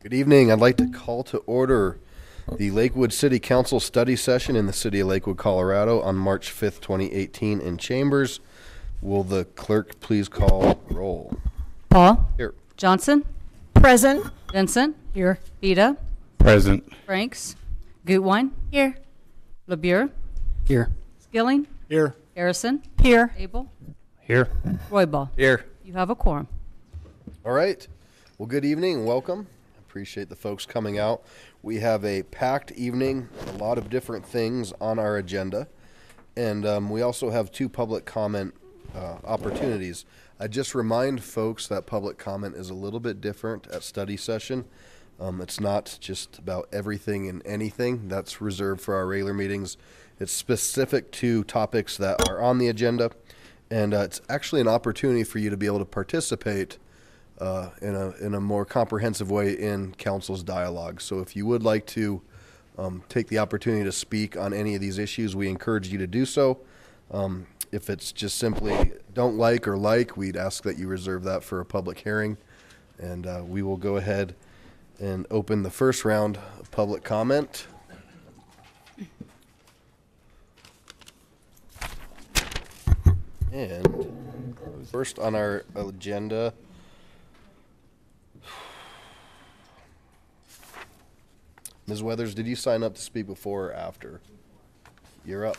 Good evening. I'd like to call to order the Lakewood City Council study session in the city of Lakewood, Colorado on March 5th, 2018 in chambers. Will the clerk please call roll? Paul. Here. Johnson. Present. Vincent. Here. Vita. Present. Franks. Gutwein. Here. LeBure. Here. Skilling. Here. Harrison. Here. Abel. Here. Roybal. Here. You have a quorum. All right. Well, good evening and welcome. Appreciate the folks coming out. We have a packed evening, a lot of different things on our agenda, and we also have two public comment opportunities. I just remind folks that public comment is a little bit different at study session. It's not just about everything and anything that's reserved for our regular meetings. It's specific to topics that are on the agenda, and it's actually an opportunity for you to be able to participate in a more comprehensive way in council's dialogue. So if you would like to take the opportunity to speak on any of these issues, we encourage you to do so. If it's just simply don't like or like, we'd ask that you reserve that for a public hearing. And we will go ahead and open the first round of public comment. And first on our agenda, Ms. Weathers, did you sign up to speak before or after? You're up.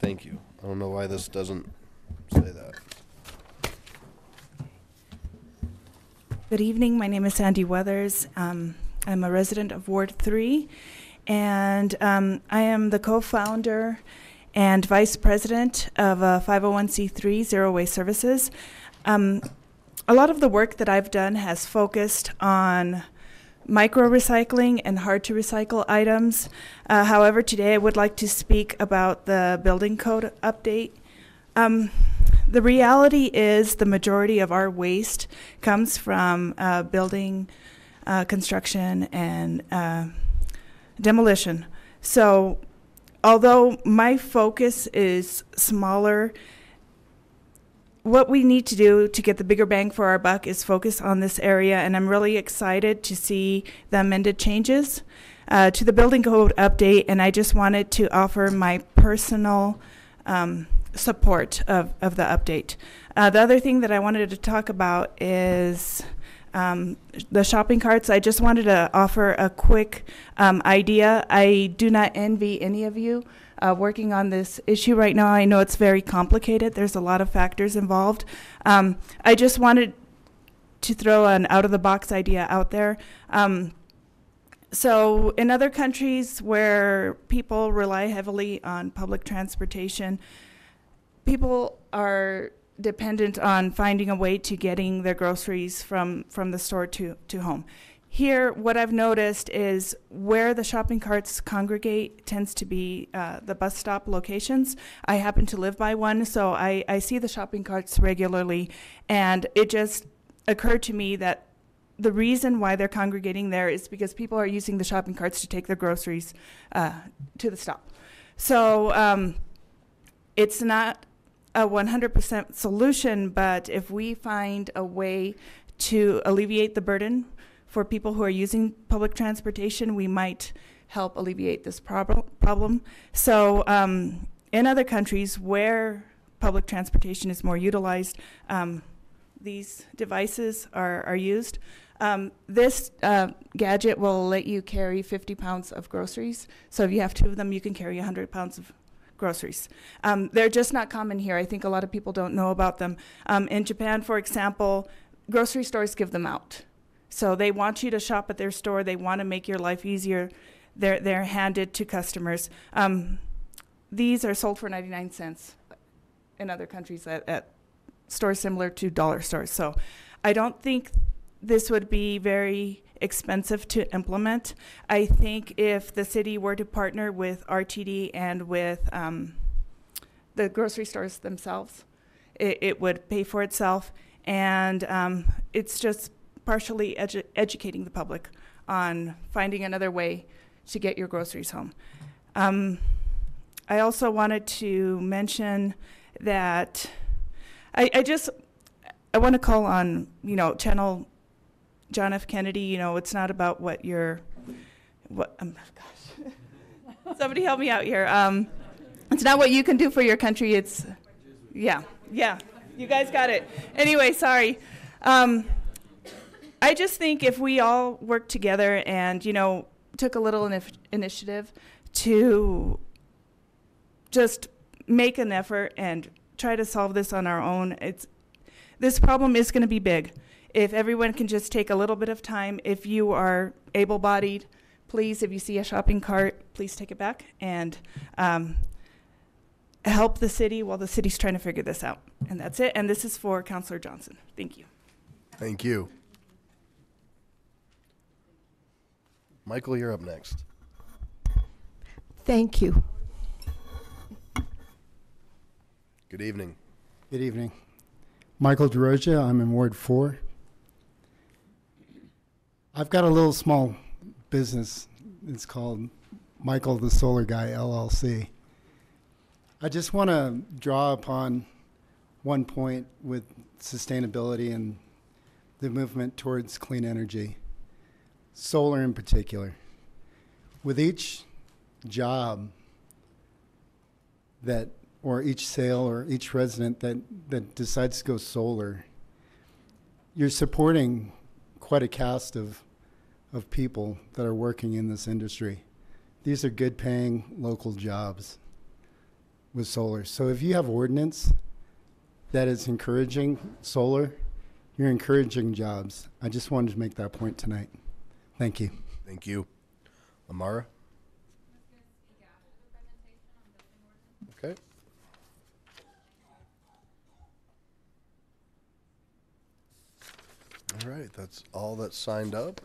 Thank you. I don't know why this doesn't say that. Good evening. My name is Sandy Weathers. I'm a resident of Ward 3, and I am the co-founder and vice president of 501c3 Zero Waste Services. A lot of the work that I've done has focused on micro-recycling and hard-to-recycle items. However, today I would like to speak about the building code update. The reality is the majority of our waste comes from building construction and demolition. So although my focus is smaller, what we need to do to get the bigger bang for our buck is focus on this area, and I'm really excited to see the amended changes to the building code update, and I just wanted to offer my personal support of the update. The other thing that I wanted to talk about is the shopping carts. I just wanted to offer a quick idea. I do not envy any of you working on this issue right now. I know it's very complicated. There's a lot of factors involved. I just wanted to throw an out-of-the-box idea out there. So in other countries where people rely heavily on public transportation, people are dependent on finding a way to getting their groceries from the store to home. Here, what I've noticed is where the shopping carts congregate tends to be the bus stop locations. I happen to live by one, so I see the shopping carts regularly, and it just occurred to me that the reason why they're congregating there is because people are using the shopping carts to take their groceries to the stop. So it's not a 100% solution, but if we find a way to alleviate the burden for people who are using public transportation, we might help alleviate this problem. So in other countries where public transportation is more utilized, these devices are used. This gadget will let you carry 50 pounds of groceries. So if you have two of them, you can carry 100 pounds of groceries. They're just not common here. I think a lot of people don't know about them. In Japan, for example, grocery stores give them out. So they want you to shop at their store. They want to make your life easier. They're handed to customers. These are sold for 99 cents in other countries at stores similar to dollar stores. So I don't think this would be very expensive to implement. I think if the city were to partner with RTD and with the grocery stores themselves, it would pay for itself. And it's just partially educating the public on finding another way to get your groceries home. I also wanted to mention that I want to call on, channel John F. Kennedy, you know, it's not about what gosh, somebody help me out here. It's not what you can do for your country. It's, yeah, you guys got it. Anyway, sorry. I just think if we all work together and, you know, took a little initiative to just make an effort and try to solve this on our own, this problem is going to be big. If everyone can just take a little bit of time, if you are able-bodied, please, if you see a shopping cart, please take it back and help the city while the city's trying to figure this out. And that's it. And this is for Councilor Johnson. Thank you. Thank you. Michael, you're up next. Thank you. Good evening. Good evening. Michael DeRoja, I'm in Ward 4. I've got a little small business. It's called Michael the Solar Guy, LLC. I just want to draw upon one point with sustainability and the movement towards clean energy, solar in particular. With each job or each sale or each resident that decides to go solar, you're supporting quite a cast of people that are working in this industry. These are good paying local jobs with solar. So if you have ordinance that is encouraging solar, you're encouraging jobs. I just wanted to make that point tonight. Thank you. Thank you. Amara? Okay. All right, that's all that's signed up.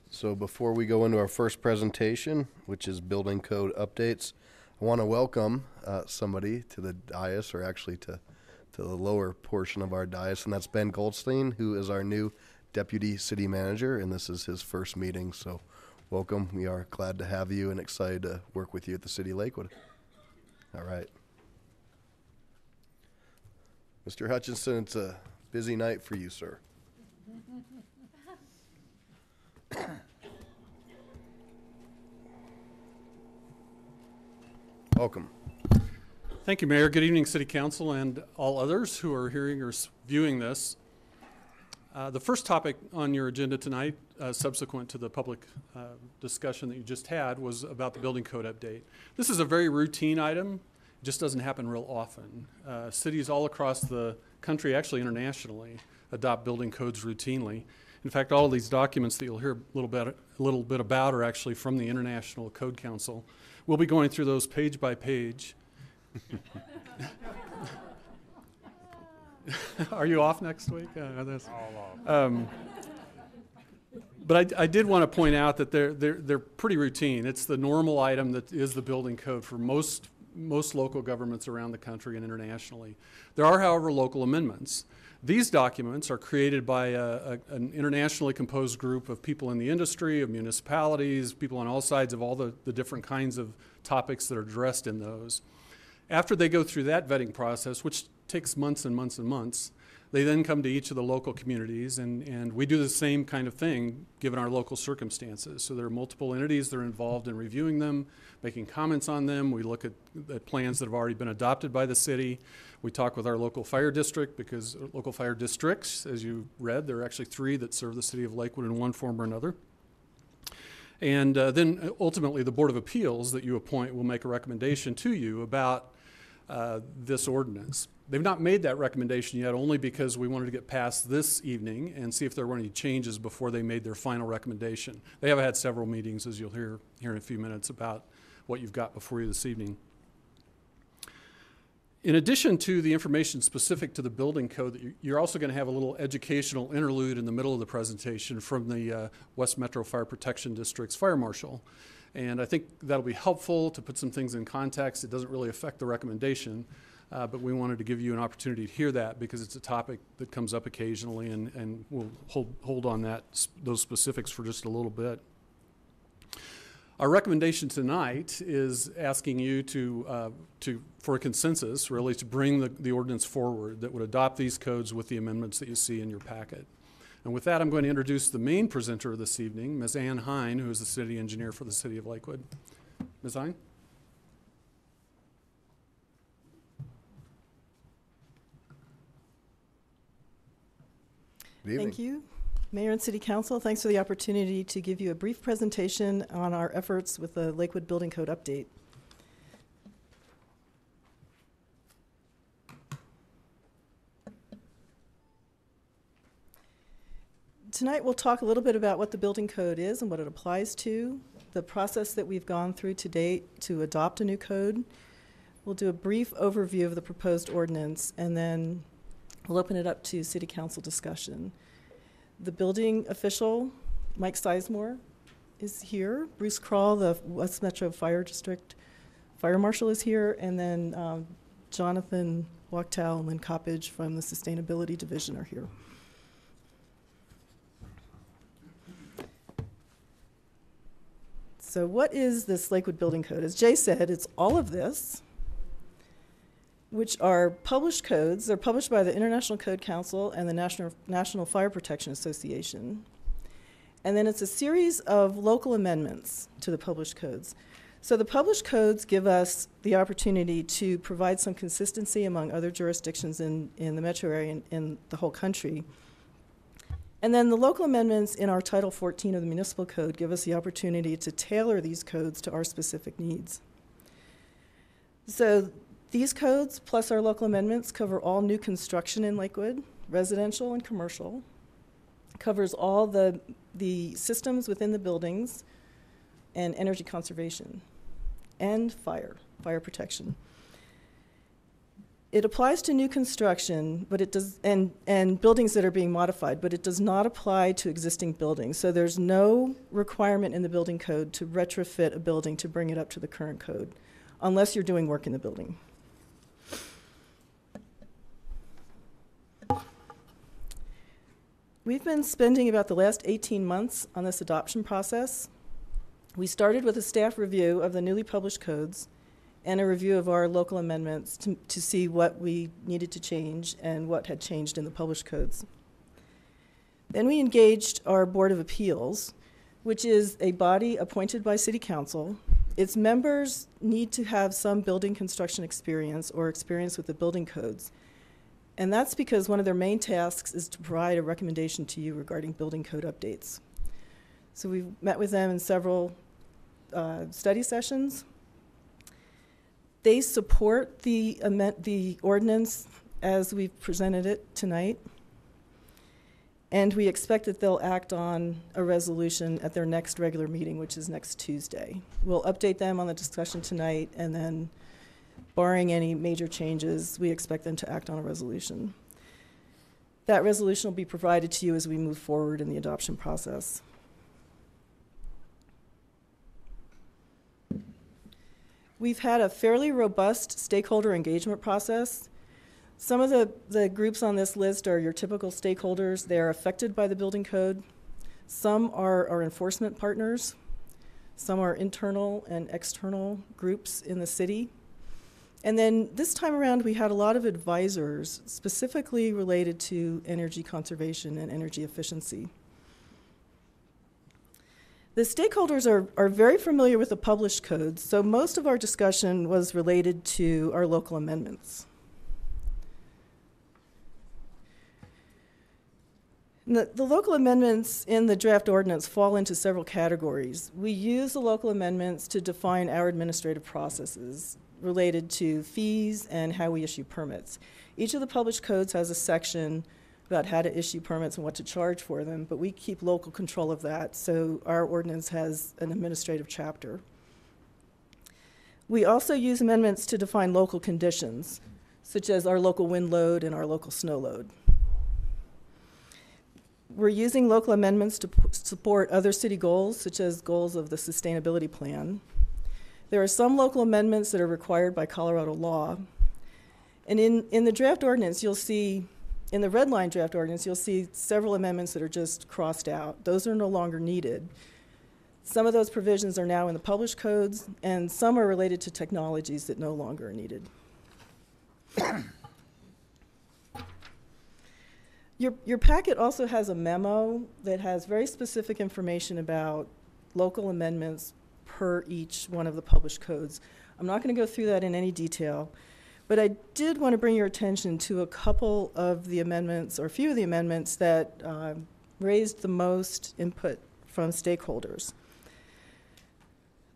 So before we go into our first presentation, which is building code updates, I want to welcome somebody to the dais, or actually to the lower portion of our dais, and that's Ben Goldstein, who is our new Deputy City Manager, and this is his first meeting. So welcome. We are glad to have you and excited to work with you at the City of Lakewood. All right. Mr. Hutchinson, it's a busy night for you, sir. Welcome. Thank you, Mayor. Good evening, City Council, and all others who are hearing or viewing this. The first topic on your agenda tonight, subsequent to the public discussion that you just had, was about the building code update. This is a very routine item. It just doesn't happen real often. Cities all across the country, actually internationally, adopt building codes routinely. In fact, all of these documents that you'll hear a little bit about are actually from the International Code Council. We'll be going through those page by page. Are you off next week? But I did want to point out that they're pretty routine. It's the normal item that is the building code for most local governments around the country and internationally. There are, however, local amendments. These documents are created by an internationally composed group of people in the industry, of municipalities, people on all sides of all the different kinds of topics that are addressed in those. After they go through that vetting process, which takes months and months and months, they then come to each of the local communities, and we do the same kind of thing given our local circumstances. So there are multiple entities that are involved in reviewing them, making comments on them. We look at plans that have already been adopted by the city. We talk with our local fire district, because local fire districts, as you read, there are actually 3 that serve the city of Lakewood in one form or another. And then ultimately the Board of Appeals that you appoint will make a recommendation to you about this ordinance. They've not made that recommendation yet, only because we wanted to get past this evening and see if there were any changes before they made their final recommendation. They have had several meetings, as you'll hear in a few minutes, about what you've got before you this evening. In addition to the information specific to the building code, you're also going to have a little educational interlude in the middle of the presentation from the West Metro Fire Protection District's fire marshal. And I think that'll be helpful to put some things in context. It doesn't really affect the recommendation, but we wanted to give you an opportunity to hear that, because it's a topic that comes up occasionally, and we'll hold on those specifics for just a little bit. Our recommendation tonight is asking you for a consensus, really, to bring the ordinance forward that would adopt these codes with the amendments that you see in your packet. And with that, I'm going to introduce the main presenter this evening, Ms. Ann Hine, who is the city engineer for the city of Lakewood. Ms. Hine? Good evening. Thank you, Mayor and City Council. Thanks for the opportunity to give you a brief presentation on our efforts with the Lakewood Building Code update. Tonight we'll talk a little bit about what the building code is and what it applies to, the process that we've gone through to date to adopt a new code. We'll do a brief overview of the proposed ordinance, and then we'll open it up to City Council discussion. The building official, Mike Sizemore, is here. Bruce Kroll, the West Metro Fire District Fire Marshal, is here, and then Jonathan Wachtel and Lynn Coppage from the Sustainability Division are here. So what is this Lakewood Building Code? As Jay said, it's all of this, which are published codes. They're published by the International Code Council and the National Fire Protection Association. And then it's a series of local amendments to the published codes. So the published codes give us the opportunity to provide some consistency among other jurisdictions in the metro area and in the whole country. And then the local amendments in our Title 14 of the Municipal Code give us the opportunity to tailor these codes to our specific needs. So these codes, plus our local amendments, cover all new construction in Lakewood, residential and commercial. It covers all the systems within the buildings, and energy conservation, and fire protection. It applies to new construction, but it does, and buildings that are being modified, but it does not apply to existing buildings. So there's no requirement in the building code to retrofit a building to bring it up to the current code, unless you're doing work in the building. We've been spending about the last 18 months on this adoption process. We started with a staff review of the newly published codes and a review of our local amendments to see what we needed to change and what had changed in the published codes. Then we engaged our Board of Appeals, which is a body appointed by City Council. Its members need to have some building construction experience or experience with the building codes. And that's because one of their main tasks is to provide a recommendation to you regarding building code updates. So we've met with them in several study sessions. They support the ordinance as we've presented it tonight. And we expect that they'll act on a resolution at their next regular meeting, which is next Tuesday. We'll update them on the discussion tonight, and then barring any major changes, we expect them to act on a resolution. That resolution will be provided to you as we move forward in the adoption process. We've had a fairly robust stakeholder engagement process. Some of the groups on this list are your typical stakeholders. They are affected by the building code. Some are our enforcement partners. Some are internal and external groups in the city. And then this time around, we had a lot of advisors specifically related to energy conservation and energy efficiency. The stakeholders are very familiar with the published codes, so most of our discussion was related to our local amendments. The local amendments in the draft ordinance fall into several categories. We use the local amendments to define our administrative processes related to fees and how we issue permits. Each of the published codes has a section about how to issue permits and what to charge for them, but we keep local control of that, so our ordinance has an administrative chapter. We also use amendments to define local conditions, such as our local wind load and our local snow load. We're using local amendments to support other city goals, such as goals of the sustainability plan. There are some local amendments that are required by Colorado law. And in the draft ordinance, you'll see, in the red line draft ordinance, you'll see several amendments that are just crossed out. Those are no longer needed. Some of those provisions are now in the published codes, and some are related to technologies that no longer are needed. Your packet also has a memo that has very specific information about local amendments per each one of the published codes. I'm not going to go through that in any detail, but I did want to bring your attention to a couple of the amendments, or a few of the amendments that raised the most input from stakeholders.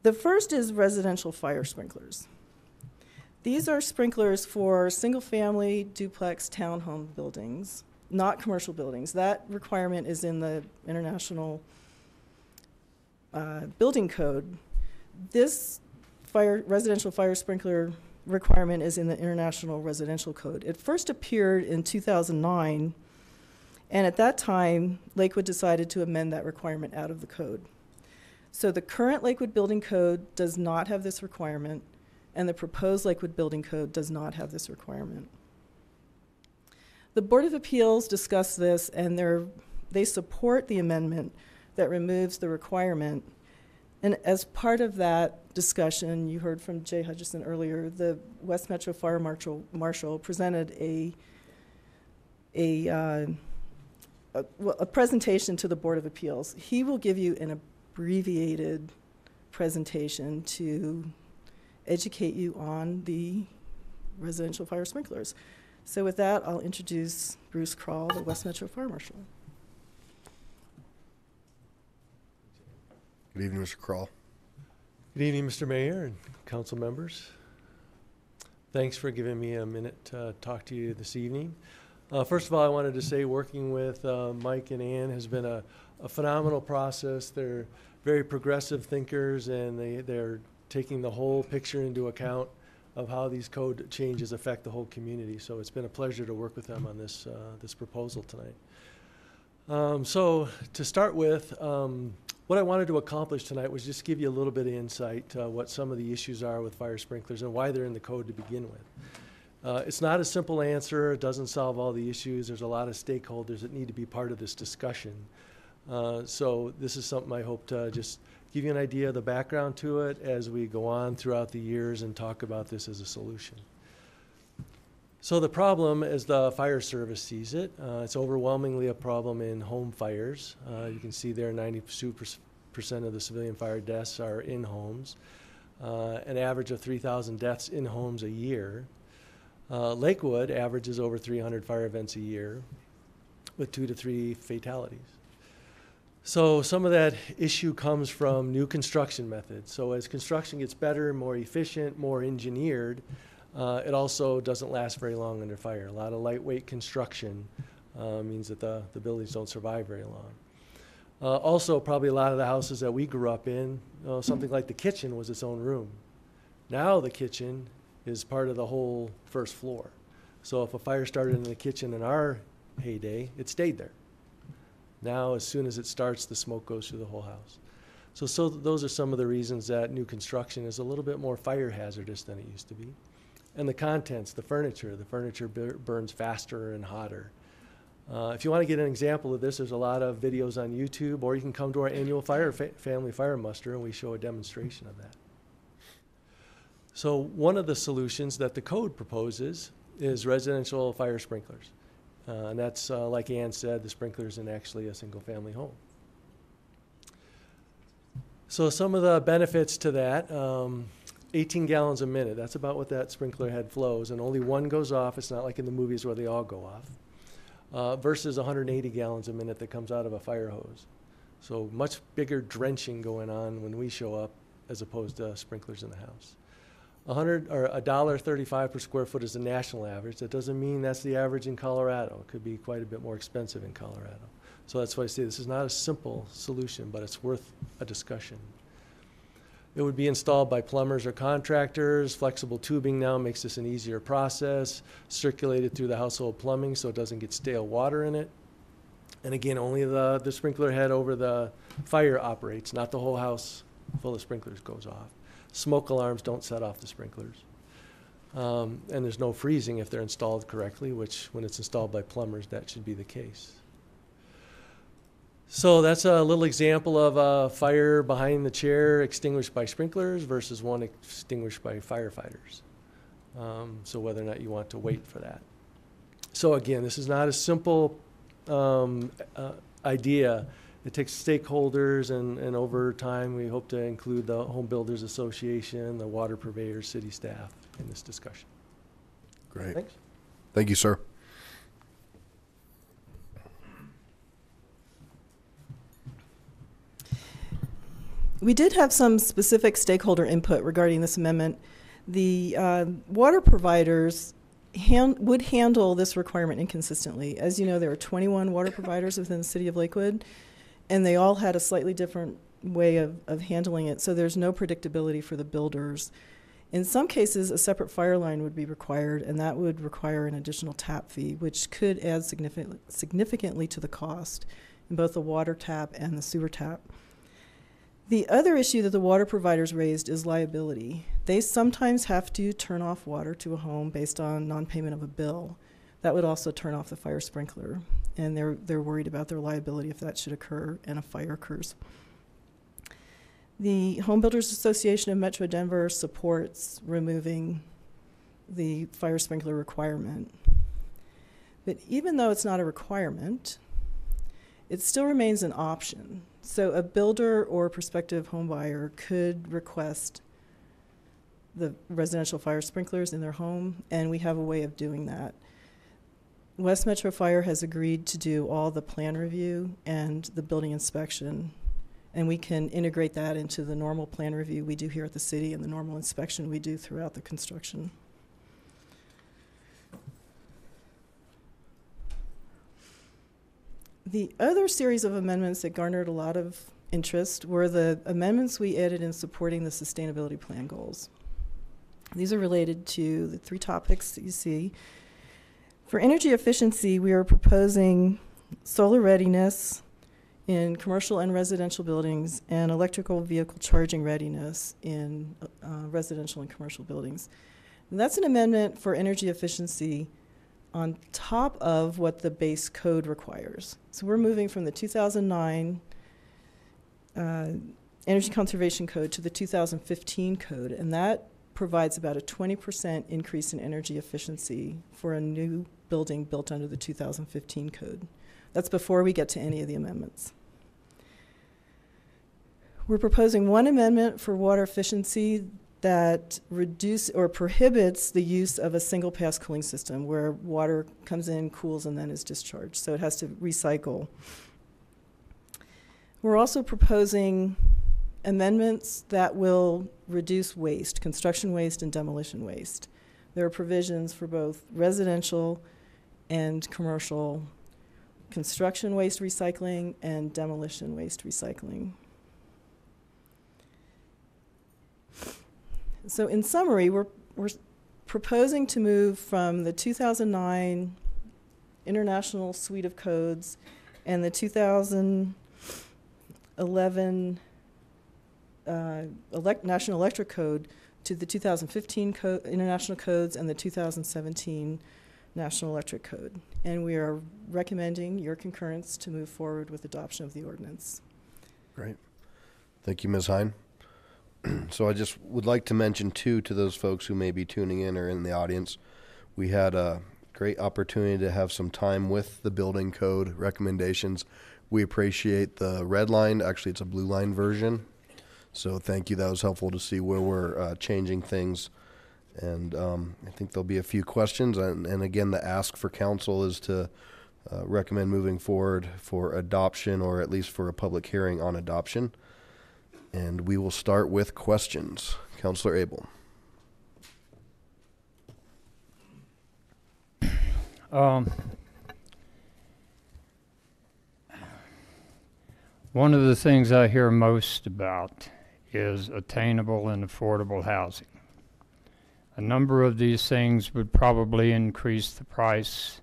The first is residential fire sprinklers. These are sprinklers for single-family duplex townhome buildings, not commercial buildings. That requirement is in the International Building Code. This residential fire sprinkler requirement is in the International Residential Code. It first appeared in 2009, and at that time, Lakewood decided to amend that requirement out of the code. So the current Lakewood Building Code does not have this requirement, and the proposed Lakewood Building Code does not have this requirement. The Board of Appeals discussed this, and they support the amendment that removes the requirement. And as part of that discussion, you heard from Jay Hutchison earlier, the West Metro Fire Marshal presented a presentation to the Board of Appeals. He will give you an abbreviated presentation to educate you on the residential fire sprinklers. So with that, I'll introduce Bruce Kroll, the West Metro Fire Marshal. Good evening, Mr. Kroll. Good evening, Mr. Mayor and council members. Thanks for giving me a minute to talk to you this evening. First of all, I wanted to say working with Mike and Ann has been a phenomenal process. They're very progressive thinkers, and they're taking the whole picture into account of how these code changes affect the whole community. So it's been a pleasure to work with them on this proposal tonight. So to start with, what I wanted to accomplish tonight was just give you a little bit of insight to what some of the issues are with fire sprinklers and why they're in the code to begin with. It's not a simple answer. It doesn't solve all the issues. There's a lot of stakeholders that need to be part of this discussion. So this is something I hope to just give you an idea of the background to it as we go on throughout the years and talk about this as a solution. So the problem, as the fire service sees it, it's overwhelmingly a problem in home fires. You can see there 92% of the civilian fire deaths are in homes, an average of 3,000 deaths in homes a year. Lakewood averages over 300 fire events a year with 2 to 3 fatalities. So some of that issue comes from new construction methods. So as construction gets better, more efficient, more engineered, it also doesn't last very long under fire. A lot of lightweight construction means that the buildings don't survive very long. Also, probably a lot of the houses that we grew up in, something like the kitchen was its own room. Now the kitchen is part of the whole first floor. So if a fire started in the kitchen in our heyday, it stayed there. Now, as soon as it starts, the smoke goes through the whole house. So those are some of the reasons that new construction is a little bit more fire hazardous than it used to be. And the contents, the furniture burns faster and hotter. If you want to get an example of this, there's a lot of videos on YouTube, or you can come to our annual family fire muster, and we show a demonstration of that. So one of the solutions that the code proposes is residential fire sprinklers. And that's, like Ann said, the sprinklers in actually a single-family home. So some of the benefits to that, 18 gallons a minute. That's about what that sprinkler head flows, and only one goes off. It's not like in the movies where they all go off, versus 180 gallons a minute that comes out of a fire hose. So much bigger drenching going on when we show up as opposed to sprinklers in the house. $1.35 per square foot is the national average. That doesn't mean that's the average in Colorado. It could be quite a bit more expensive in Colorado. So that's why I say this is not a simple solution, but it's worth a discussion. It would be installed by plumbers or contractors. Flexible tubing now makes this an easier process. Circulated through the household plumbing so it doesn't get stale water in it. And again, only the sprinkler head over the fire operates, not the whole house full of sprinklers goes off. Smoke alarms don't set off the sprinklers. And there's no freezing if they're installed correctly, which when it's installed by plumbers, that should be the case. So that's a little example of a fire behind the chair extinguished by sprinklers versus one extinguished by firefighters. So whether or not you want to wait for that. So again, this is not a simple idea. It takes stakeholders, and over time, we hope to include the Home Builders Association, the water purveyors, city staff in this discussion. Great. Thanks. Thank you, sir. We did have some specific stakeholder input regarding this amendment. The water providers would handle this requirement inconsistently. As you know, there are 21 water providers within the city of Lakewood, and they all had a slightly different way of handling it, so there's no predictability for the builders. In some cases, a separate fire line would be required, and that would require an additional tap fee, which could add significantly to the cost in both the water tap and the sewer tap. The other issue that the water providers raised is liability. They sometimes have to turn off water to a home based on non-payment of a bill. That would also turn off the fire sprinkler, and they're worried about their liability if that should occur and a fire occurs. The Home Builders Association of Metro Denver supports removing the fire sprinkler requirement. But even though it's not a requirement, it still remains an option. So a builder or prospective home buyer could request the residential fire sprinklers in their home, and we have a way of doing that. West Metro Fire has agreed to do all the plan review and the building inspection, and we can integrate that into the normal plan review we do here at the city and the normal inspection we do throughout the construction. The other series of amendments that garnered a lot of interest were the amendments we added in supporting the sustainability plan goals. These are related to the 3 topics that you see. For energy efficiency, we are proposing solar readiness in commercial and residential buildings and electrical vehicle charging readiness in residential and commercial buildings. And that's an amendment for energy efficiency on top of what the base code requires. So we're moving from the 2009 Energy Conservation Code to the 2015 code, and that provides about a 20% increase in energy efficiency for a new building built under the 2015 code. That's before we get to any of the amendments. We're proposing one amendment for water efficiency that reduce or prohibits the use of a single pass cooling system where water comes in, cools, and then is discharged. So it has to recycle. We're also proposing amendments that will reduce waste, construction waste and demolition waste. There are provisions for both residential and commercial construction waste recycling and demolition waste recycling. So in summary, we're proposing to move from the 2009 International Suite of Codes and the 2011 National Electric Code to the 2015 International Codes and the 2017 National Electric Code. And we are recommending your concurrence to move forward with adoption of the ordinance. Great. Thank you, Ms. Hine. So I just would like to mention, too, to those folks who may be tuning in or in the audience, we had a great opportunity to have some time with the building code recommendations. We appreciate the red line. Actually, it's a blue line version. So thank you. That was helpful to see where we're changing things. And I think there'll be a few questions. And again, the ask for council is to recommend moving forward for adoption, or at least for a public hearing on adoption. And we will start with questions. Councilor Abel. One of the things I hear most about is attainable and affordable housing. A number of these things would probably increase the price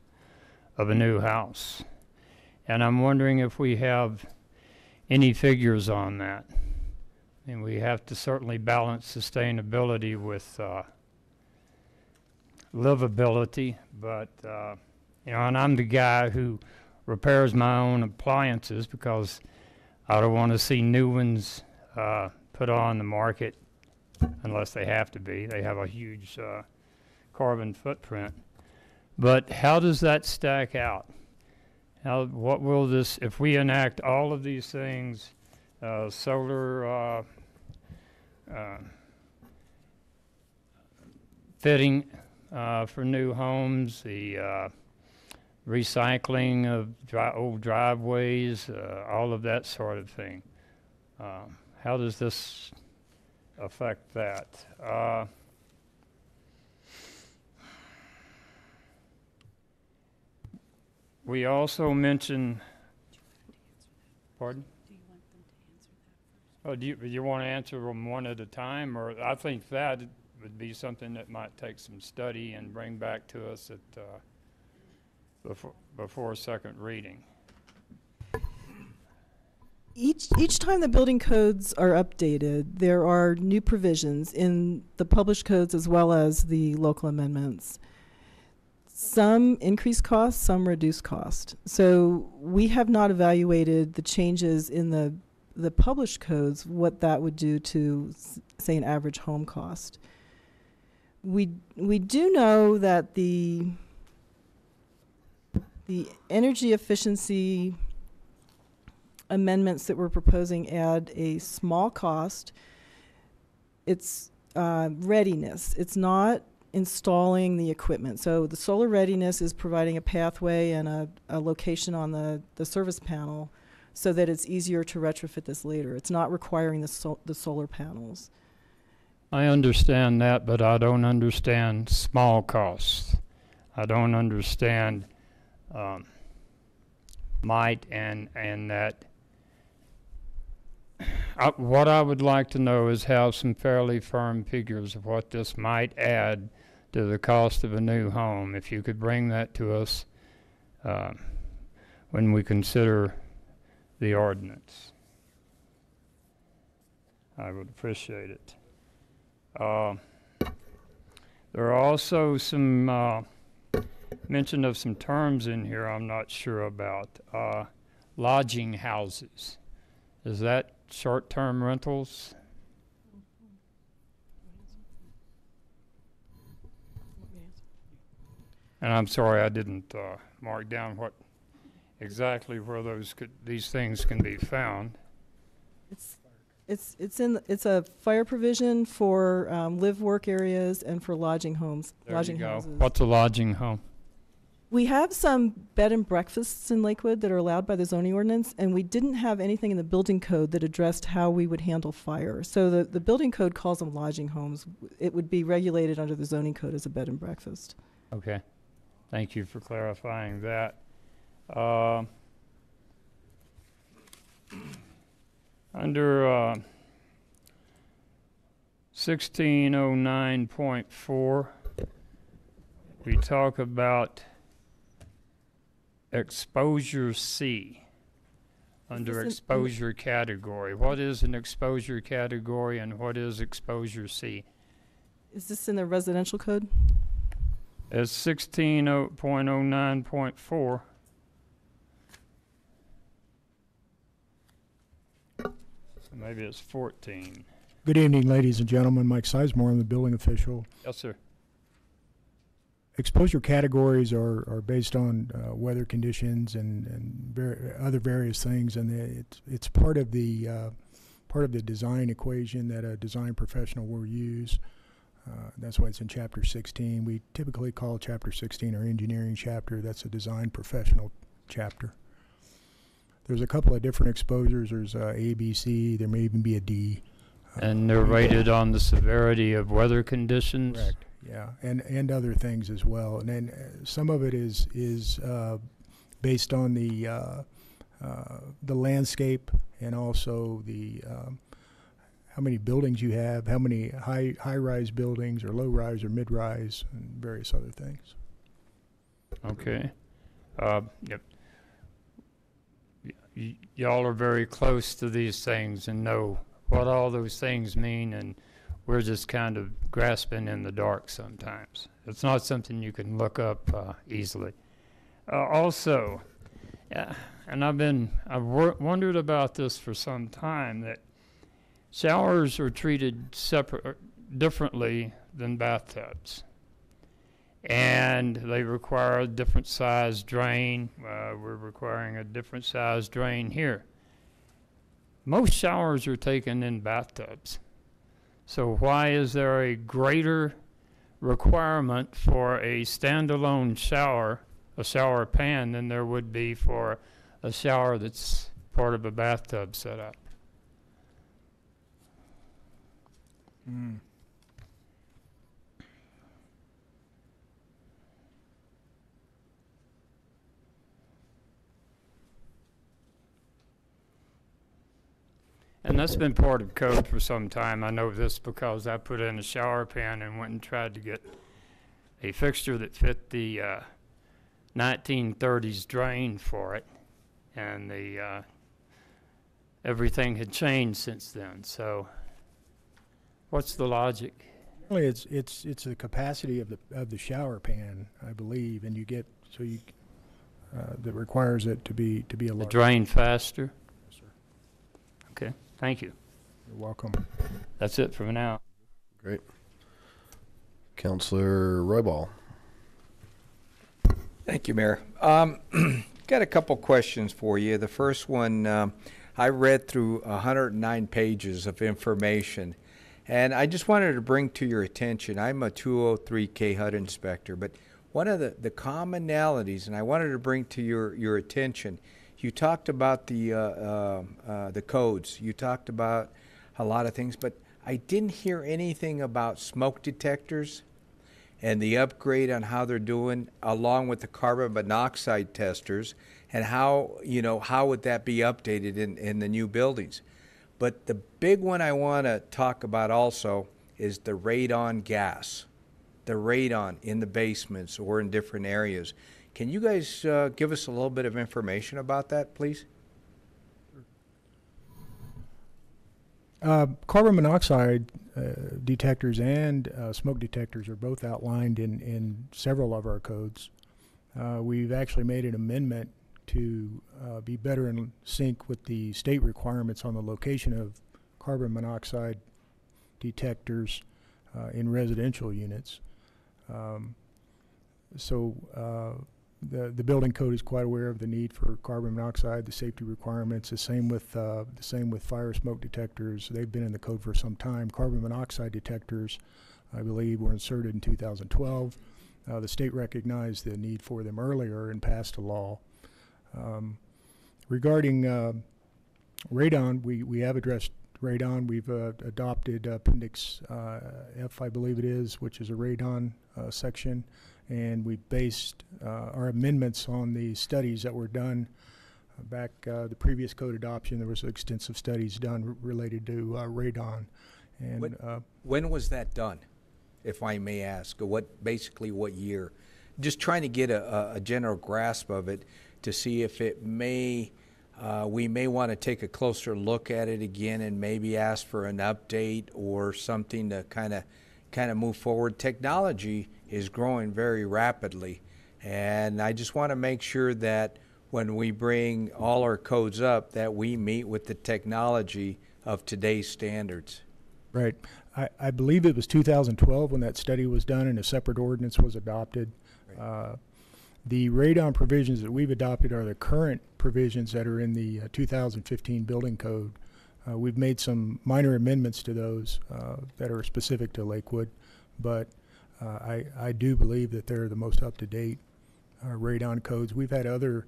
of a new house. And I'm wondering if we have any figures on that. And we have to certainly balance sustainability with livability, but and I'm the guy who repairs my own appliances because I don't want to see new ones put on the market unless they have to be. They have a huge carbon footprint. But how does that stack out? what will this, if we enact all of these things, solar fitting for new homes, the recycling of old driveways, all of that sort of thing. How does this affect that? We also mentioned, pardon? Oh, do you want to answer them one at a time? Or I think that would be something that might take some study and bring back to us at before second reading. Each time the building codes are updated, there are new provisions in the published codes as well as the local amendments. Some increase cost, some reduce cost. So we have not evaluated the changes in the published codes, what that would do to, say, an average home cost. We do know that the energy efficiency amendments that we're proposing add a small cost. It's readiness. It's not installing the equipment. So the solar readiness is providing a pathway and a location on the service panel so that it's easier to retrofit this later. It's not requiring the solar panels. I understand that, but I don't understand small costs. I don't understand might and that. What I would like to know is have some fairly firm figures of what this might add to the cost of a new home. If you could bring that to us when we consider the ordinance, I would appreciate it. There are also some mention of some terms in here I'm not sure about. Lodging houses. Is that short-term rentals? And I'm sorry I didn't mark down what exactly where these things can be found. It's a fire provision for live work areas and for lodging homes. There lodging you go. houses. What's a lodging home? We have some bed and breakfasts in Lakewood that are allowed by the zoning ordinance, and we didn't have anything in the building code that addressed how we would handle fire. So the building code calls them lodging homes. It would be regulated under the zoning code as a bed and breakfast. Okay. Thank you for clarifying that. Under 1609.4, we talk about exposure C under exposure category. What is an exposure category and what is exposure C? Is this in the residential code? It's 16.09.4. Maybe it's 14. Good evening, ladies and gentlemen. Mike Sizemore, I'm the building official. Yes, sir. Exposure categories are based on weather conditions and other various things, and it's part of the design equation that a design professional will use. That's why it's in Chapter 16. We typically call Chapter 16 our engineering chapter. That's a design professional chapter. There's a couple of different exposures. There's A, B, C. There may even be a D. And they're rated on the severity of weather conditions? Correct, yeah, and other things as well. And then some of it is based on the landscape and also the how many buildings you have, how many high-rise buildings or low-rise or mid-rise, and various other things. Okay. Yep. Y'all are very close to these things and know what all those things mean, and we're just kind of grasping in the dark sometimes. It's not something you can look up easily. Also, and I've wondered about this for some time, that showers are treated differently than bathtubs. and they require a different size drain. We're requiring a different size drain here. Most showers are taken in bathtubs. So why is there a greater requirement for a standalone shower, a shower pan, than there would be for a shower that's part of a bathtub setup? And that's been part of code for some time. I know this because I put in a shower pan and went and tried to get a fixture that fit the 1930s drain for it, and the everything had changed since then. So, what's the logic? Really, it's the capacity of the shower pan, I believe, and you get that requires it to be a The large. drain faster? Yes, sir. Okay, thank you. You're welcome. That's it for now. Great. Counselor Royball. Thank you, Mayor. Got a couple questions for you. The first one, I read through 109 pages of information, and I just wanted to bring to your attention, I'm a 203K HUD inspector, but one of the commonalities, and I wanted to bring to your attention, you talked about the codes. You talked about a lot of things, but I didn't hear anything about smoke detectors and the upgrade on how they're doing, along with the carbon monoxide testers, and how would that be updated in the new buildings. But the big one I want to talk about also is the radon gas, the radon in the basements or in different areas. Can you guys give us a little bit of information about that, please? Carbon monoxide detectors and smoke detectors are both outlined in several of our codes. We've actually made an amendment to be better in sync with the state requirements on the location of carbon monoxide detectors in residential units. The building code is quite aware of the need for carbon monoxide, the safety requirements. The same with fire smoke detectors. They've been in the code for some time. Carbon monoxide detectors, I believe, were inserted in 2012. The state recognized the need for them earlier and passed a law. Regarding radon, we have addressed radon. We've adopted Appendix F, I believe it is, which is a radon section. And we based our amendments on the studies that were done back the previous code adoption. There was extensive studies done related to radon. And when was that done, if I may ask? What year? Just trying to get a general grasp of it to see if it may we may want to take a closer look at it again and maybe ask for an update or something to kind of move forward. Technology is growing very rapidly, and I just want to make sure that when we bring all our codes up that we meet with the technology of today's standards. Right. I believe it was 2012 when that study was done and a separate ordinance was adopted. Right. The radon provisions that we've adopted are the current provisions that are in the 2015 building code. We've made some minor amendments to those that are specific to Lakewood, but I do believe that they're the most up-to-date radon codes. We've had other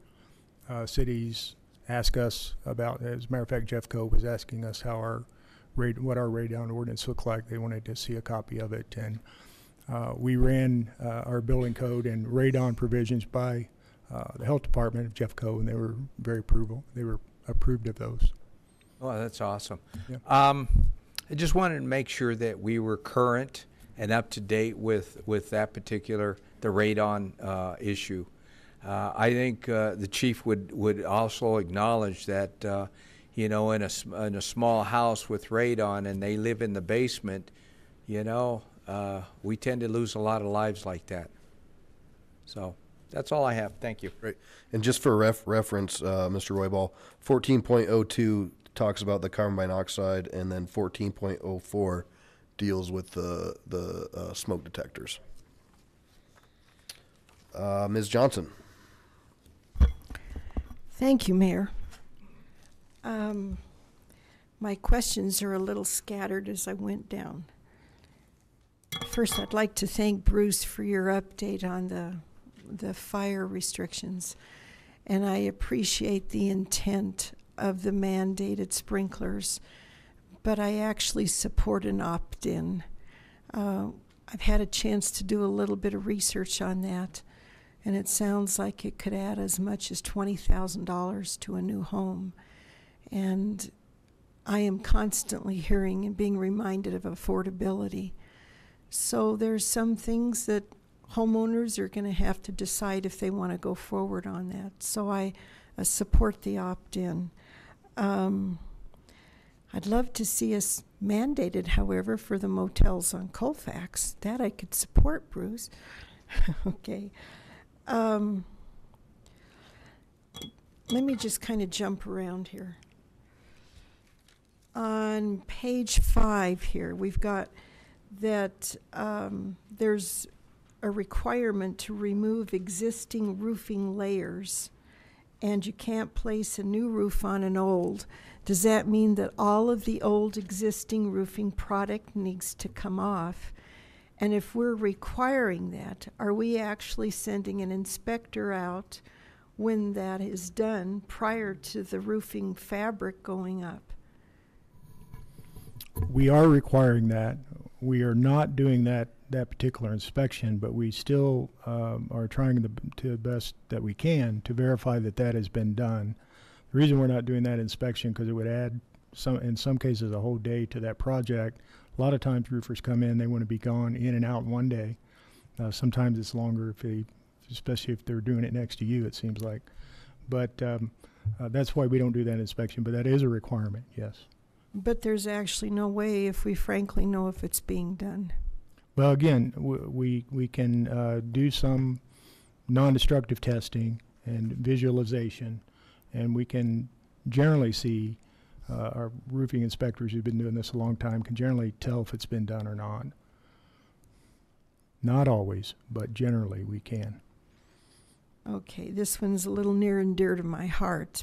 cities ask us about, as a matter of fact, Jeffco was asking us how what our radon ordinance looked like. They wanted to see a copy of it, and we ran our building code and radon provisions by the health department of Jeffco, and they were very approved of those. Oh, that's awesome. Yeah. I just wanted to make sure that we were current and up to date with that particular, the radon issue. I think the chief would also acknowledge that, in a small house with radon and they live in the basement, we tend to lose a lot of lives like that. So that's all I have. Thank you. Great. And just for reference, Mr. Royball, 14.02 talks about the carbon monoxide, and then 14.04 deals with the smoke detectors. Ms. Johnson. Thank you, Mayor. My questions are a little scattered as I went down. First, I'd like to thank Bruce for your update on the fire restrictions, and I appreciate the intent of the mandated sprinklers, but I actually support an opt-in. I've had a chance to do a little bit of research on that, and it sounds like it could add as much as $20,000 to a new home. And I am constantly hearing and being reminded of affordability. So there's some things that homeowners are going to have to decide if they want to go forward on that. So I support the opt-in. I'd love to see us mandated, however, for the motels on Colfax. That I could support, Bruce. Okay. Let me just kind of jump around here. On page 5 here, we've got that there's a requirement to remove existing roofing layers, and you can't place a new roof on an old. Does that mean that all of the old existing roofing product needs to come off? And if we're requiring that, are we actually sending an inspector out when that is done prior to the roofing fabric going up? We are requiring that. We are not doing that particular inspection, but we still are trying to the best that we can to verify that that has been done. The reason we're not doing that inspection because it would add in some cases a whole day to that project. A lot of times roofers come in, they want to be gone in and out in one day. Sometimes it's longer especially if they're doing it next to you, it seems like. But that's why we don't do that inspection, but that is a requirement, yes. But there's actually no way if we frankly know if it's being done. Well, again, we can do some non-destructive testing and visualization, and we can generally see our roofing inspectors who've been doing this a long time can generally tell if it's been done or not. Not always, but generally we can. Okay, this one's a little near and dear to my heart.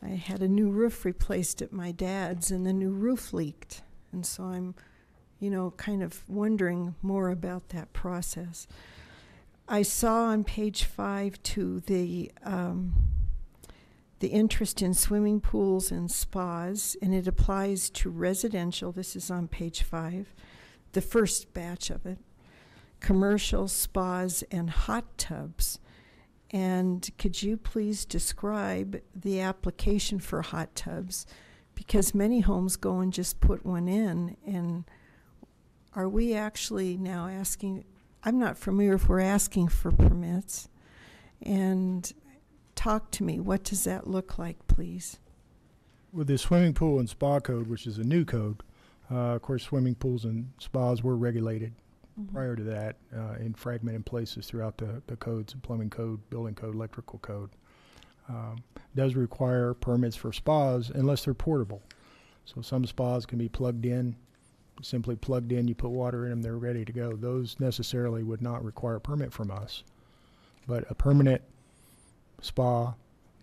I had a new roof replaced at my dad's, and the new roof leaked. And so I'm, kind of wondering more about that process. I saw on page 5, too, the interest in swimming pools and spas, and it applies to residential. This is on page 5, the first batch of it. Commercial spas and hot tubs. And could you please describe the application for hot tubs? Because many homes go and just put one in. And are we actually now asking, I'm not familiar if we're asking for permits. And talk to me, what does that look like, please? With the swimming pool and spa code, which is a new code, of course, swimming pools and spas were regulated prior to that in fragmented places throughout the codes, plumbing code, building code, electrical code. Does require permits for spas unless they're portable. So some spas can be plugged in, simply plugged in, you put water in them, they're ready to go. Those necessarily would not require a permit from us. But a permanent spa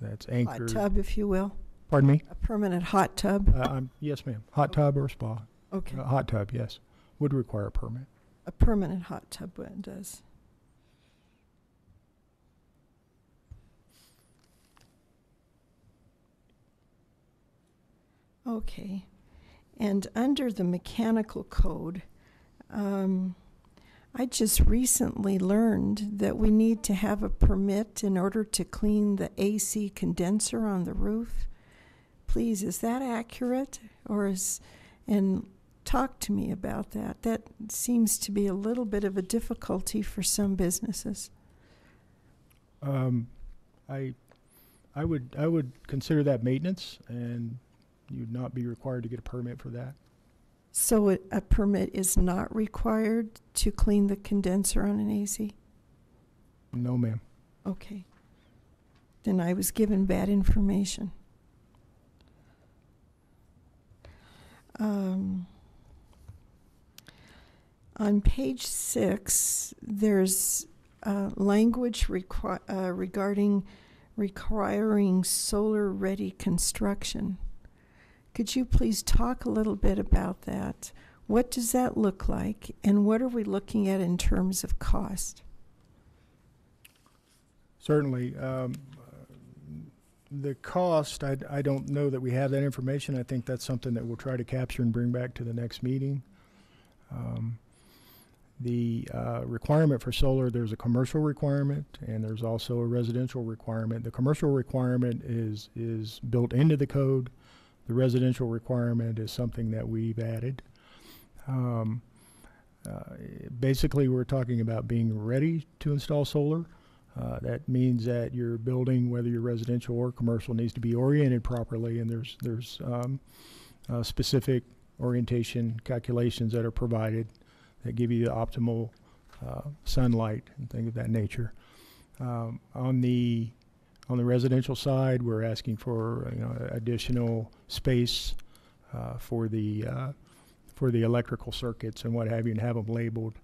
that's anchored. Hot tub, if you will. Pardon me? A permanent hot tub. Yes, ma'am. Hot tub or spa. Okay. Hot tub, yes. Would require a permit. A permanent hot tub does. Okay. And under the mechanical code, I just recently learned that we need to have a permit in order to clean the AC condenser on the roof. Please, is that accurate? And talk to me about that. That seems to be a little bit of a difficulty for some businesses. I would consider that maintenance, and you'd not be required to get a permit for that. So a permit is not required to clean the condenser on an AC? No, ma'am. Okay. Then I was given bad information. On page 6, there's language regarding requiring solar-ready construction. Could you please talk a little bit about that? What does that look like, and what are we looking at in terms of cost? Certainly. The cost, I don't know that we have that information. I think that's something that we'll try to capture and bring back to the next meeting. The requirement for solar, there's a commercial requirement and there's also a residential requirement. The commercial requirement is built into the code. The residential requirement is something that we've added. Basically, we're talking about being ready to install solar. That means that your building, whether you're residential or commercial, needs to be oriented properly, and there's specific orientation calculations that are provided that give you the optimal sunlight and things of that nature. On the residential side, we're asking for additional space for the electrical circuits and what have you, and have them labeled.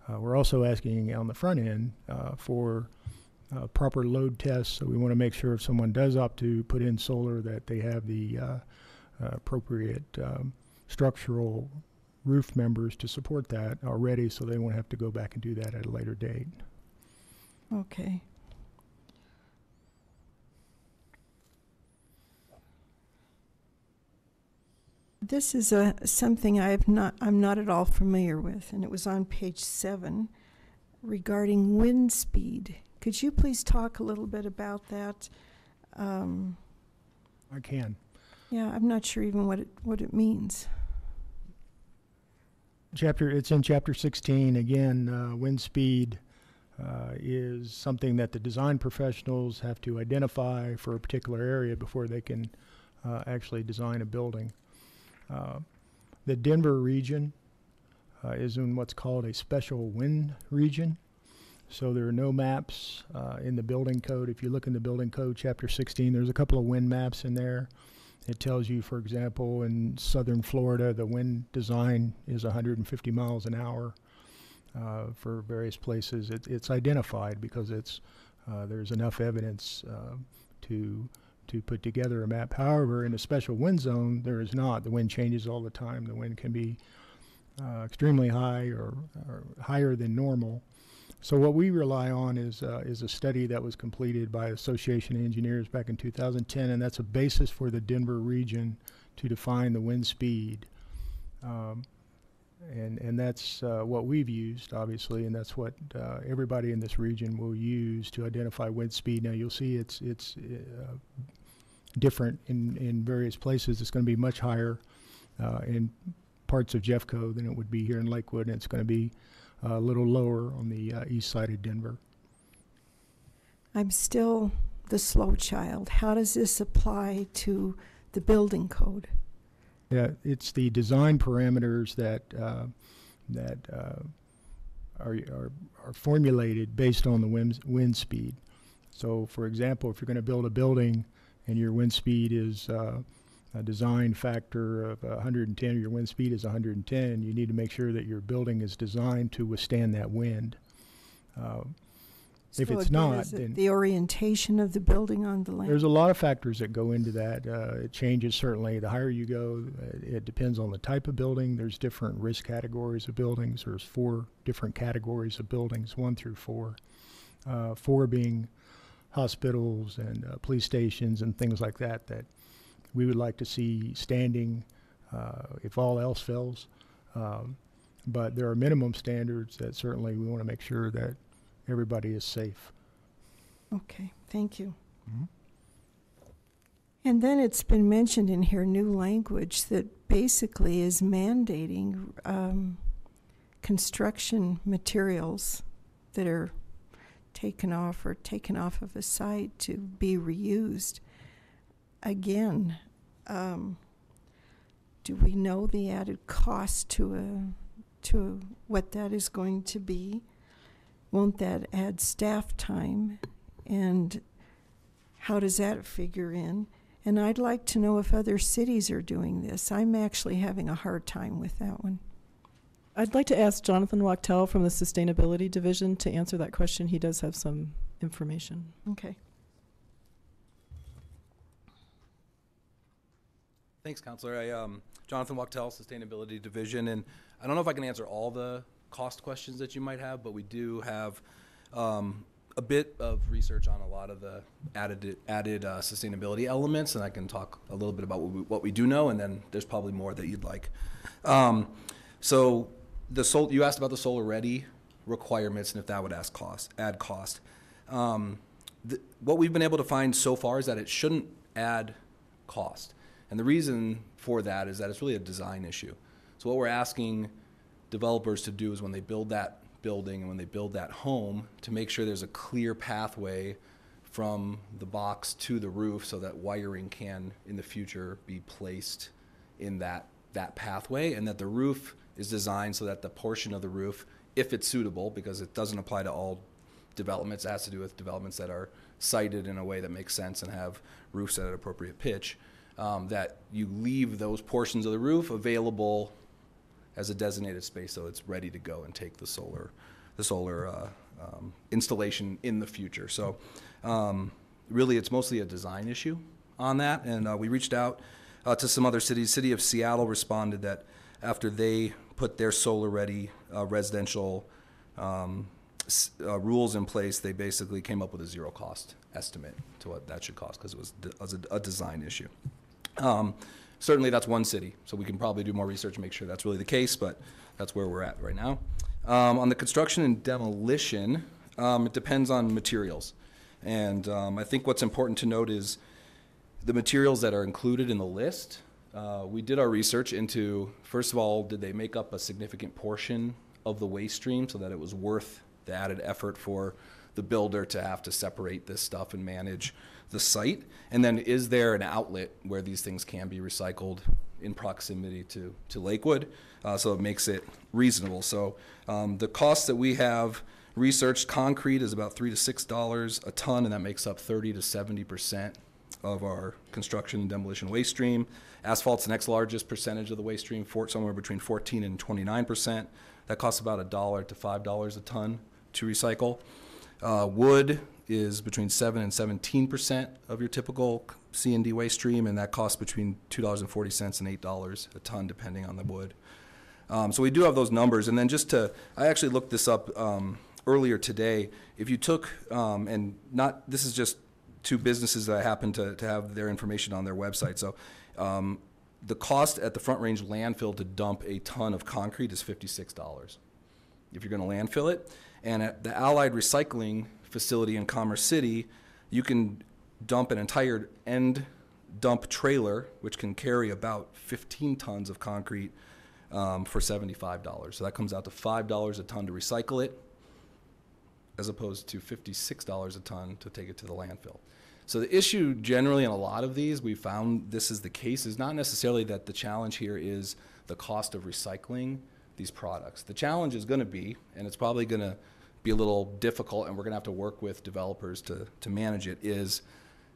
We're also asking on the front end for proper load tests. So we want to make sure if someone does opt to put in solar that they have the appropriate structural roof members to support that already, so they won't have to go back and do that at a later date. Okay. This is something I'm not at all familiar with, and it was on page 7 regarding wind speed. Could you please talk a little bit about that? I can. Yeah, I'm not sure even what it means. It's in chapter 16. Again, wind speed is something that the design professionals have to identify for a particular area before they can actually design a building. The Denver region is in what's called a special wind region. So there are no maps in the building code. If you look in the building code, chapter 16, there's a couple of wind maps in there. It tells you, for example, in southern Florida, the wind design is 150 miles an hour. For various places, it's identified because there's enough evidence to put together a map. However, in a special wind zone, there is not. The wind changes all the time. The wind can be extremely high or higher than normal. So what we rely on is a study that was completed by Association of Engineers back in 2010, and that's a basis for the Denver region to define the wind speed. And that's what we've used, obviously, and that's what everybody in this region will use to identify wind speed. Now you'll see it's different in various places. It's going to be much higher in parts of Jeffco than it would be here in Lakewood, and it's going to be a little lower on the east side of Denver. I'm still the slow child. How does this apply to the building code? Yeah, it's the design parameters that are formulated based on the wind speed. So, for example, if you're going to build a building and your wind speed is a design factor of 110, or your wind speed is 110, you need to make sure that your building is designed to withstand that wind. If it's not, then the orientation of the building on the land. There's a lot of factors that go into that. It changes certainly. The higher you go, it depends on the type of building. There's different risk categories of buildings. There's 4 different categories of buildings, 1 through 4. 4 being hospitals and police stations and things like that we would like to see standing if all else fails. But there are minimum standards that certainly we want to make sure that everybody is safe. Okay, thank you. Mm-hmm. And then it's been mentioned in here, new language that basically is mandating construction materials that are taken off of a site to be reused. Again, do we know the added cost to what that is going to be? Won't that add staff time? And how does that figure in? And I'd like to know if other cities are doing this. I'm actually having a hard time with that one. I'd like to ask Jonathan Wachtel from the Sustainability Division to answer that question. He does have some information. Okay. Thanks, Counselor. Jonathan Wachtel, Sustainability Division, and I don't know if I can answer all the cost questions that you might have, but we do have a bit of research on a lot of the added sustainability elements, and I can talk a little bit about what we do know, and then there's probably more that you'd like. So you asked about the Solar Ready requirements and if that would add cost. What we've been able to find so far is that it shouldn't add cost. And the reason for that is that it's really a design issue. So what we're asking developers to do is when they build that building and when they build that home, to make sure there's a clear pathway from the box to the roof so that wiring can in the future be placed in that pathway, and that the roof is designed so that the portion of the roof, if it's suitable, because it doesn't apply to all developments, it has to do with developments that are sited in a way that makes sense and have roofs at an appropriate pitch, that you leave those portions of the roof available as a designated space so it's ready to go and take the solar installation in the future. So really it's mostly a design issue on that, and we reached out to some other cities. City of Seattle responded that after they put their solar ready residential rules in place, they basically came up with a zero cost estimate to what that should cost, because it was a design issue. Certainly that's one city, so we can probably do more research and make sure that's really the case, but that's where we're at right now. On the construction and demolition, it depends on materials. And I think what's important to note is the materials that are included in the list. We did our research into, first of all, did they make up a significant portion of the waste stream so that it was worth the added effort for the builder to have to separate this stuff and manage the site? And then is there an outlet where these things can be recycled in proximity to Lakewood, so it makes it reasonable. So the costs that we have researched, concrete is about $3 to $6 a ton, and that makes up 30 to 70% of our construction and demolition waste stream. Asphalt's the next largest percentage of the waste stream, somewhere between 14 and 29%. That costs about $1 to $5 a ton to recycle. Wood is between 7 and 17% of your typical C&D waste stream, and that costs between $2.40 and $8 a ton, depending on the wood. So we do have those numbers. And then I actually looked this up earlier today. If you took, this is just two businesses that I happen to have their information on their website. So the cost at the Front Range landfill to dump a ton of concrete is $56 if you're going to landfill it. And at the Allied Recycling facility in Commerce City, you can dump an entire end dump trailer, which can carry about 15 tons of concrete for $75. So that comes out to $5 a ton to recycle it, as opposed to $56 a ton to take it to the landfill. So the issue generally in a lot of these, we found this is the case, is not necessarily that the challenge here is the cost of recycling these products. The challenge is going to be, and it's probably going to be a little difficult, and we're going to have to work with developers to manage it, is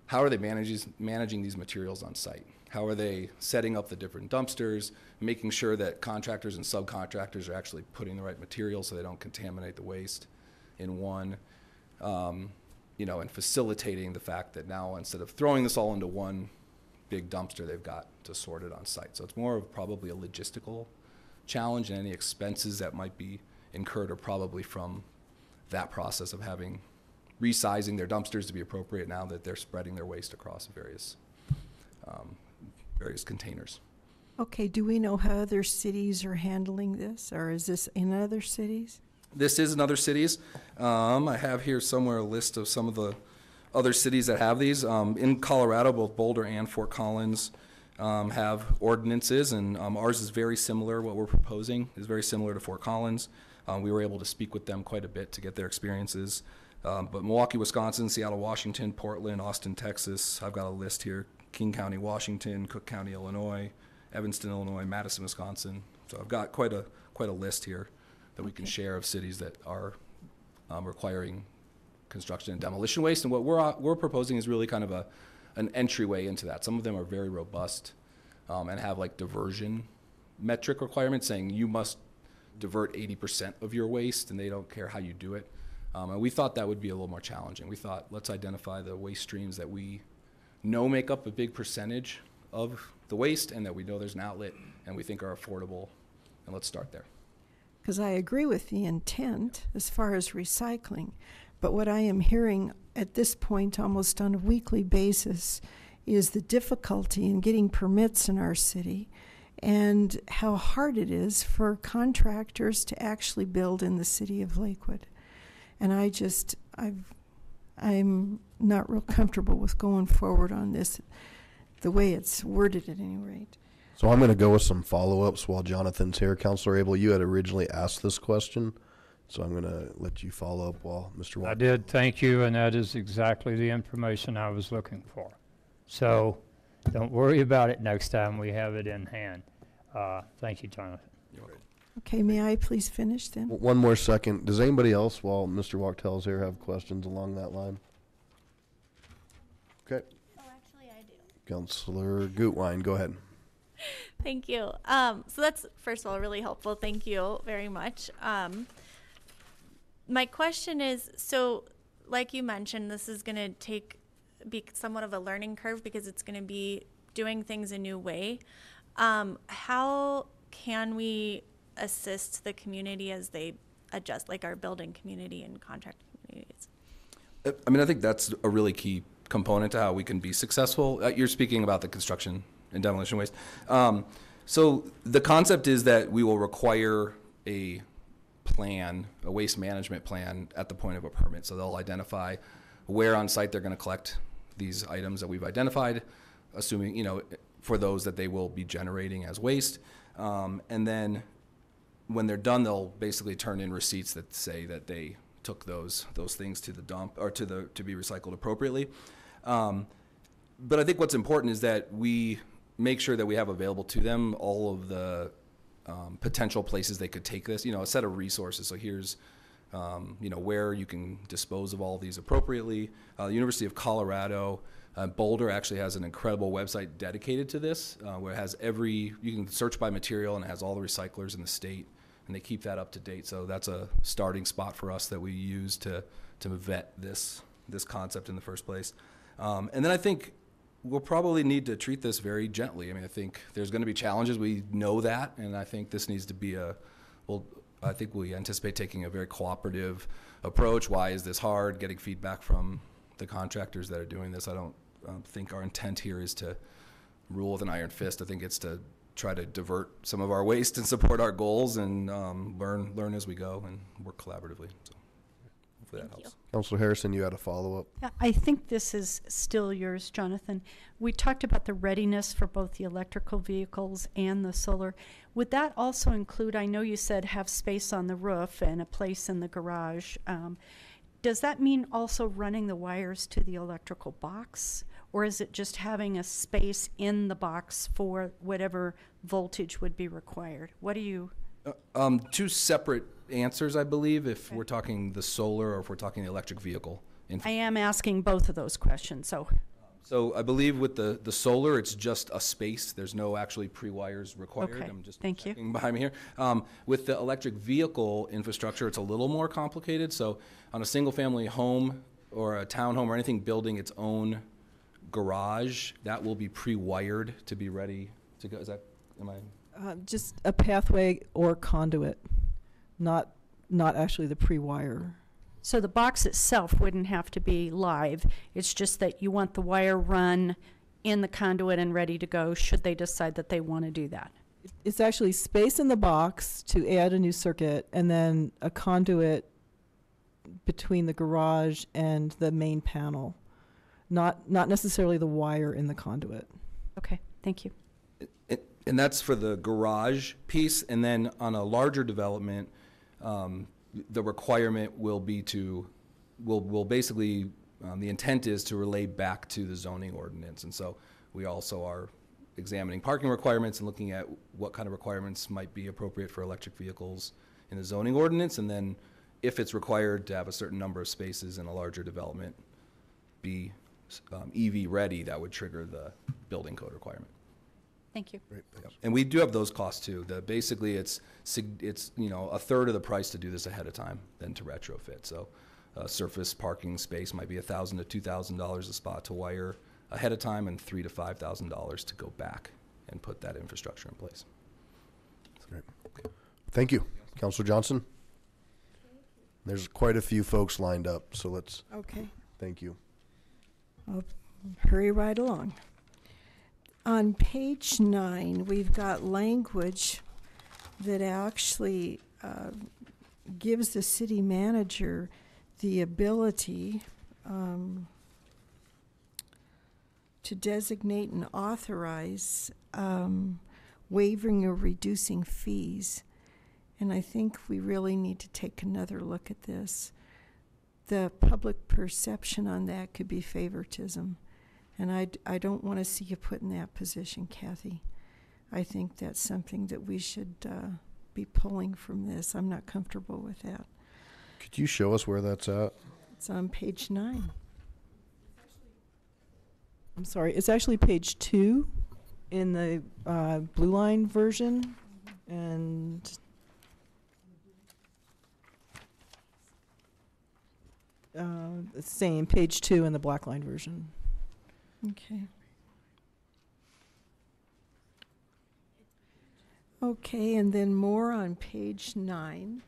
how are they managing these materials on site? How are they setting up the different dumpsters, making sure that contractors and subcontractors are actually putting the right materials so they don't contaminate the waste in one, and facilitating the fact that now instead of throwing this all into one big dumpster, they've got to sort it on site. So it's more of probably a logistical challenge, and any expenses that might be incurred are probably from that process of resizing their dumpsters to be appropriate now that they're spreading their waste across various containers. Okay, do we know how other cities are handling this, or is this in other cities? This is in other cities. I have here somewhere a list of some of the other cities that have these. In Colorado, both Boulder and Fort Collins have ordinances, and ours is very similar. What we're proposing is very similar to Fort Collins. We were able to speak with them quite a bit to get their experiences. But Milwaukee, Wisconsin, Seattle, Washington, Portland, Austin, Texas. I've got a list here. King County, Washington, Cook County, Illinois, Evanston, Illinois, Madison, Wisconsin. So I've got quite a list here that we can share of cities that are requiring construction and demolition waste. And what we're proposing is really kind of an entryway into that. Some of them are very robust and have like diversion metric requirements saying you must divert 80% of your waste, and they don't care how you do it. And we thought that would be a little more challenging. We thought, let's identify the waste streams that we know make up a big percentage of the waste and that we know there's an outlet and we think are affordable, and let's start there. Because I agree with the intent as far as recycling, but what I am hearing at this point almost on a weekly basis is the difficulty in getting permits in our city and how hard it is for contractors to actually build in the city of Lakewood. And I'm not real comfortable with going forward on this, the way it's worded at any rate. So I'm going to go with some follow-ups while Jonathan's here. Councilor Abel, you had originally asked this question, so I'm going to let you follow up while Mr. Walker. I did, thank you, and that is exactly the information I was looking for. So don't worry about it next time, we have it in hand. Thank you, Jonathan. Okay, may I please finish then? One more second. Does anybody else, while Mr. Wachtel's here, have questions along that line? Okay. Oh, actually, I do. Councilor Gutwein, go ahead. Thank you. So that's, first of all, really helpful. Thank you very much. My question is, so like you mentioned, this is going to be somewhat of a learning curve because it's going to be doing things a new way. How can we assist the community as they adjust, like our building community and contract communities? I mean, I think that's a really key component to how we can be successful. You're speaking about the construction and demolition waste. So the concept is that we will require a plan, a waste management plan at the point of a permit. So they'll identify where on site they're going to collect these items that we've identified, assuming, you know, for those that they will be generating as waste. And then when they're done, they'll basically turn in receipts that say that they took those things to the dump or to be recycled appropriately. But I think what's important is that we make sure that we have available to them all of the potential places they could take this, you know, a set of resources. So here's, you know, where you can dispose of all of these appropriately. The University of Colorado, Boulder actually has an incredible website dedicated to this, where it has you can search by material and it has all the recyclers in the state, and they keep that up to date. So that's a starting spot for us that we use to vet this concept in the first place. And then I think we'll probably need to treat this very gently. I mean, I think there's going to be challenges. We know that, and I think this needs to be I think we anticipate taking a very cooperative approach. Why is this hard? Getting feedback from the contractors that are doing this. I don't think our intent here is to rule with an iron fist. I think it's to try to divert some of our waste and support our goals and learn as we go and work collaboratively. So hopefully that helps. Councilor Harrison, you had a follow-up. Yeah, I think this is still yours, Jonathan. We talked about the readiness for both the electrical vehicles and the solar. Would that also include, I know you said have space on the roof and a place in the garage. Does that mean also running the wires to the electrical box? Or is it just having a space in the box for whatever voltage would be required? What do you? Two separate answers, I believe, if we're talking the solar or if we're talking the electric vehicle. I am asking both of those questions. So I believe with the solar, it's just a space. There's no actually pre-wires required. Okay. I'm just Thank you. behind me here. With the electric vehicle infrastructure, it's a little more complicated. So on a single-family home or a townhome or anything building its own garage, that will be pre-wired to be ready to go. Just a pathway or conduit, not actually the pre-wire. So the box itself wouldn't have to be live. It's just that you want the wire run in the conduit and ready to go should they decide that they want to do that. It's actually space in the box to add a new circuit and then a conduit between the garage and the main panel. Not necessarily the wire in the conduit. Okay, thank you. And that's for the garage piece. And then on a larger development, the requirement will be will basically, the intent is to relay back to the zoning ordinance. And so we also are examining parking requirements and looking at what kind of requirements might be appropriate for electric vehicles in the zoning ordinance. And then if it's required to have a certain number of spaces in a larger development be EV ready, that would trigger the building code requirement. Thank you. Great, thanks. And we do have those costs too. Basically, it's a third of the price to do this ahead of time than to retrofit. So, surface parking space might be $1,000 to $2,000 a spot to wire ahead of time, and $3,000 to $5,000 to go back and put that infrastructure in place. Great. Thank you, Councilor Johnson. There's quite a few folks lined up, so let's. Okay. Thank you. I'll hurry right along. On page 9, we've got language that actually gives the city manager the ability to designate and authorize waiving or reducing fees. And I think we really need to take another look at this. The public perception on that could be favoritism. And I don't want to see you put in that position, Kathy. I think that's something that we should be pulling from this. I'm not comfortable with that. Could you show us where that's at? It's on page 9. I'm sorry, it's actually page 2 in the blue line version, and the same, page 2 in the black line version. Okay. Okay, and then more on page 9.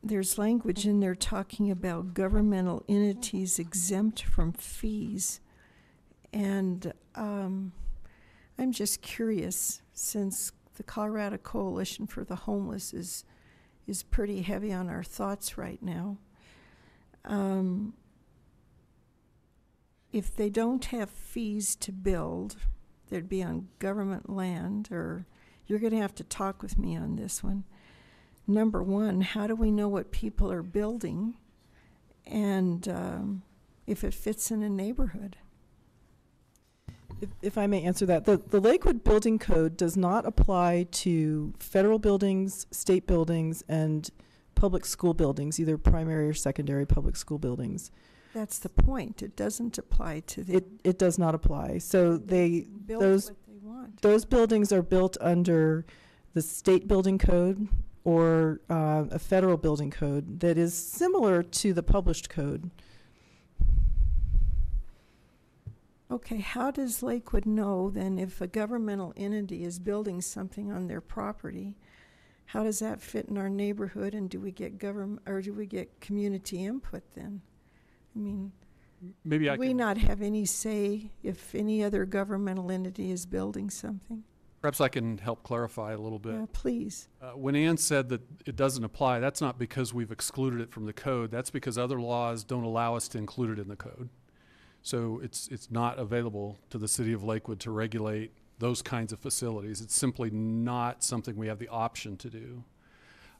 There's language in there talking about governmental entities exempt from fees. And I'm just curious, since the Colorado Coalition for the Homeless is pretty heavy on our thoughts right now. If they don't have fees to build, they'd be on government land, or you're going to have to talk with me on this one. Number one, how do we know what people are building, and if it fits in a neighborhood? If I may answer that, the Lakewood Building Code does not apply to federal buildings, state buildings, and public school buildings, either primary or secondary public school buildings. That's the point. It doesn't apply to the. It does not apply. So build what they want. Those buildings are built under the state building code or a federal building code that is similar to the published code. Okay, how does Lakewood know then if a governmental entity is building something on their property? How does that fit in our neighborhood, and do we get government or do we get community input then? I mean, maybe do we not have any say if any other governmental entity is building something? Perhaps I can help clarify a little bit. Yeah, please. When Ann said that it doesn't apply, that's not because we've excluded it from the code. That's because other laws don't allow us to include it in the code. So it's not available to the city of Lakewood to regulate those kinds of facilities. It's simply not something we have the option to do.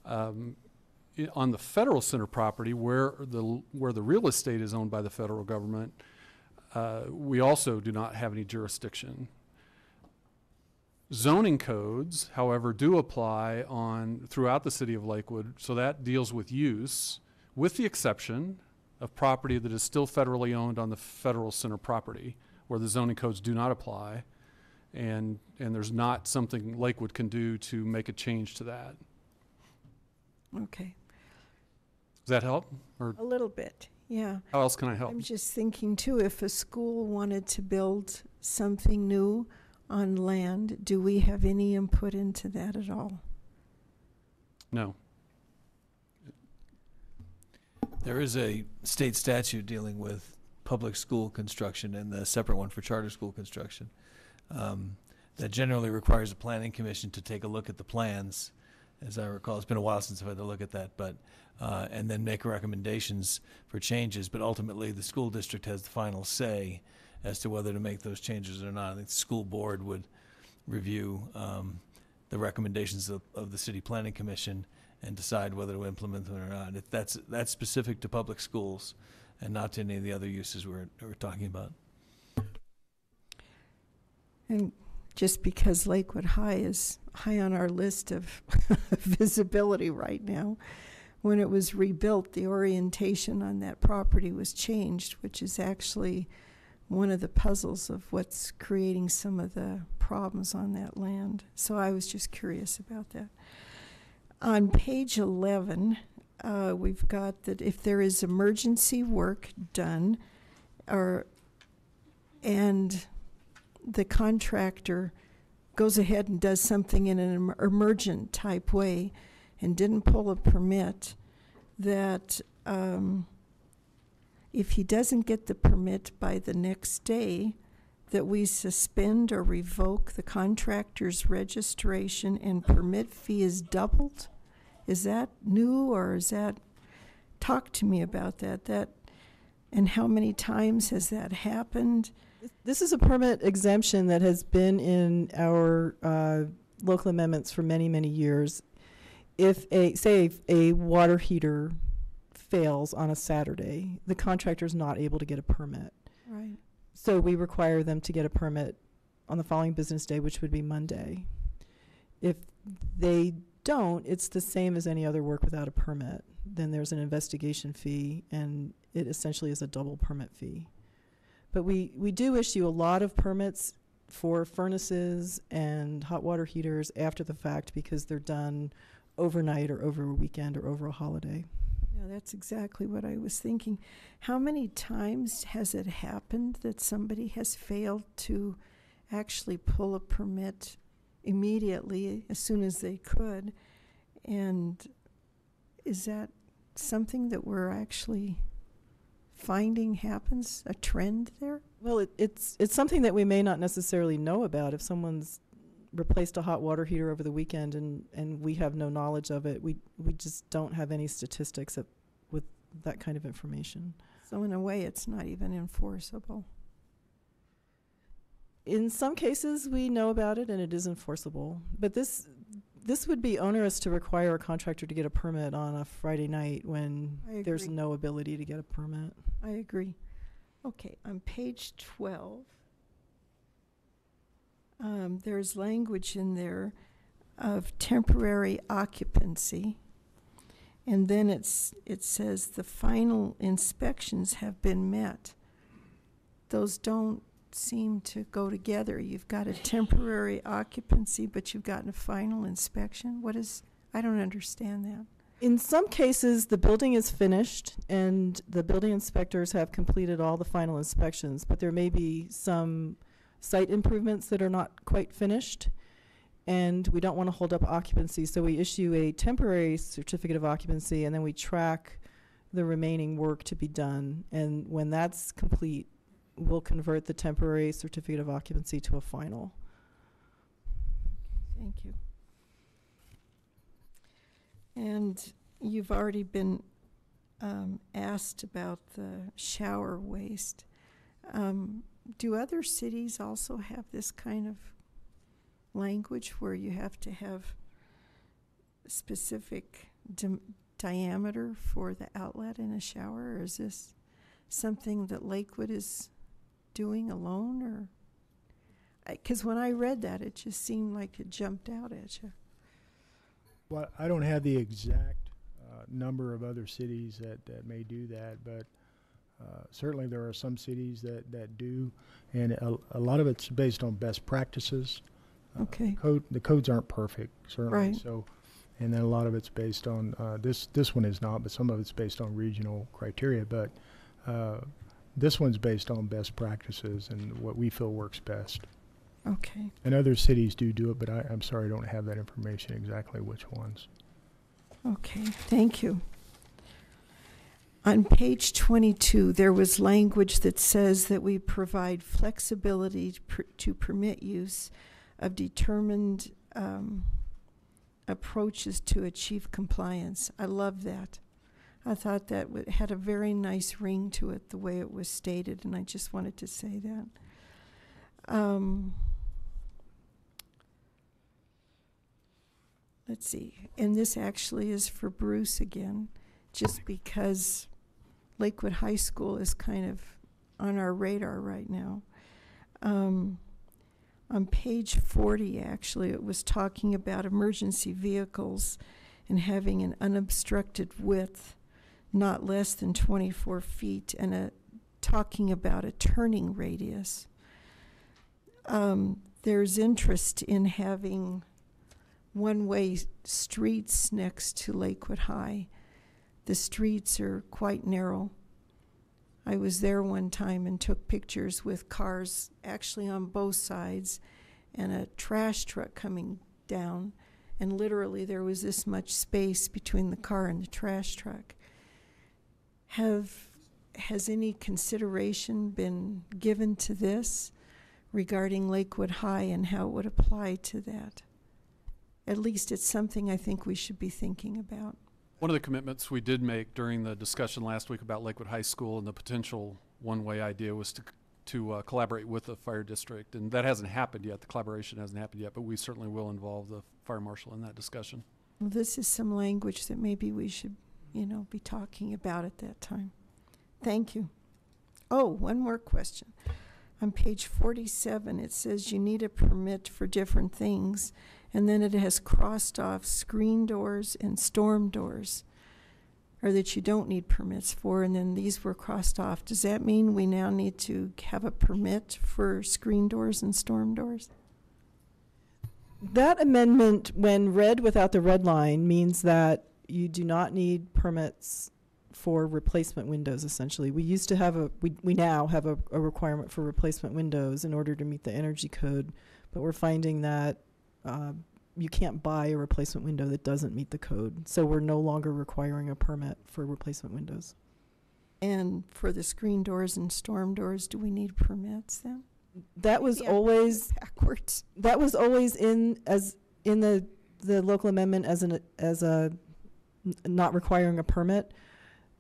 On the federal center property, where the real estate is owned by the federal government, we also do not have any jurisdiction. Zoning codes, however, do apply throughout the city of Lakewood, so that deals with use, with the exception of property that is still federally owned on the federal center property, where the zoning codes do not apply, and there's not something Lakewood can do to make a change to that. Okay. Does that help? Or a little bit, yeah. How else can I help? I'm just thinking too, if a school wanted to build something new on land, do we have any input into that at all? No. There is a state statute dealing with public school construction and the separate one for charter school construction that generally requires a planning commission to take a look at the plans. As I recall, it's been a while since I've had to look at that, but and then make recommendations for changes. But ultimately, the school district has the final say as to whether to make those changes or not. I think the school board would review the recommendations of the city planning commission and decide whether to implement them or not. That's specific to public schools and not to any of the other uses we're talking about. And just because Lakewood High is high on our list of visibility right now, when it was rebuilt, the orientation on that property was changed, which is actually one of the puzzles of what's creating some of the problems on that land. So I was just curious about that. On page 11, we've got that if there is emergency work done, and the contractor goes ahead and does something in an emergent type way and didn't pull a permit, that if he doesn't get the permit by the next day, that we suspend or revoke the contractor's registration and permit fee is doubled? Is that new, or is that, talk to me about that, and how many times has that happened? This is a permit exemption that has been in our local amendments for many, many years. If a water heater fails on a Saturday, the contractor's not able to get a permit. Right. So we require them to get a permit on the following business day, which would be Monday. If they don't, it's the same as any other work without a permit. Then there's an investigation fee, and it essentially is a double permit fee. But we do issue a lot of permits for furnaces and hot water heaters after the fact because they're done overnight or over a weekend or over a holiday. Yeah, that's exactly what I was thinking. How many times has it happened that somebody has failed to actually pull a permit immediately as soon as they could? And is that something that we're actually finding happens, a trend there? Well, it's something that we may not necessarily know about. If someone's replaced a hot water heater over the weekend and we have no knowledge of it, we just don't have any statistics with that kind of information. So in a way, it's not even enforceable. In some cases, we know about it and it is enforceable. But this would be onerous to require a contractor to get a permit on a Friday night when there's no ability to get a permit. I agree. Okay, on page 12, there's language in there of temporary occupancy, and then it says the final inspections have been met. Those don't seem to go together. You've got a temporary occupancy, but you've gotten a final inspection. I don't understand that. In some cases, the building is finished and the building inspectors have completed all the final inspections, but there may be some site improvements that are not quite finished, and we don't want to hold up occupancy, so we issue a temporary certificate of occupancy, and then we track the remaining work to be done, and when that's complete, we'll convert the temporary certificate of occupancy to a final. Thank you. And you've already been asked about the shower waste. Do other cities also have this kind of language where you have to have specific diameter for the outlet in a shower, or is this something that Lakewood is doing alone? Or because when I read that, it just seemed like it jumped out at you. Well, I don't have the exact number of other cities that may do that, but certainly there are some cities that do, and a lot of it's based on best practices. Okay. The codes aren't perfect, certainly. Right. So, and then a lot of it's based on this one is not, but some of it's based on regional criteria. But this one's based on best practices and what we feel works best. Okay. And other cities do it, but I'm sorry, I don't have that information exactly which ones. Okay, thank you. On page 22, there was language that says that we provide flexibility to permit use of determined approaches to achieve compliance. I love that. I thought that had a very nice ring to it, the way it was stated, and I just wanted to say that. Let's see, and this actually is for Bruce again, just because Lakewood High School is kind of on our radar right now. On page 40, actually, it was talking about emergency vehicles and having an unobstructed width not less than 24 feet and a talking about a turning radius. There's interest in having one-way streets next to Lakewood High. The streets are quite narrow. I was there one time and took pictures with cars actually on both sides and a trash truck coming down, and literally there was this much space between the car and the trash truck. Has any consideration been given to this regarding Lakewood High and how it would apply to that? At least it's something I think we should be thinking about. One of the commitments we did make during the discussion last week about Lakewood High School and the potential one-way idea was to collaborate with the fire district, and that hasn't happened yet. The collaboration hasn't happened yet, but we certainly will involve the fire marshal in that discussion. Well, this is some language that maybe we should, be talking about at that time. Thank you. Oh, one more question. On page 47, it says you need a permit for different things, and then it has crossed off screen doors and storm doors, or that you don't need permits for, and then these were crossed off. Does that mean we now need to have a permit for screen doors and storm doors? That amendment, when read without the red line, means that you do not need permits for replacement windows, essentially. We used to have we now have a requirement for replacement windows in order to meet the energy code, but we're finding that you can't buy a replacement window that doesn't meet the code. So we're no longer requiring a permit for replacement windows. And for the screen doors and storm doors, do we need permits then? That was always backwards. That was always in the local amendment as a not requiring a permit.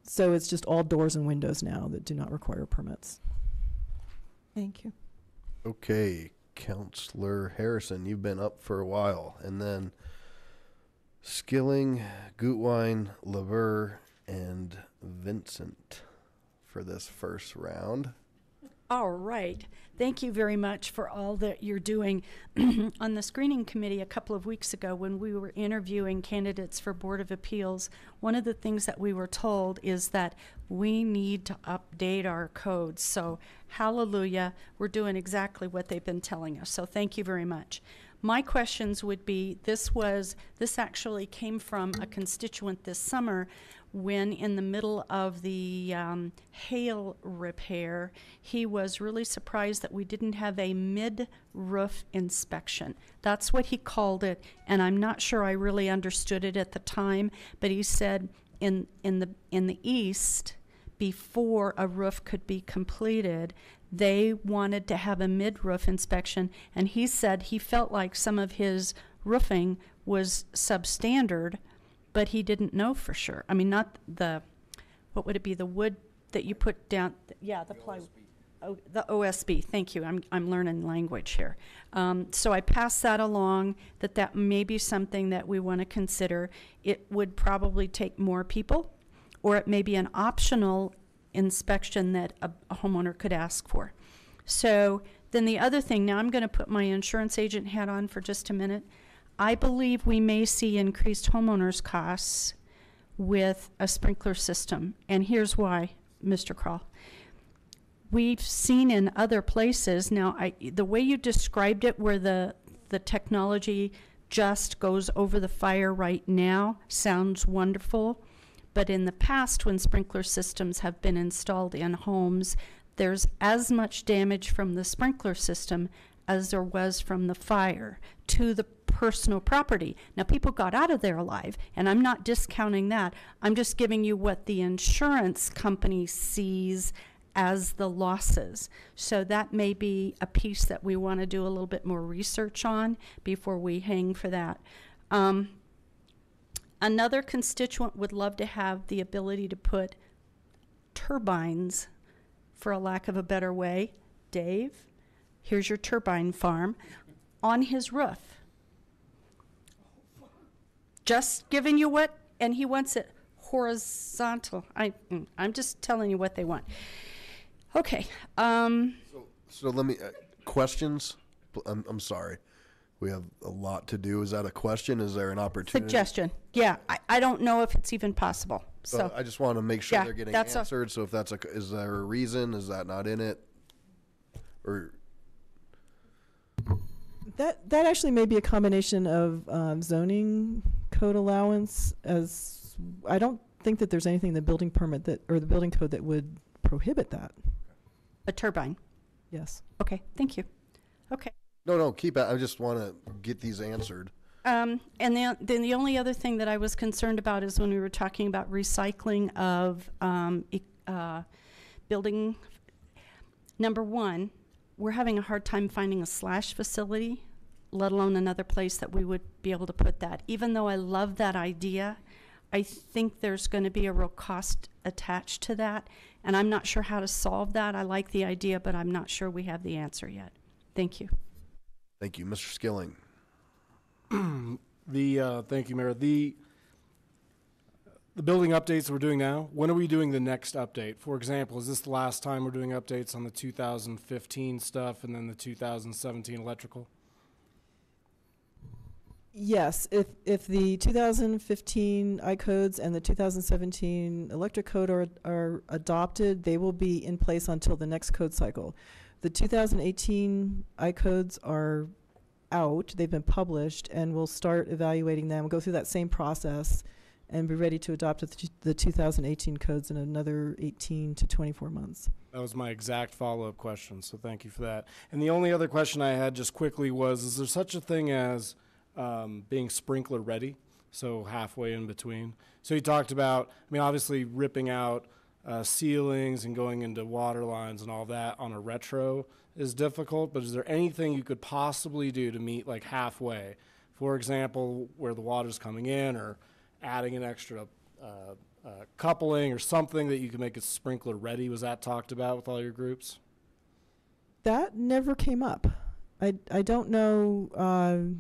So it's just all doors and windows now that do not require permits. Thank you. Okay, Councillor Harrison, you've been up for a while. And then Skilling, Gutwein, LeBur, and Vincent for this first round. All right. Thank you very much for all that you're doing. On the screening committee a couple of weeks ago when we were interviewing candidates for Board of Appeals, one of the things that we were told is that we need to update our codes. So hallelujah, we're doing exactly what they've been telling us. So thank you very much. My questions would be, this actually came from a constituent this summer when in the middle of the hail repair, he was really surprised that we didn't have a mid-roof inspection. That's what he called it, and I'm not sure I really understood it at the time, but he said in the east, before a roof could be completed, they wanted to have a mid-roof inspection, and he said he felt like some of his roofing was substandard, but he didn't know for sure. I mean, not the, what would it be, the wood that you put down, the plywood. Oh, the OSB, thank you, I'm learning language here. So I passed that along, that may be something that we want to consider. It would probably take more people, or it may be an optional inspection that a homeowner could ask for. So then the other thing, now I'm going to put my insurance agent hat on for just a minute. I believe we may see increased homeowners costs with a sprinkler system, and here's why, Mr. Kroll. We've seen in other places, now the way you described it, where the technology just goes over the fire right now, sounds wonderful. But in the past, when sprinkler systems have been installed in homes, there's as much damage from the sprinkler system as there was from the fire to the personal property. Now, people got out of there alive, and I'm not discounting that. I'm just giving you what the insurance company sees as the losses. So that may be a piece that we want to do a little bit more research on before we hang for that. Another constituent would love to have the ability to put turbines, for a lack of a better way. Dave, here's your turbine farm, on his roof. Just giving you what, and he wants it horizontal. I'm just telling you what they want. Okay. So let me, questions? I'm sorry. We have a lot to do. Is that a question? Is there an opportunity? Suggestion. Yeah, I don't know if it's even possible. So I just want to make sure yeah, they're getting that's answered. So if that's is there a reason? Is that not in it? Or That actually may be a combination of zoning code allowance, as I don't think that there's anything in the building permit that, or the building code that would prohibit that. a turbine. Yes. Okay, thank you. Okay. no, keep it. I just want to get these answered. And then the only other thing that I was concerned about is when we were talking about recycling of building. Number one, we're having a hard time finding a slash facility, let alone another place that we would be able to put that. Even though I love that idea, I think there's going to be a real cost attached to that, and I'm not sure how to solve that. I like the idea, but I'm not sure we have the answer yet. Thank you. Thank you, Mr. Skilling. Thank you, Mayor. The building updates we're doing now, when are we doing the next update? For example, is this the last time we're doing updates on the 2015 stuff and then the 2017 electrical? Yes, if the 2015 I-codes and the 2017 electric code are adopted, they will be in place until the next code cycle. The 2018 I-codes are out, they've been published, and we'll start evaluating them. We'll go through that same process and be ready to adopt the 2018 codes in another 18 to 24 months. That was my exact follow-up question, so thank you for that. And the only other question I had just quickly was, is there such a thing as being sprinkler ready, so halfway in between? So you talked about, I mean, obviously ripping out ceilings and going into water lines and all that on a retro is difficult, but is there anything you could possibly do to meet like halfway? For example, where the water's coming in, or adding an extra coupling or something that you can make it sprinkler ready? Was that talked about with all your groups? That never came up. I don't know.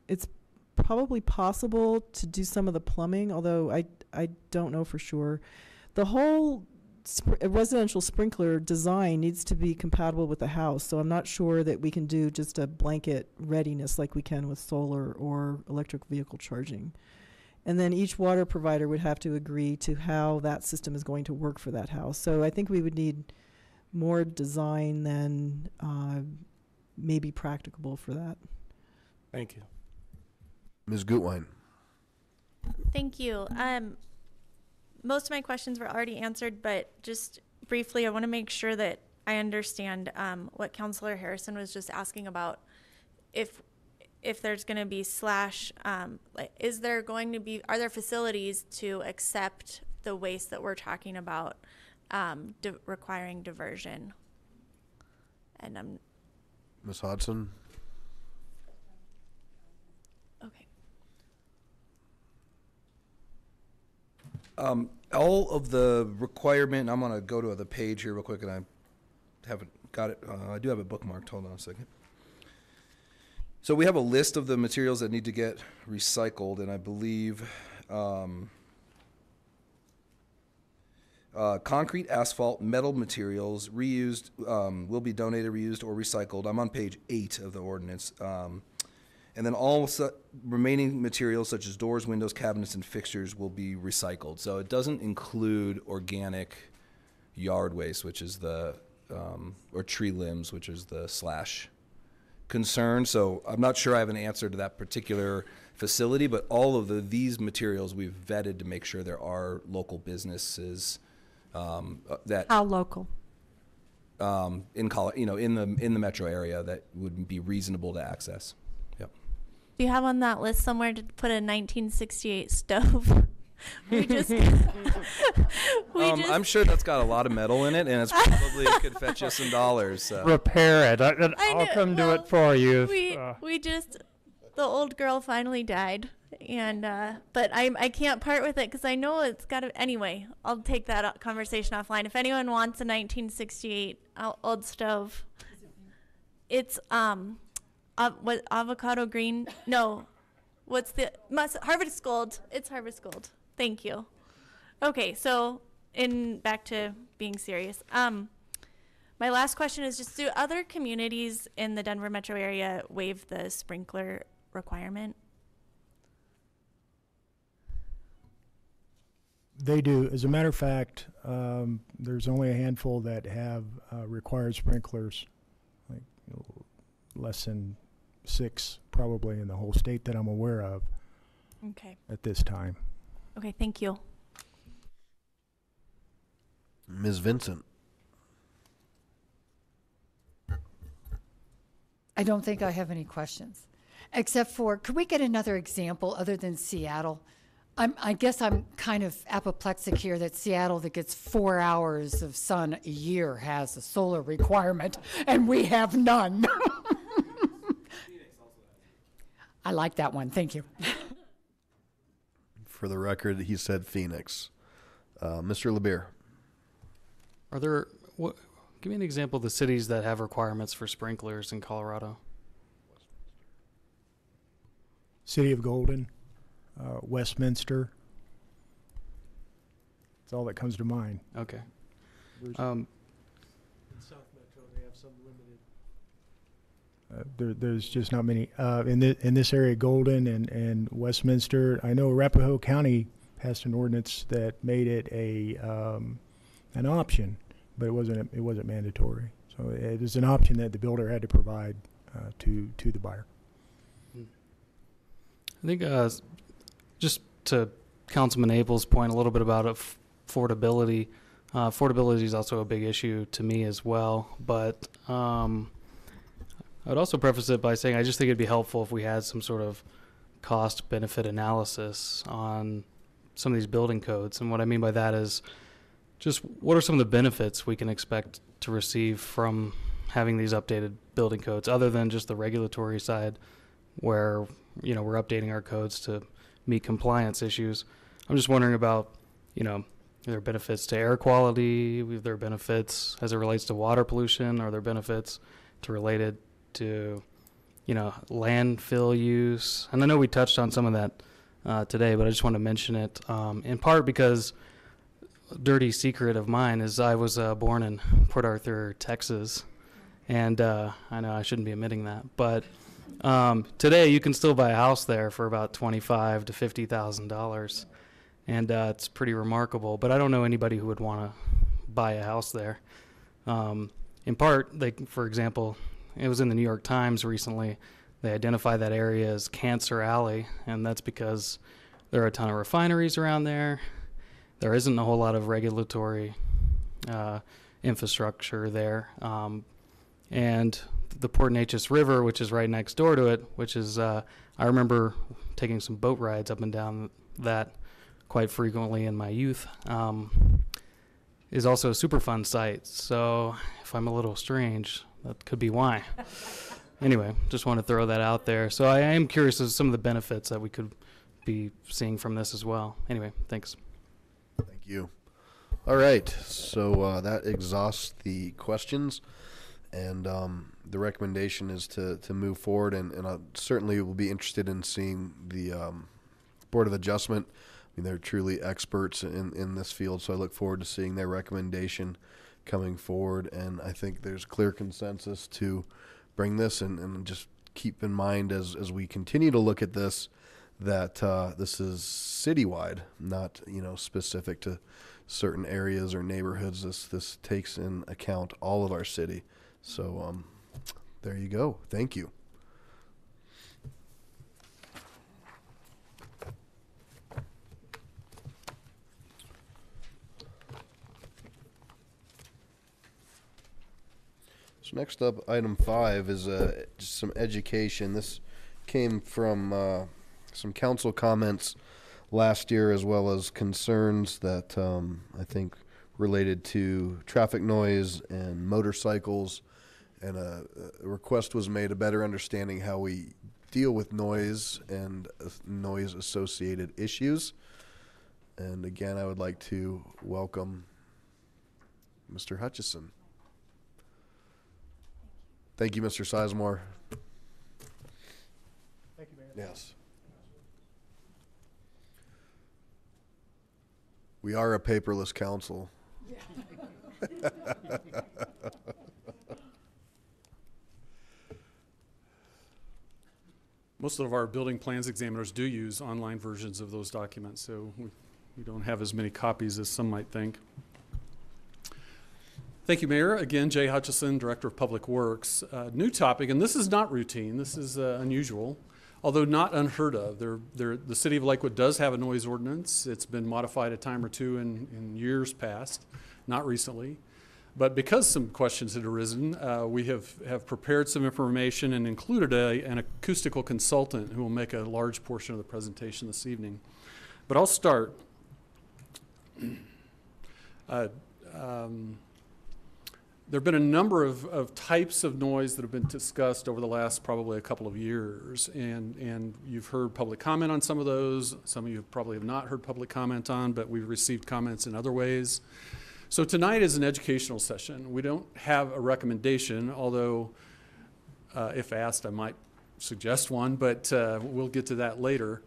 It's probably possible to do some of the plumbing, although I don't know for sure. The whole residential sprinkler design needs to be compatible with the house, so I'm not sure that we can do just a blanket readiness like we can with solar or electric vehicle charging. And then each water provider would have to agree to how that system is going to work for that house. So I think we would need more design than maybe practicable for that. Thank you. Ms. Gutwein. Thank you. Most of my questions were already answered, but just briefly, I want to make sure that I understand what Councilor Harrison was just asking about. If there's going to be slash, is there going to be, are there facilities to accept the waste that we're talking about requiring diversion? And Ms. Hodson. Okay. All of the requirement, I'm going to go to the page here real quick, and I haven't got it. I do have it bookmarked. Hold on a second. So we have a list of the materials that need to get recycled, and I believe concrete, asphalt, metal materials, reused, will be donated, reused, or recycled. I'm on page 8 of the ordinance. And then all remaining materials such as doors, windows, cabinets, and fixtures will be recycled. So it doesn't include organic yard waste, which is the, or tree limbs, which is the slash concern. So I'm not sure I have an answer to that particular facility, but all of these materials we've vetted to make sure there are local businesses that. How local? In the metro area that would be reasonable to access. Do you have on that list somewhere to put a 1968 stove? I'm sure that's got a lot of metal in it, and it's probably could fetch you some dollars. So. Repair it. I'll come do it for you. The old girl finally died, and but I can't part with it because I know it's got to. Anyway, I'll take that conversation offline. If anyone wants a 1968 old stove, it's what, avocado green? No, what's the Harvest Gold? It's Harvest Gold. Thank you. Okay, so back to being serious. My last question is just, do other communities in the Denver metro area waive the sprinkler requirement? They do. As a matter of fact, there's only a handful that have required sprinklers, like less than 6 probably in the whole state that I'm aware of. Okay. At this time. Okay, thank you. Ms. Vincent. I don't think I have any questions, except for, could we get another example other than Seattle? I guess I'm kind of apoplectic here that Seattle, that gets 4 hours of sun a year, has a solar requirement, and we have none. I like that one. Thank you. For the record, he said Phoenix. Mr. LeBeer. Are there, give me an example of the cities that have requirements for sprinklers in Colorado. City of Golden, Westminster. That's all that comes to mind. Okay. In South Metro, they have some limited. There's just not many. In this area, Golden and Westminster. I know Arapahoe County passed an ordinance that made it an option, but it wasn't mandatory. So it was an option that the builder had to provide to the buyer. I think just to Councilman Abel's point a little bit about affordability. Affordability is also a big issue to me as well, but I would also preface it by saying I just think it'd be helpful if we had some sort of cost-benefit analysis on some of these building codes. And what I mean by that is just what are some of the benefits we can expect to receive from having these updated building codes, other than just the regulatory side where, you know, we're updating our codes to meet compliance issues. I'm just wondering about, you know, are there benefits to air quality? Are there benefits as it relates to water pollution? Are there benefits related to, you know, landfill use? And I know we touched on some of that today, but I just want to mention it in part because a dirty secret of mine is I was born in Port Arthur, Texas, and I know I shouldn't be admitting that, but today you can still buy a house there for about $25,000 to $50,000, and it's pretty remarkable. But I don't know anybody who would want to buy a house there. In part, for example, it was in the New York Times recently. They identify that area as Cancer Alley, and that's because there are a ton of refineries around there. There isn't a whole lot of regulatory infrastructure there, and the Port Neches River, which is right next door to it, which is, I remember taking some boat rides up and down that quite frequently in my youth, is also a Superfund site. So if I'm a little strange, that could be why. Anyway, just want to throw that out there. So I am curious as to some of the benefits that we could be seeing from this as well. Anyway, thanks. Thank you. All right, so that exhausts the questions. And the recommendation is to move forward, and I certainly will be interested in seeing the Board of Adjustment. I mean, they're truly experts in this field, so I look forward to seeing their recommendation coming forward. And I think there's clear consensus to bring this, and just keep in mind as we continue to look at this that this is citywide, not, you know, specific to certain areas or neighborhoods. This takes in account all of our city. So there you go. Thank you. So next up, item 5 is just some education. This came from some council comments last year, as well as concerns that I think related to traffic noise and motorcycles. And a request was made, a better understanding how we deal with noise and noise associated issues. And again, I would like to welcome Mr. Hutchison. Thank you, Mr. Sizemore. Thank you, Mayor. Yes. We are a paperless council. Yeah. most of our building plans examiners do use online versions of those documents, so we don't have as many copies as some might think. Thank you, Mayor. Again, Jay Hutchison, Director of Public Works. New topic, and this is not routine. This is unusual, although not unheard of. The City of Lakewood does have a noise ordinance. It's been modified a time or two in years past, not recently. But because some questions had arisen, we have prepared some information and included an acoustical consultant who will make a large portion of the presentation this evening. But I'll start. There have been a number of types of noise that have been discussed over the last probably a couple of years, and you've heard public comment on some of those. Some of you probably have not heard public comment on, but we've received comments in other ways. So tonight is an educational session. We don't have a recommendation, although if asked, I might suggest one, but we'll get to that later.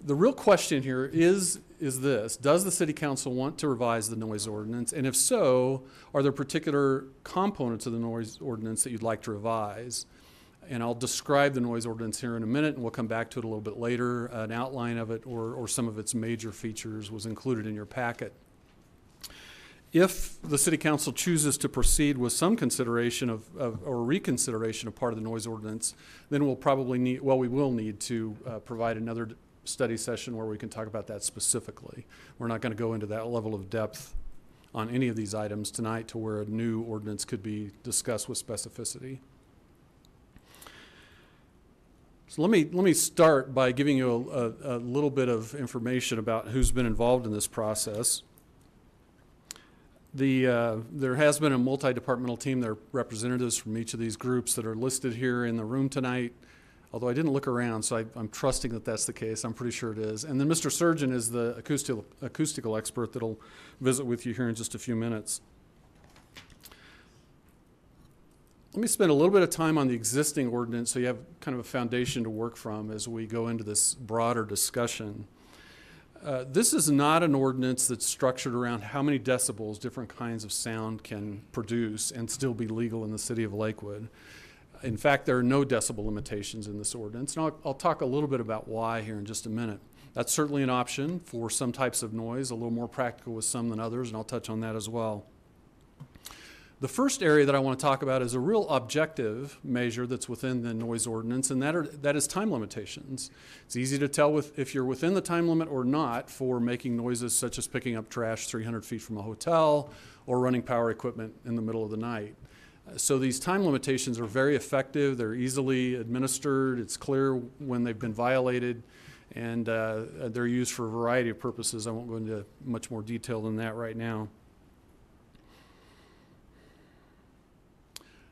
The real question here is this: does the City Council want to revise the noise ordinance? And if so, are there particular components of the noise ordinance that you'd like to revise? And I'll describe the noise ordinance here in a minute, and we'll come back to it a little bit later. An outline of it or some of its major features was included in your packet. If the City Council chooses to proceed with some consideration or reconsideration of part of the noise ordinance, then we'll probably need, well, we will need to provide another study session where we can talk about that specifically. We're not going to go into that level of depth on any of these items tonight to where a new ordinance could be discussed with specificity. So let me start by giving you a little bit of information about who's been involved in this process. There has been a multi-departmental team. There are representatives from each of these groups that are listed here in the room tonight. Although I didn't look around, so I'm trusting that that's the case. I'm pretty sure it is. And then Mr. Surgeon is the acoustical expert that'll visit with you here in just a few minutes. Let me spend a little bit of time on the existing ordinance so you have kind of a foundation to work from as we go into this broader discussion. This is not an ordinance that's structured around how many decibels different kinds of sound can produce and still be legal in the City of Lakewood. In fact, there are no decibel limitations in this ordinance, and I'll talk a little bit about why here in just a minute. That's certainly an option for some types of noise, a little more practical with some than others, and I'll touch on that as well. The first area that I want to talk about is a real objective measure that's within the noise ordinance, and that is time limitations. It's easy to tell if you're within the time limit or not for making noises such as picking up trash 300 feet from a hotel or running power equipment in the middle of the night. So these time limitations are very effective. They're easily administered. It's clear when they've been violated, and they're used for a variety of purposes. I won't go into much more detail than that right now.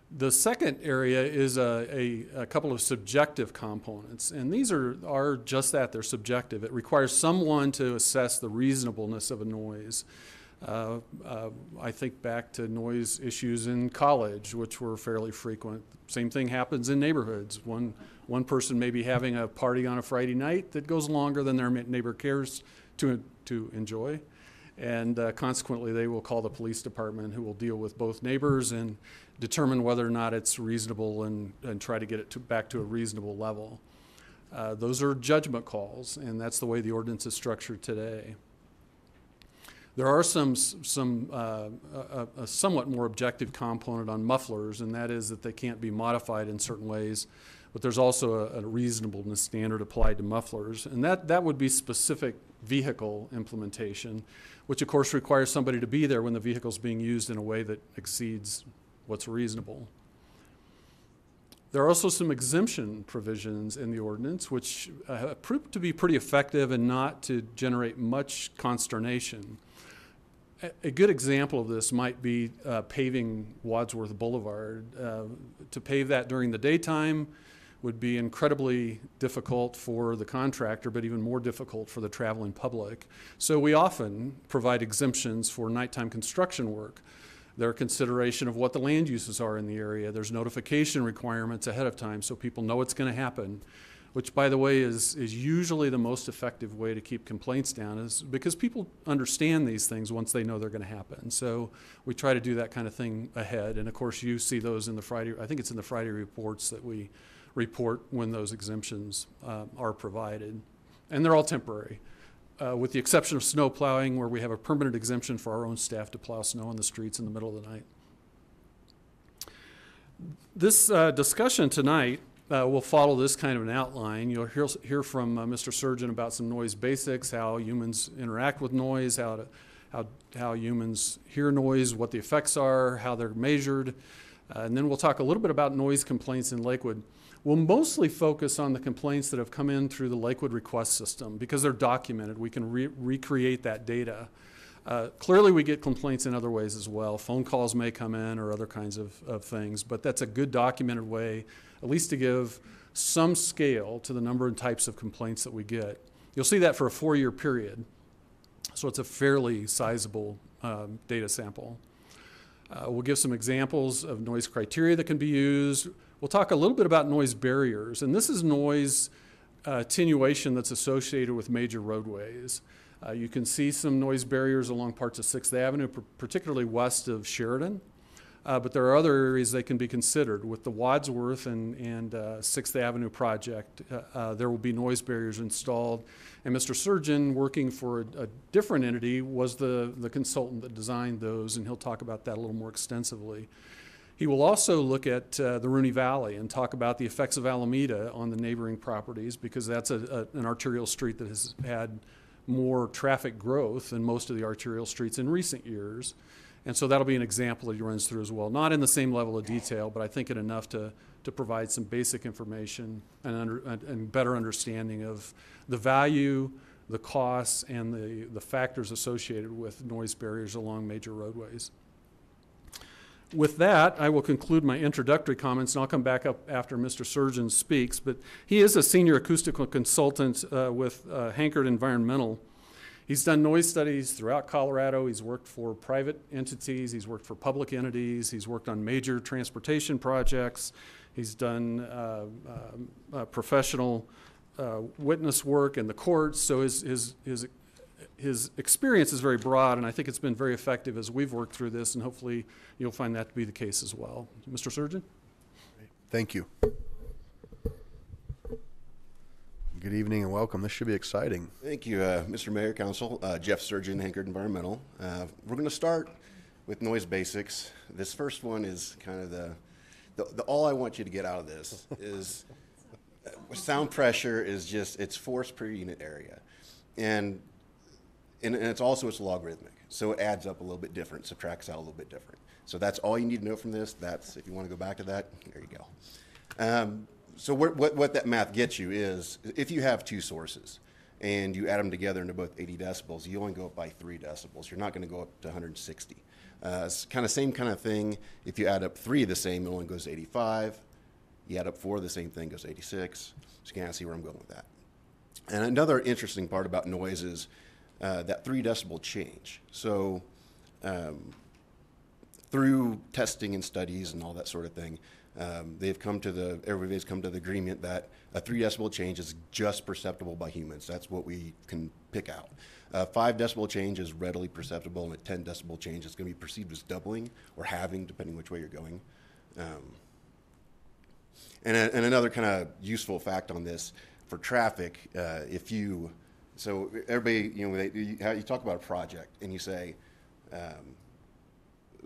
The second area is a couple of subjective components, and these are just that. They're subjective. It requires someone to assess the reasonableness of a noise. I think back to noise issues in college, which were fairly frequent. Same thing happens in neighborhoods. One person may be having a party on a Friday night that goes longer than their neighbor cares to enjoy, and consequently they will call the police department, who will deal with both neighbors and determine whether or not it's reasonable and try to get it back to a reasonable level. Those are judgment calls, and that's the way the ordinance is structured today. There are a somewhat more objective component on mufflers, and that is that they can't be modified in certain ways, but there's also a reasonableness standard applied to mufflers, and that would be specific vehicle implementation, which of course requires somebody to be there when the vehicle is being used in a way that exceeds what's reasonable. There are also some exemption provisions in the ordinance, which proved to be pretty effective and not to generate much consternation. A good example of this might be paving Wadsworth Boulevard. To pave that during the daytime would be incredibly difficult for the contractor, but even more difficult for the traveling public. So we often provide exemptions for nighttime construction work. There are consideration of what the land uses are in the area. There's notification requirements ahead of time so people know it's going to happen, which, by the way, is usually the most effective way to keep complaints down, is because people understand these things once they know they're going to happen. So we try to do that kind of thing ahead. And of course, you see those in the Friday, I think it's in the Friday reports that we report when those exemptions are provided. And they're all temporary, with the exception of snow plowing, where we have a permanent exemption for our own staff to plow snow on the streets in the middle of the night. This discussion tonight will follow this kind of an outline. You'll hear from Mr. Surgeon about some noise basics, how humans interact with noise, how humans hear noise, what the effects are, how they're measured. And then we'll talk a little bit about noise complaints in Lakewood. We'll mostly focus on the complaints that have come in through the Lakewood request system because they're documented. We can recreate that data. Clearly we get complaints in other ways as well. Phone calls may come in or other kinds of things, but that's a good documented way, at least to give some scale to the number and types of complaints that we get. You'll see that for a 4-year period. So it's a fairly sizable data sample. We'll give some examples of noise criteria that can be used. We'll talk a little bit about noise barriers, and this is noise attenuation that's associated with major roadways. You can see some noise barriers along parts of 6th Avenue, particularly west of Sheridan, but there are other areas that can be considered. With the Wadsworth and 6th Avenue project, there will be noise barriers installed, and Mr. Surgeon, working for a different entity, was the consultant that designed those, and he'll talk about that a little more extensively. He will also look at the Rooney Valley and talk about the effects of Alameda on the neighboring properties, because that's an arterial street that has had more traffic growth than most of the arterial streets in recent years. And so that'll be an example that he runs through as well. Not in the same level of detail, but I think it enough to provide some basic information and better understanding of the value, the costs, and the factors associated with noise barriers along major roadways. With that, I will conclude my introductory comments, and I'll come back up after Mr. Surgeon speaks. But he is a senior acoustical consultant with Hankard Environmental. He's done noise studies throughout Colorado. He's worked for private entities. He's worked for public entities. He's worked on major transportation projects. He's done professional witness work in the courts. So his experience is very broad, and I think it's been very effective as we've worked through this, and hopefully you'll find that to be the case as well. Mr. Surgeon? Thank you. Good evening and welcome. This should be exciting. Thank you, Mr. Mayor, Council. Jeff Surgeon, Hankard Environmental. We're going to start with noise basics. This first one is kind of the all I want you to get out of this is sound pressure is just, it's force per unit area. And it's also, it's logarithmic. So it adds up a little bit different, subtracts out a little bit different. So that's all you need to know from this. That's, if you want to go back to that, there you go. So what that math gets you is, if you have two sources and you add them together into both 80 decibels, you only go up by 3 decibels. You're not going to go up to 160. It's kind of same kind of thing. If you add up 3 the same, it only goes to 85. You add up 4 the same thing, goes to 86. So you can kind of see where I'm going with that. And another interesting part about noise is that 3 decibel change. So through testing and studies and all that sort of thing, everybody's come to the agreement that a 3 decibel change is just perceptible by humans. That's what we can pick out. 5 decibel change is readily perceptible, and a 10 decibel change is going to be perceived as doubling or halving, depending which way you're going. And another kind of useful fact on this for traffic, so everybody, you talk about a project and you say,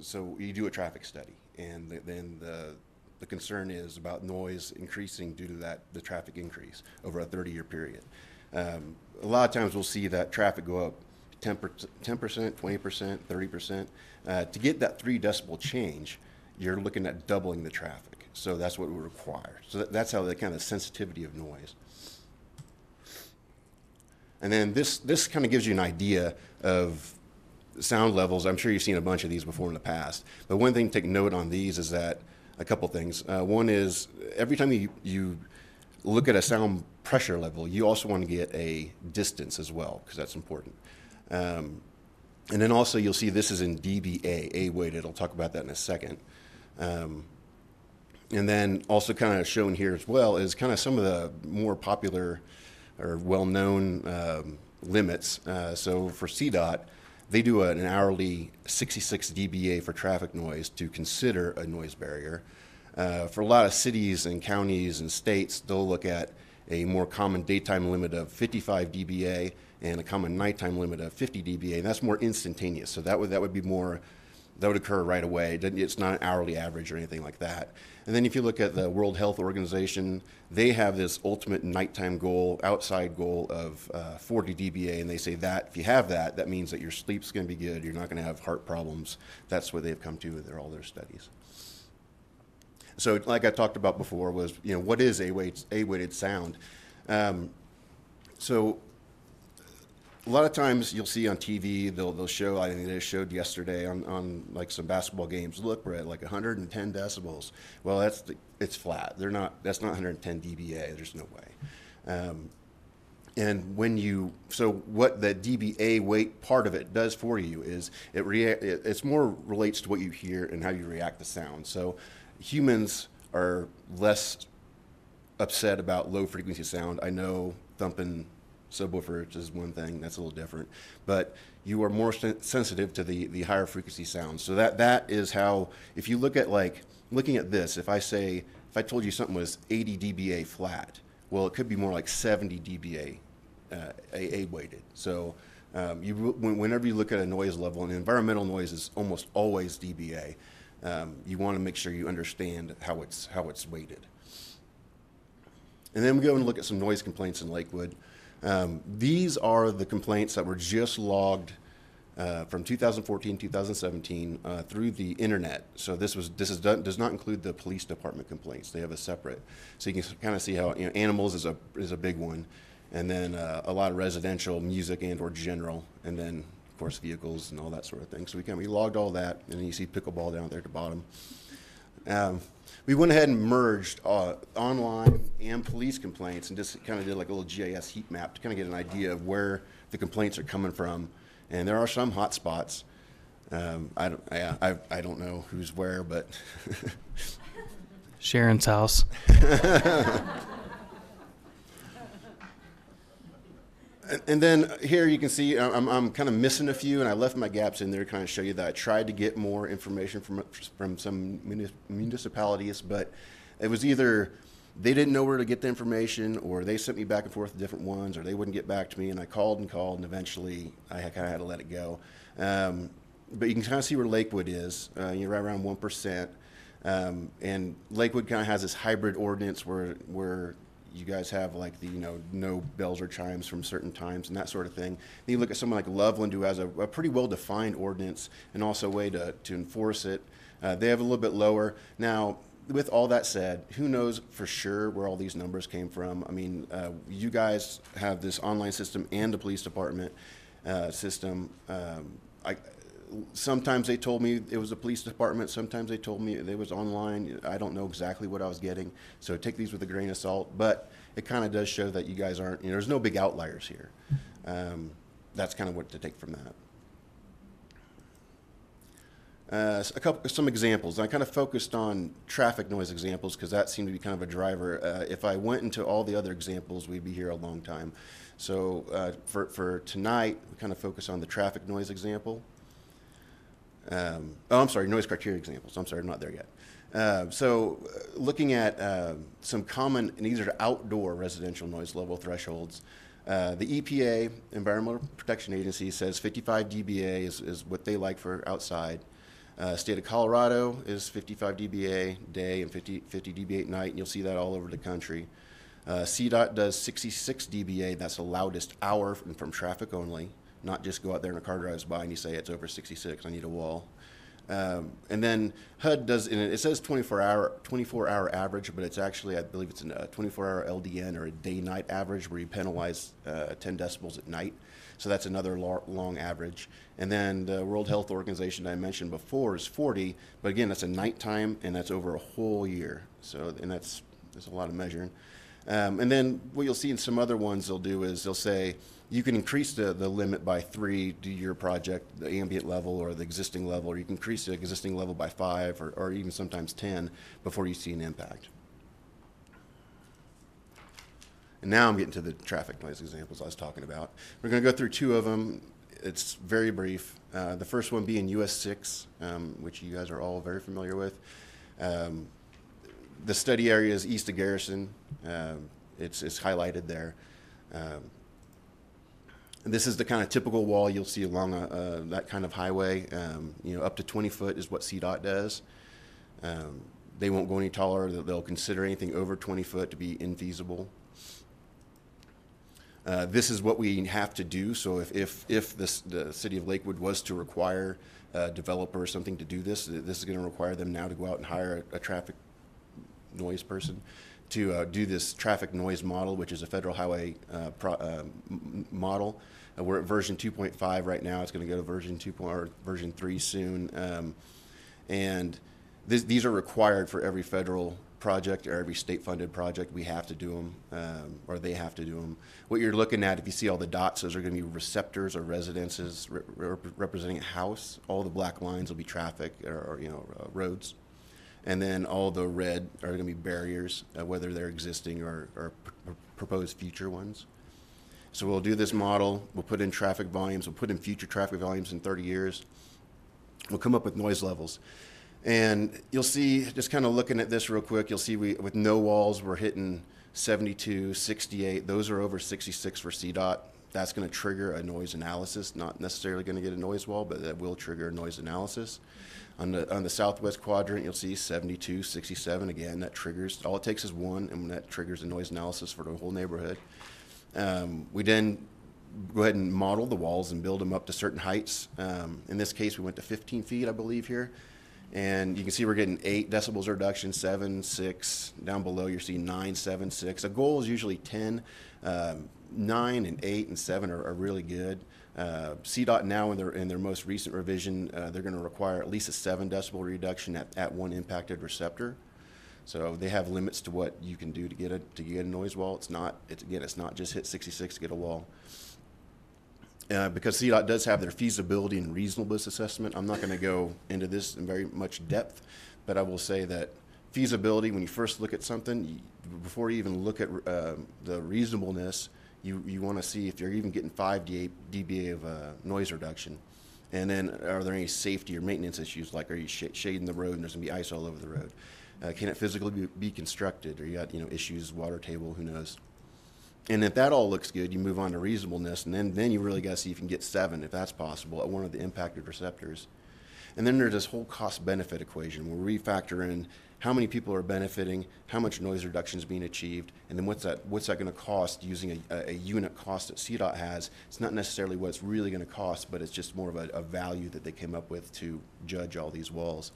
so you do a traffic study, and then the concern is about noise increasing due to the traffic increase over a 30-year period. A lot of times we'll see that traffic go up 10%, 20%, 30%. To get that 3 decibel change, you're looking at doubling the traffic. So that's what we require. So that's how the kind of sensitivity of noise. And then this kind of gives you an idea of sound levels. I'm sure you've seen a bunch of these before in the past. But one thing to take note on these is that a couple things. One is every time you look at a sound pressure level, you also want to get a distance as well, because that's important. And then also you'll see this is in dBA, A-weighted. I'll talk about that in a second. And then also kind of shown here as well is kind of some of the more popular or well-known limits. So for CDOT, they do an hourly 66 dBA for traffic noise to consider a noise barrier. For a lot of cities and counties and states, they'll look at a more common daytime limit of 55 dBA and a common nighttime limit of 50 dBA, and that's more instantaneous. So that would be more, that would occur right away. It's not an hourly average or anything like that. And then if you look at the World Health Organization, they have this ultimate nighttime goal, outside goal of 40 dBA, and they say that if you have that, that means that your sleep's going to be good, you're not going to have heart problems. That's what they've come to with all their studies. So like I talked about before was, what is A-weighted sound? So a lot of times you'll see on TV, they'll show, I think they showed yesterday on like some basketball games, look, we're at like 110 decibels. Well, it's flat. That's not 110 dBA. There's no way. And so what the dBA weight part of it does for you is it's more relates to what you hear and how you react to sound. So humans are less upset about low frequency sound. I know thumping subwoofers is one thing, that's a little different, but you are more sensitive to the higher frequency sounds. So that is how, if you look at looking at this, if I told you something was 80 dBA flat, well, it could be more like 70 dBA A-weighted. So whenever you look at a noise level, and environmental noise is almost always dBA, you want to make sure you understand how it's weighted. And then we go and look at some noise complaints in Lakewood. These are the complaints that were just logged from 2014, 2017 through the internet. So does not include the police department complaints. They have a separate. So you can kind of see how animals is a big one, and then a lot of residential, music and or general, and then of course vehicles and all that sort of thing. So we logged all that, and then you see pickleball down there at the bottom. We went ahead and merged online and police complaints and just kind of did like a little GIS heat map to kind of get an idea of where the complaints are coming from. And there are some hot spots. I don't know who's where, but Sharon's house. And then here you can see I'm kind of missing a few, and I left my gaps in there to kind of show you that I tried to get more information from some municipalities, but it was either they didn't know where to get the information, or they sent me back and forth to different ones, or they wouldn't get back to me, and I called, and eventually I kind of had to let it go. But you can kind of see where Lakewood is. You're right around 1%. And Lakewood kind of has this hybrid ordinance where you guys have like the, no bells or chimes from certain times and that sort of thing. Then you look at someone like Loveland, who has a pretty well-defined ordinance and also a way to enforce it. They have a little bit lower. Now, with all that said, who knows for sure where all these numbers came from? I mean, you guys have this online system and the police department system. Sometimes they told me it was the police department. Sometimes they told me it was online. I don't know exactly what I was getting. So take these with a grain of salt. But it kind of does show that you guys aren't, there's no big outliers here. That's kind of what to take from that. Some examples. I kind of focused on traffic noise examples because that seemed to be kind of a driver. If I went into all the other examples, we'd be here a long time. So for tonight, we kind of focus on the traffic noise example. I'm sorry, noise criteria examples. I'm sorry, I'm not there yet. So looking at some common, and these are outdoor residential noise level thresholds. The EPA, Environmental Protection Agency, says 55 dBA is what they like for outside. State of Colorado is 55 dBA day and 50 dBA at night, and you'll see that all over the country. CDOT does 66 dBA, that's the loudest hour from traffic only. Not just go out there and a car drives by and you say it's over 66, I need a wall. And then HUD does, and it says 24-hour average, but it's actually, I believe it's a 24-hour LDN or a day-night average where you penalize 10 decibels at night. So that's another long average. And then the World Health Organization I mentioned before is 40, but again, that's a nighttime and that's over a whole year. So, and there's a lot of measuring. And then what you'll see in some other ones they'll do is they'll say, you can increase the limit by 3 to your project, the ambient level or the existing level, or you can increase the existing level by 5 or even sometimes 10 before you see an impact. And now I'm getting to the traffic noise examples I was talking about. We're going to go through 2 of them. It's very brief. The first one being US 6, which you guys are all very familiar with. The study area is east of Garrison. It's highlighted there. This is the kind of typical wall you'll see along that kind of highway. Up to 20 foot is what CDOT does. They won't go any taller. They'll consider anything over 20 foot to be infeasible. This is what we have to do. So if the city of Lakewood was to require a developer or something to do this, this is going to require them now to go out and hire a traffic noise person to do this traffic noise model, which is a federal highway model. We're at version 2.5 right now. It's going to go to version 2 or version 3 soon. And these are required for every federal project or every state-funded project. We have to do them, or they have to do them. What you're looking at, if you see all the dots, those are going to be receptors or residences representing a house. All the black lines will be traffic or roads. And then all the red are going to be barriers, whether they're existing or proposed future ones. So we'll do this model. We'll put in traffic volumes. We'll put in future traffic volumes in 30 years. We'll come up with noise levels. And you'll see, just kind of looking at this real quick, you'll see with no walls, we're hitting 72, 68. Those are over 66 for CDOT. That's going to trigger a noise analysis. Not necessarily going to get a noise wall, but that will trigger a noise analysis. On the southwest quadrant, you'll see 72, 67. Again, that triggers, all it takes is one, and that triggers a noise analysis for the whole neighborhood. We then go ahead and model the walls and build them up to certain heights. In this case, we went to 15 feet, I believe, here. And you can see we're getting 8 decibels reduction, 7, 6. Down below, you're seeing 9, 7, 6. A goal is usually 10. 9 and 8 and 7 are really good. CDOT now in their most recent revision, they're going to require at least a 7 decibel reduction at one impacted receptor. So they have limits to what you can do to get a noise wall. It's not just hit 66 to get a wall. Because CDOT does have their feasibility and reasonableness assessment, I'm not going to go into this in very much depth, but I will say that feasibility, when you first look at something, before you even look at the reasonableness, you want to see if you're even getting 5 dBA of noise reduction. And then are there any safety or maintenance issues, like are you shading the road and there's going to be ice all over the road? Can it physically be constructed, or you got issues, water table, who knows? And if that all looks good, you move on to reasonableness, and then you really got to see if you can get 7, if that's possible, at one of the impacted receptors. And then there's this whole cost-benefit equation where we factor in how many people are benefiting, how much noise reduction is being achieved, and then what's that going to cost using a unit cost that CDOT has. It's not necessarily what it's really going to cost, but it's just more of a value that they came up with to judge all these walls.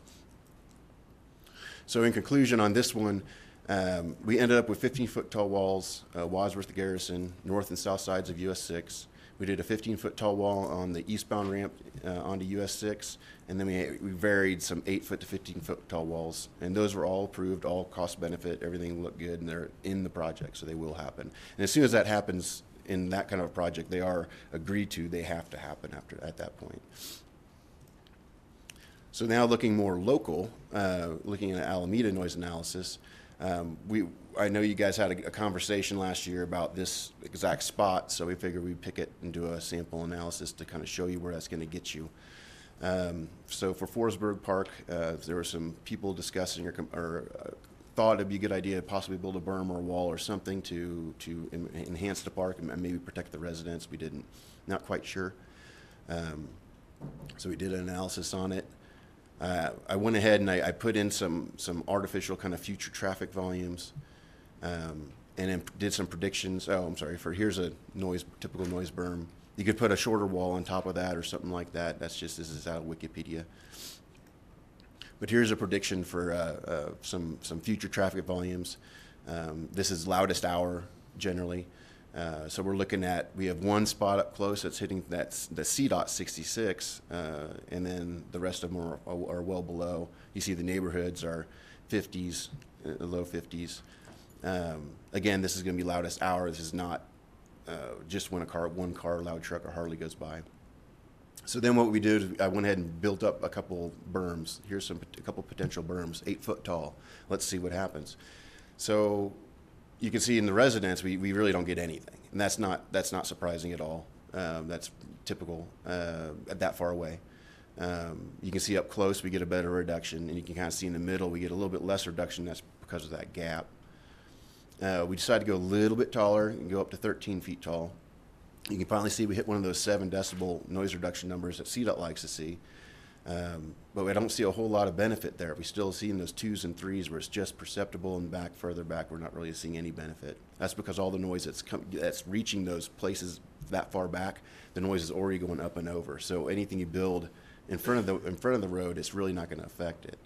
So in conclusion on this one, we ended up with 15-foot tall walls, Wadsworth to Garrison, north and south sides of US 6. We did a 15-foot tall wall on the eastbound ramp onto US 6, and then we varied some 8-foot to 15-foot tall walls. And those were all approved, all cost benefit, everything looked good, and they're in the project, so they will happen. And as soon as that happens in that kind of a project, they are agreed to, they have to happen at that point. So now looking more local, looking at Alameda noise analysis, I know you guys had a conversation last year about this exact spot, so we figured we'd pick it and do a sample analysis to kind of show you where that's going to get you. So for Forsberg Park, there were some people discussing or thought it'd be a good idea to possibly build a berm or a wall or something to enhance the park and maybe protect the residents. We didn't, not quite sure. So we did an analysis on it. I went ahead and I put in some artificial kind of future traffic volumes, and then did some predictions. Oh, I'm sorry. Here's a typical noise berm. You could put a shorter wall on top of that or something like that. This is out of Wikipedia. But here's a prediction for some future traffic volumes. This is loudest hour generally. So we're looking at, we have one spot up close that's hitting the CDOT 66, and then the rest of them are well below. You see the neighborhoods are 50s, low 50s. Again, this is going to be loudest hour. This is not just when one car, loud truck, or Harley goes by. So then what we did is I went ahead and built up a couple berms. Here's a couple potential berms, 8-foot tall. Let's see what happens. So you can see in the residence, we really don't get anything, and that's not surprising at all. That's typical that far away. You can see up close we get a better reduction, and you can kind of see in the middle we get a little bit less reduction. That's because of that gap. We decided to go a little bit taller and go up to 13 feet tall. You can finally see we hit one of those 7 decibel noise reduction numbers that CDOT likes to see. But we don't see a whole lot of benefit there. We still see in those 2s and 3s where it's just perceptible, and further back, we're not really seeing any benefit. That's because all the noise that's reaching those places that far back, the noise is already going up and over. So anything you build in front of the road, it's really not going to affect it.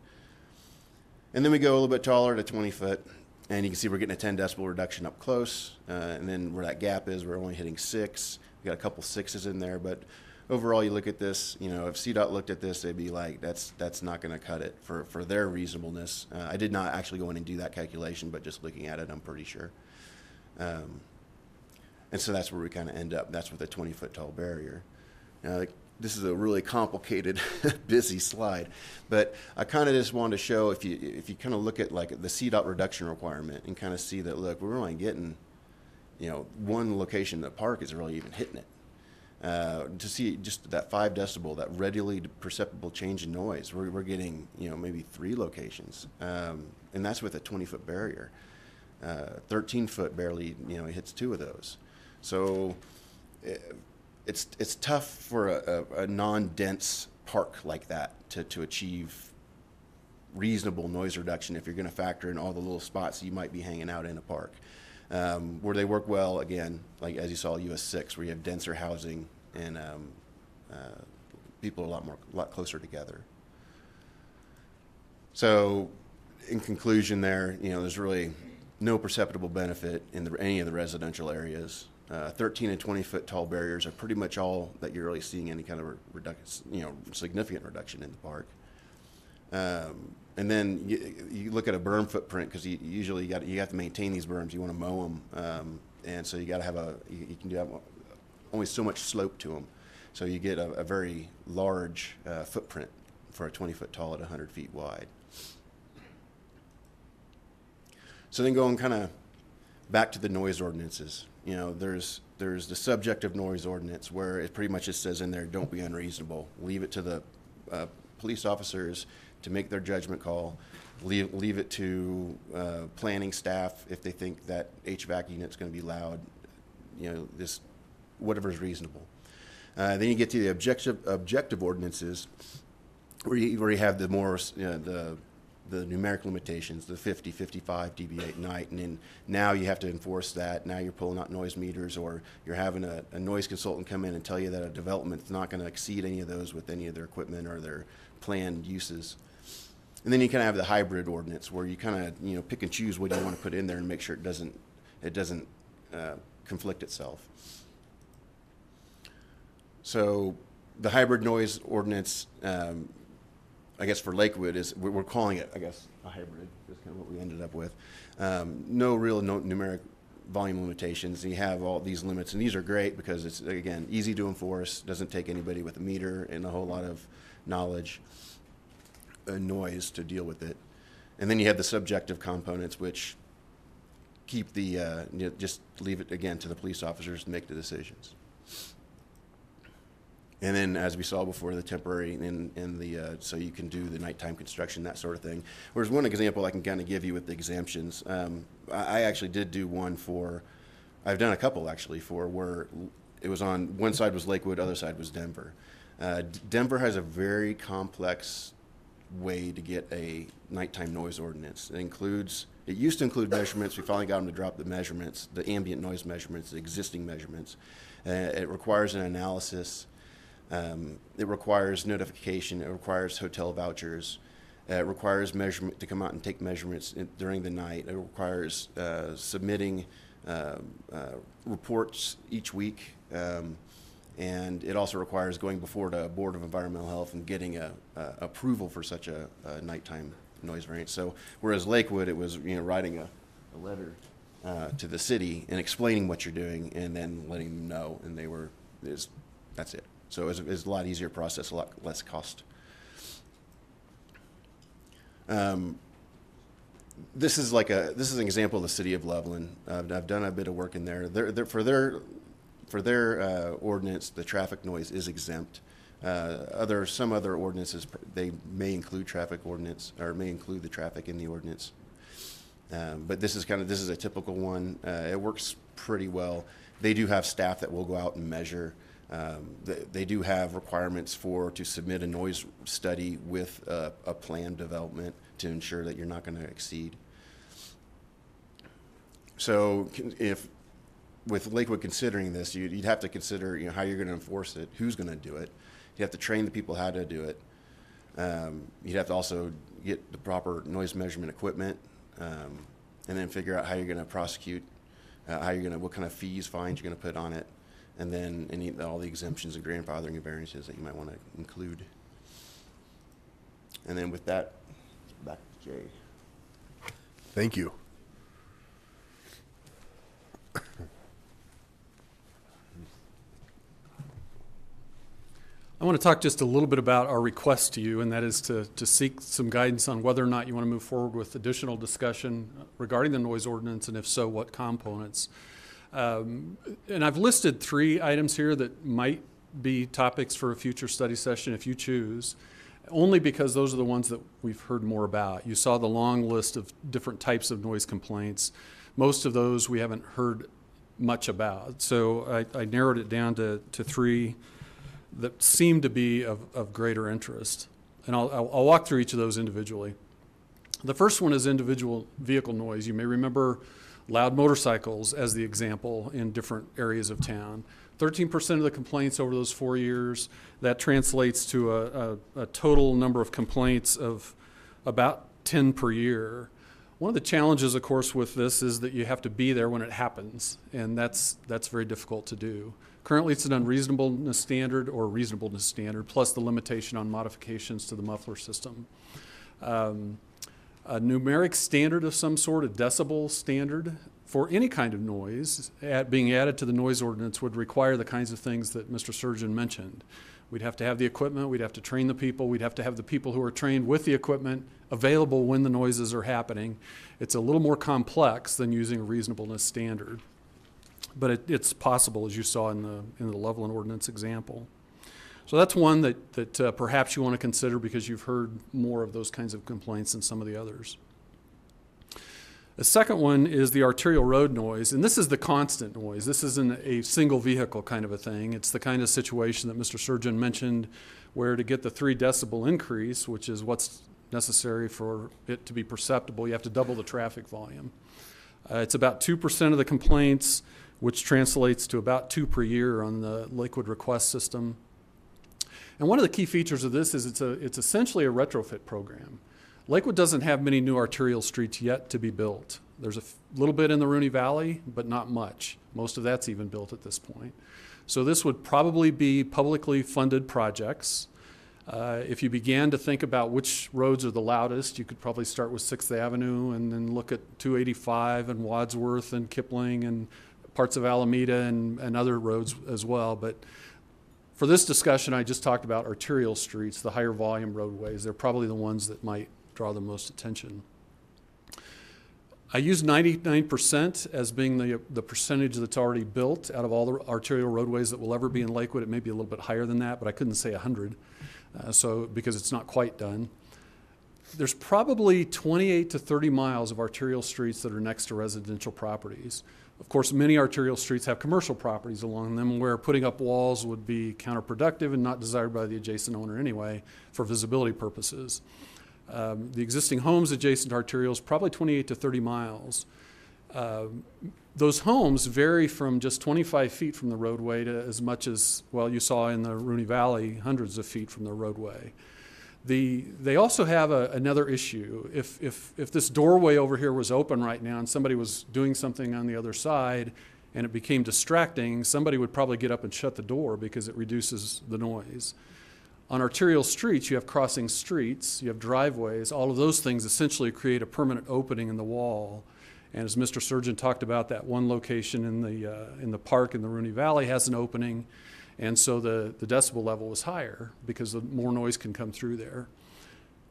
And then we go a little bit taller to 20 foot, and you can see we're getting a 10 decibel reduction up close. And then where that gap is, we're only hitting 6. We got a couple 6s in there, but overall, you look at this, you know, if CDOT looked at this, they'd be like, that's not going to cut it for their reasonableness. I did not actually go in and do that calculation, but just looking at it, I'm pretty sure. And so that's where we kind of end up. That's with a 20-foot tall barrier. Now, this is a really complicated, busy slide, but I kind of just wanted to show if you kind of look at like the CDOT reduction requirement and kind of see that, look, we're only getting, you know, one location in the park is really even hitting it. To see just that 5 decibel, that readily perceptible change in noise, we're getting, you know, maybe 3 locations, and that's with a 20-foot barrier. 13-foot barely, you know, hits 2 of those. So it's tough for a non-dense park like that to achieve reasonable noise reduction if you're going to factor in all the little spots you might be hanging out in a park. Where they work well, again, like as you saw US 6, where you have denser housing and people are a lot closer together. So in conclusion there, you know, there's really no perceptible benefit in any of the residential areas. 13 and 20-foot tall barriers are pretty much all that you're really seeing any kind of significant reduction in the park. And then you look at a berm footprint, because usually you have to maintain these berms. You want to mow them, and so you got to have you can have only so much slope to them. So you get a very large footprint for a 20-foot tall at 100 feet wide. So then going kind of back to the noise ordinances. You know, there's the subjective noise ordinance where it pretty much just says in there, don't be unreasonable. Leave it to the police officers to make their judgment call. Leave it to planning staff if they think that HVAC unit's going to be loud. You know, whatever is reasonable. Then you get to the objective ordinances, where you have the more the numeric limitations, the 50, 55 dB at night, and then now you have to enforce that. Now you're pulling out noise meters, or you're having a noise consultant come in and tell you that a development's not going to exceed any of those with any of their equipment or their planned uses. And then you kind of have the hybrid ordinance, where you kind of, you know, pick and choose what you want to put in there and make sure it doesn't conflict itself. So the hybrid noise ordinance, I guess for Lakewood, we're calling it, I guess, a hybrid. That's kind of what we ended up with. No numeric volume limitations. You have all these limits, and these are great because it's, again, easy to enforce. Doesn't take anybody with a meter and a whole lot of knowledge and noise to deal with it. And then you have the subjective components, which keep the just leave it again to the police officers to make the decisions. And then, as we saw before, the temporary so you can do the nighttime construction, that sort of thing. Whereas one example I can kind of give you with the exemptions, I actually did do one I've done a couple actually where it was on one side was Lakewood, other side was Denver. Denver has a very complex way to get a nighttime noise ordinance. It used to include measurements. We finally got them to drop the measurements, the ambient noise measurements, the existing measurements. It requires an analysis. It requires notification. It requires hotel vouchers. It requires measurement to come out and take measurements during the night. It requires submitting reports each week. And it also requires going before the Board of Environmental Health and getting approval for such a nighttime noise variance. So whereas Lakewood, it was, you know, writing a letter to the city and explaining what you're doing and then letting them know, and that's it. So it was a lot easier process, a lot less cost. This is an example of the city of Loveland. I've done a bit of work in there. For their ordinance, the traffic noise is exempt. Some other ordinances, they may include traffic ordinance, or may include the traffic in the ordinance. But this is a typical one. It works pretty well. They do have staff that will go out and measure. They do have requirements to submit a noise study with a plan development to ensure that you're not going to exceed. So if with Lakewood considering this, you'd have to consider how you're going to enforce it, who's going to do it. You have to train the people how to do it. You'd have to also get the proper noise measurement equipment, and then figure out how you're going to prosecute, what kind of fees, fines you're going to put on it, and then all the exemptions and grandfathering and variances that you might want to include. And then with that, back to Jay. Thank you. I want to talk just a little bit about our request to you, and that is to seek some guidance on whether or not you want to move forward with additional discussion regarding the noise ordinance, and if so, what components. And I've listed 3 items here that might be topics for a future study session if you choose, only because those are the ones that we've heard more about. You saw the long list of different types of noise complaints. Most of those we haven't heard much about. So I narrowed it down to 3 that seem to be of greater interest. And I'll walk through each of those individually. The first one is individual vehicle noise. You may remember loud motorcycles as the example in different areas of town. 13% of the complaints over those 4 years. That translates to a total number of complaints of about 10 per year. One of the challenges, of course, with this is that you have to be there when it happens, and that's very difficult to do. Currently, it's an unreasonableness standard or reasonableness standard, plus the limitation on modifications to the muffler system. A numeric standard of some sort, a decibel standard for any kind of noise being added to the noise ordinance would require the kinds of things that Mr. Surgeon mentioned. We'd have to have the equipment, we'd have to train the people, we'd have to have the people who are trained with the equipment available when the noises are happening. It's a little more complex than using a reasonableness standard. But it's possible, as you saw in the Loveland ordinance example. So that's one that perhaps you want to consider because you've heard more of those kinds of complaints than some of the others. The second one is the arterial road noise, and this is the constant noise. This isn't a single vehicle kind of a thing. It's the kind of situation that Mr. Surgeon mentioned where to get the 3 decibel increase, which is what's necessary for it to be perceptible, you have to double the traffic volume. It's about 2% of the complaints, which translates to about 2 per year on the Lakewood request system. And one of the key features of this is it's essentially a retrofit program. Lakewood doesn't have many new arterial streets yet to be built. There's a little bit in the Rooney Valley, but not much. Most of that's even built at this point. So this would probably be publicly funded projects. If you began to think about which roads are the loudest, you could probably start with 6th Avenue and then look at 285 and Wadsworth and Kipling and parts of Alameda and other roads as well. But for this discussion, I just talked about arterial streets, the higher volume roadways. They're probably the ones that might draw the most attention. I use 99% as being the percentage that's already built out of all the arterial roadways that will ever be in Lakewood. It may be a little bit higher than that, but I couldn't say 100, because it's not quite done. There's probably 28 to 30 miles of arterial streets that are next to residential properties. Of course, many arterial streets have commercial properties along them where putting up walls would be counterproductive and not desired by the adjacent owner anyway for visibility purposes. The existing homes adjacent to arterials, probably 28 to 30 miles. Those homes vary from just 25 feet from the roadway to as much as, well, you saw in the Rooney Valley, hundreds of feet from the roadway. They also have another issue. If this doorway over here was open right now and somebody was doing something on the other side and it became distracting, somebody would probably get up and shut the door because it reduces the noise. On arterial streets, you have crossing streets, you have driveways. All of those things essentially create a permanent opening in the wall. And as Mr. Surgeon talked about, that one location in the park in the Rooney Valley has an opening. And so the decibel level is higher because more noise can come through there.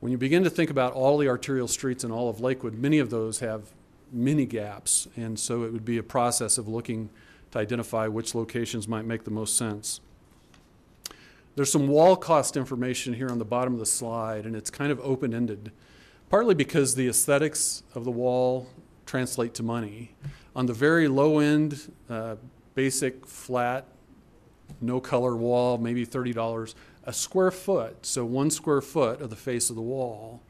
When you begin to think about all the arterial streets in all of Lakewood, many of those have many gaps. And so it would be a process of looking to identify which locations might make the most sense. There's some wall cost information here on the bottom of the slide, and it's kind of open-ended, partly because the aesthetics of the wall translate to money. On the very low end, basic flat, no color wall, maybe $30 a square foot. So 1 square foot of the face of the wall.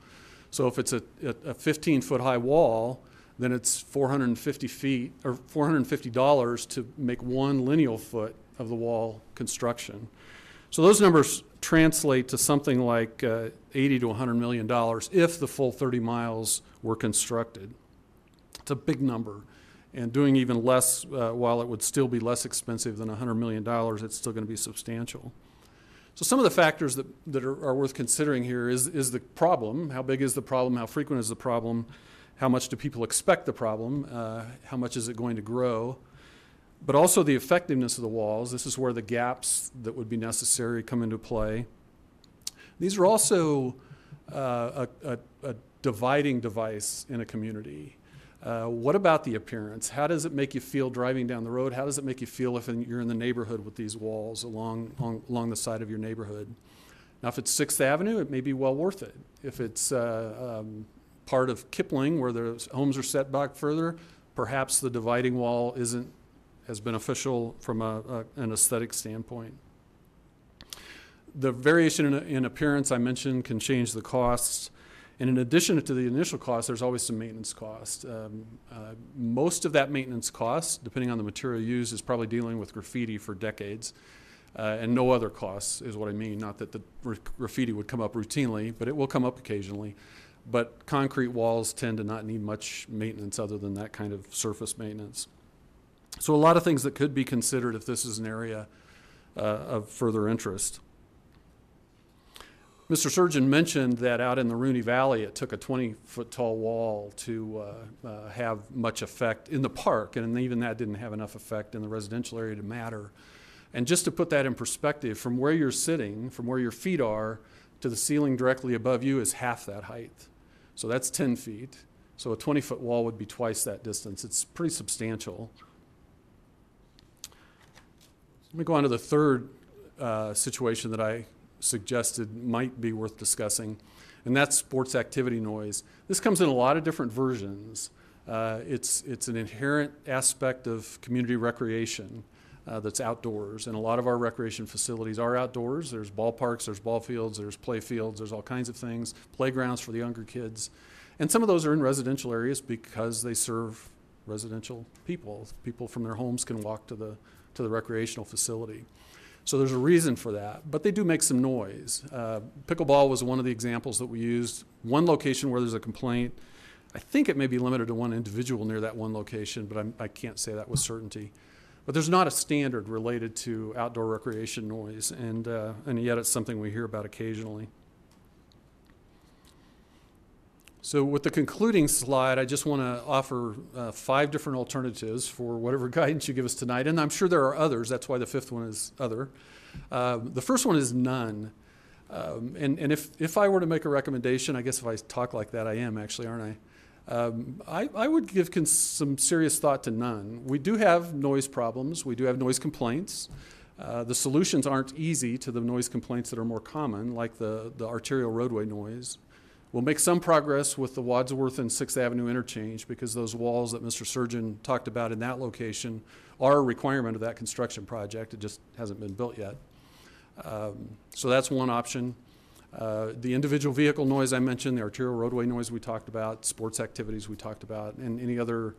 So if it's a 15-foot high wall, then it's 450 feet or $450 to make 1 lineal foot of the wall construction. So those numbers translate to something like $80 to $100 million if the full 30 miles were constructed. It's a big number. And doing even less, while it would still be less expensive than $100 million, it's still going to be substantial. So some of the factors that are worth considering here is the problem. How big is the problem? How frequent is the problem? How much do people expect the problem? How much is it going to grow? But also the effectiveness of the walls. This is where the gaps that would be necessary come into play. These are also a dividing device in a community. What about the appearance? How does it make you feel driving down the road? How does it make you feel if you're in the neighborhood with these walls along the side of your neighborhood? Now, if it's 6th Avenue, it may be well worth it. If it's part of Kipling, where the homes are set back further, perhaps the dividing wall isn't as beneficial from an aesthetic standpoint. The variation in appearance I mentioned can change the costs. And in addition to the initial cost, there's always some maintenance cost. Most of that maintenance cost, depending on the material used, is probably dealing with graffiti for decades. And no other costs is what I mean. Not that the graffiti would come up routinely, but it will come up occasionally. But concrete walls tend to not need much maintenance other than that kind of surface maintenance. So a lot of things that could be considered if this is an area of further interest. Mr. Surgeon mentioned that out in the Rooney Valley, it took a 20-foot tall wall to have much effect in the park, and even that didn't have enough effect in the residential area to matter. And just to put that in perspective, from where you're sitting, from where your feet are, to the ceiling directly above you is half that height. So that's 10 feet. So a 20-foot wall would be twice that distance. It's pretty substantial. Let me go on to the third situation that I suggested might be worth discussing, and that's sports activity noise. This comes in a lot of different versions. It's an inherent aspect of community recreation that's outdoors, and a lot of our recreation facilities are outdoors. There's ballparks, there's ball fields, there's play fields, there's all kinds of things, playgrounds for the younger kids. And some of those are in residential areas because they serve residential people. People from their homes can walk to the recreational facility. So there's a reason for that, but they do make some noise. Pickleball was one of the examples that we used. One location where there's a complaint, I think it may be limited to one individual near that one location, but I can't say that with certainty. But there's not a standard related to outdoor recreation noise, and yet it's something we hear about occasionally. So with the concluding slide, I just want to offer 5 different alternatives for whatever guidance you give us tonight. And I'm sure there are others. That's why the 5th one is other. The first one is none. And if I were to make a recommendation, I guess if I talk like that, I am actually, aren't I? I would give some serious thought to none. We do have noise problems. We do have noise complaints. The solutions aren't easy to the noise complaints that are more common, like the arterial roadway noise. We'll make some progress with the Wadsworth and 6th Avenue interchange because those walls that Mr. Surgeon talked about in that location are a requirement of that construction project. It just hasn't been built yet. So that's one option. The individual vehicle noise I mentioned, the arterial roadway noise we talked about, sports activities we talked about, and any other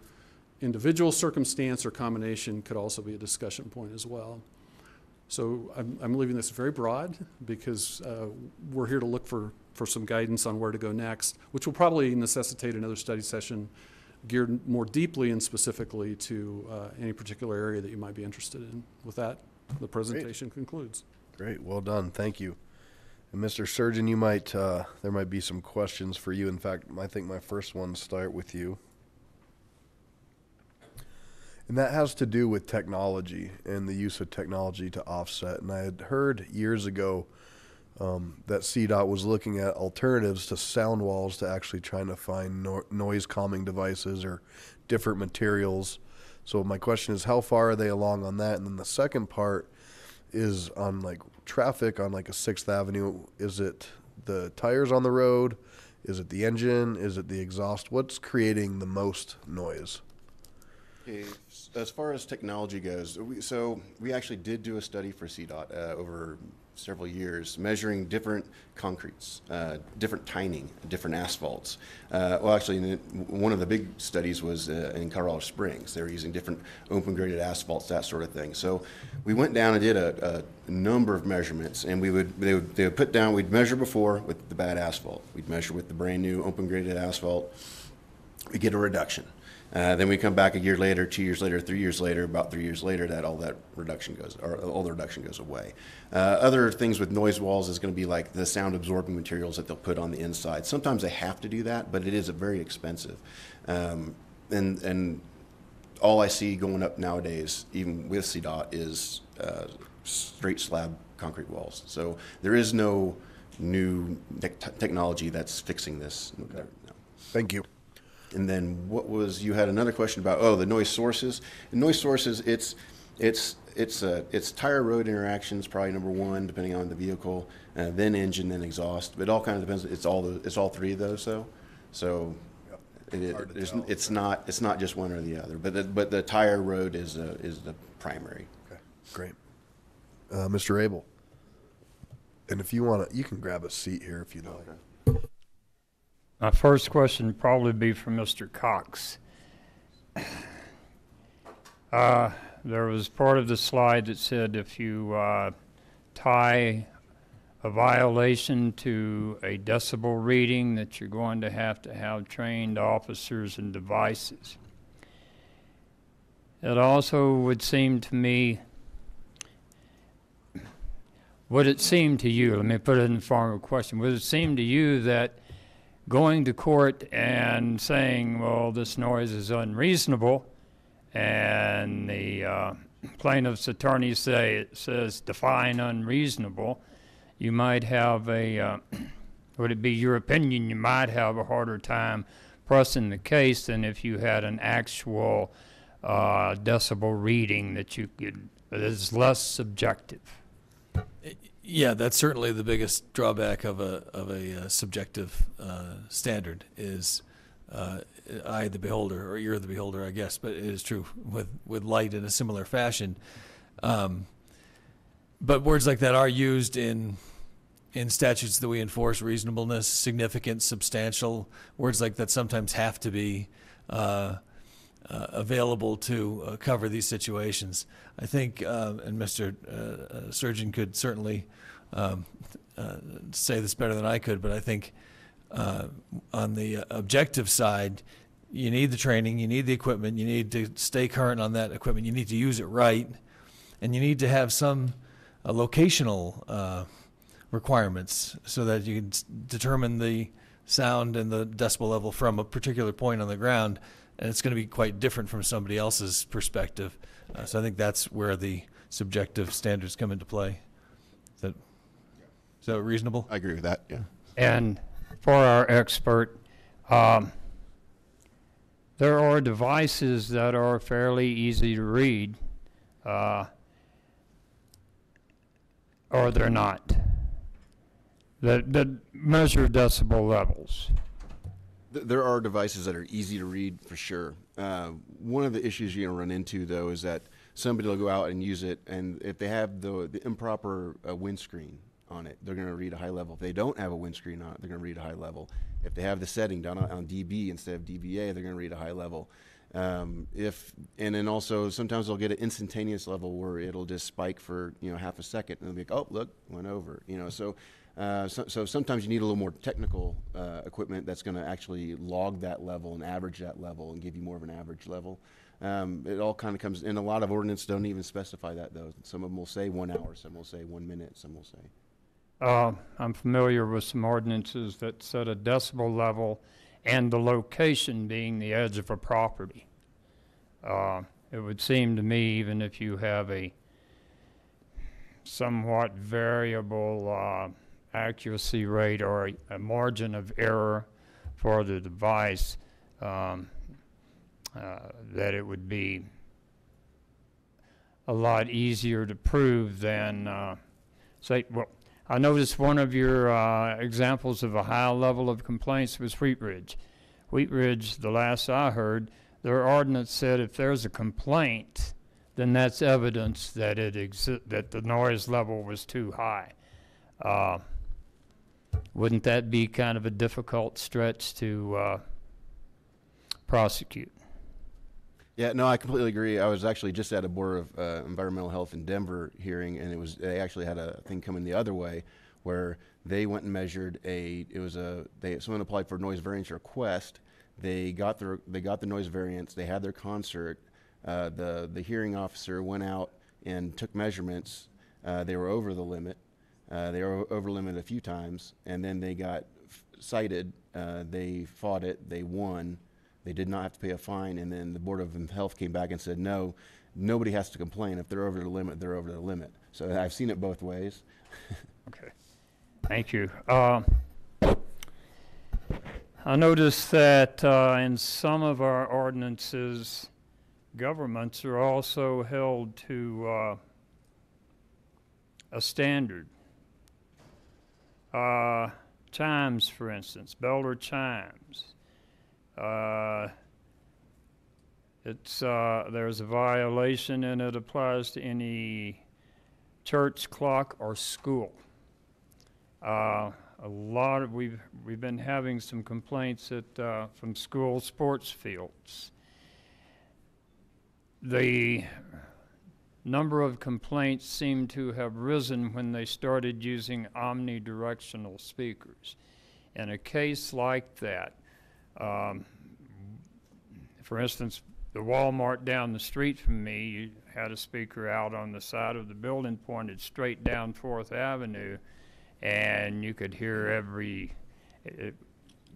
individual circumstance or combination could also be a discussion point as well. So I'm leaving this very broad because we're here to look for some guidance on where to go next, which will probably necessitate another study session geared more deeply and specifically to any particular area that you might be interested in. With that, the presentation concludes. Great, well done, thank you. And Mr. Surgeon, you might, there might be some questions for you. In fact, I think my first one start with you. And that has to do with technology and the use of technology to offset. And I had heard years ago that CDOT was looking at alternatives to sound walls to actually trying to find noise calming devices or different materials. So my question is, how far are they along on that? And then the second part is on like traffic on like a 6th Avenue. Is it the tires on the road? Is it the engine? Is it the exhaust? What's creating the most noise? Okay, as far as technology goes, we actually did do a study for CDOT over several years, measuring different concretes, different tining, different asphalts. Well, actually, one of the big studies was in Colorado Springs. They were using different open graded asphalts, that sort of thing. So we went down and did a number of measurements, and they would put down, we'd measure before with the bad asphalt. We'd measure with the brand new open graded asphalt. We get a reduction. Then we come back a year later, 2 years later, 3 years later, about 3 years later, all the reduction goes away. Other things with noise walls is going to be like the sound absorbing materials that they'll put on the inside. Sometimes they have to do that, but it is very expensive. And all I see going up nowadays, even with CDOT, is straight slab concrete walls. So there is no new technology that's fixing this. Okay. No. Thank you. And then you had another question about, the noise sources. And noise sources, it's tire road interactions, probably number one, depending on the vehicle, then engine, then exhaust. But it all kind of depends. It's all three of those, though. So it's not just one or the other. But the tire road is the primary. Okay, great. Mr. Abel. And if you want to, you can grab a seat here if you'd like. Okay. My first question would probably be for Mr. Cox. There was part of the slide that said if you tie a violation to a decibel reading that you're going to have trained officers and devices. It also would seem to me, would it seem to you, let me put it in the form of a question, would it seem to you that going to court and saying, well, this noise is unreasonable, and the plaintiff's attorney says define unreasonable, you might have would it be your opinion, you might have a harder time pressing the case than if you had an actual decibel reading that is less subjective? Yeah, that's certainly the biggest drawback of a subjective standard is eye the beholder, or ear the beholder, I guess. But it is true with light in a similar fashion. But words like that are used in statutes that we enforce: reasonableness, significant, substantial. Words like that sometimes have to be available to cover these situations. I think, and Mr. Surgeon could certainly say this better than I could, but I think on the objective side, you need the training, you need the equipment, you need to stay current on that equipment, you need to use it right, and you need to have some locational requirements so that you can determine the sound and the decibel level from a particular point on the ground, and it's going to be quite different from somebody else's perspective. So I think that's where the subjective standards come into play. Is that reasonable? I agree with that, yeah. And for our expert, there are devices that are fairly easy to read, or they're not, that measure decibel levels. There are devices that are easy to read for sure. One of the issues you're going to run into, though, is that somebody will go out and use it, and if they have the improper windscreen on it, they're going to read a high level. If they don't have a windscreen on it, they're going to read a high level. If they have the setting down on dB instead of dBA, they're going to read a high level. And then also sometimes they'll get an instantaneous level where it'll just spike for half a second, and they'll be like, oh, look, went over. So sometimes you need a little more technical equipment that's going to actually log that level and average that level and give you more of an average level. It all kind of comes, and a lot of ordinance don't even specify that, though. Some of them will say 1 hour, some will say 1 minute, some will say. I'm familiar with some ordinances that set a decibel level and the location being the edge of a property. It would seem to me, even if you have a somewhat variable accuracy rate or a margin of error for the device, that it would be a lot easier to prove than, say, well, I noticed one of your examples of a high level of complaints was Wheat Ridge. Wheat Ridge, the last I heard, their ordinance said if there's a complaint, then that's evidence that that the noise level was too high. Wouldn't that be kind of a difficult stretch to prosecute? Yeah, no, I completely agree. I was actually just at a Board of Environmental Health in Denver hearing, and they actually had a thing coming the other way where they went and measured someone applied for noise variance request. They got the noise variance. They had their concert. The hearing officer went out and took measurements. They were over the limit. They were over limit a few times, and then they got cited. They fought it. They won. They did not have to pay a fine, and then the Board of Health came back and said, no, nobody has to complain. If they're over the limit, they're over the limit. So I've seen it both ways. Okay, thank you. I noticed that in some of our ordinances, governments are also held to a standard. Chimes, for instance, bell or chimes. There's a violation, and it applies to any church clock or school. We've been having some complaints from school sports fields. The number of complaints seem to have risen when they started using omnidirectional speakers. In a case like that, for instance, the Walmart down the street from me, you had a speaker out on the side of the building pointed straight down 4th Avenue, and you could hear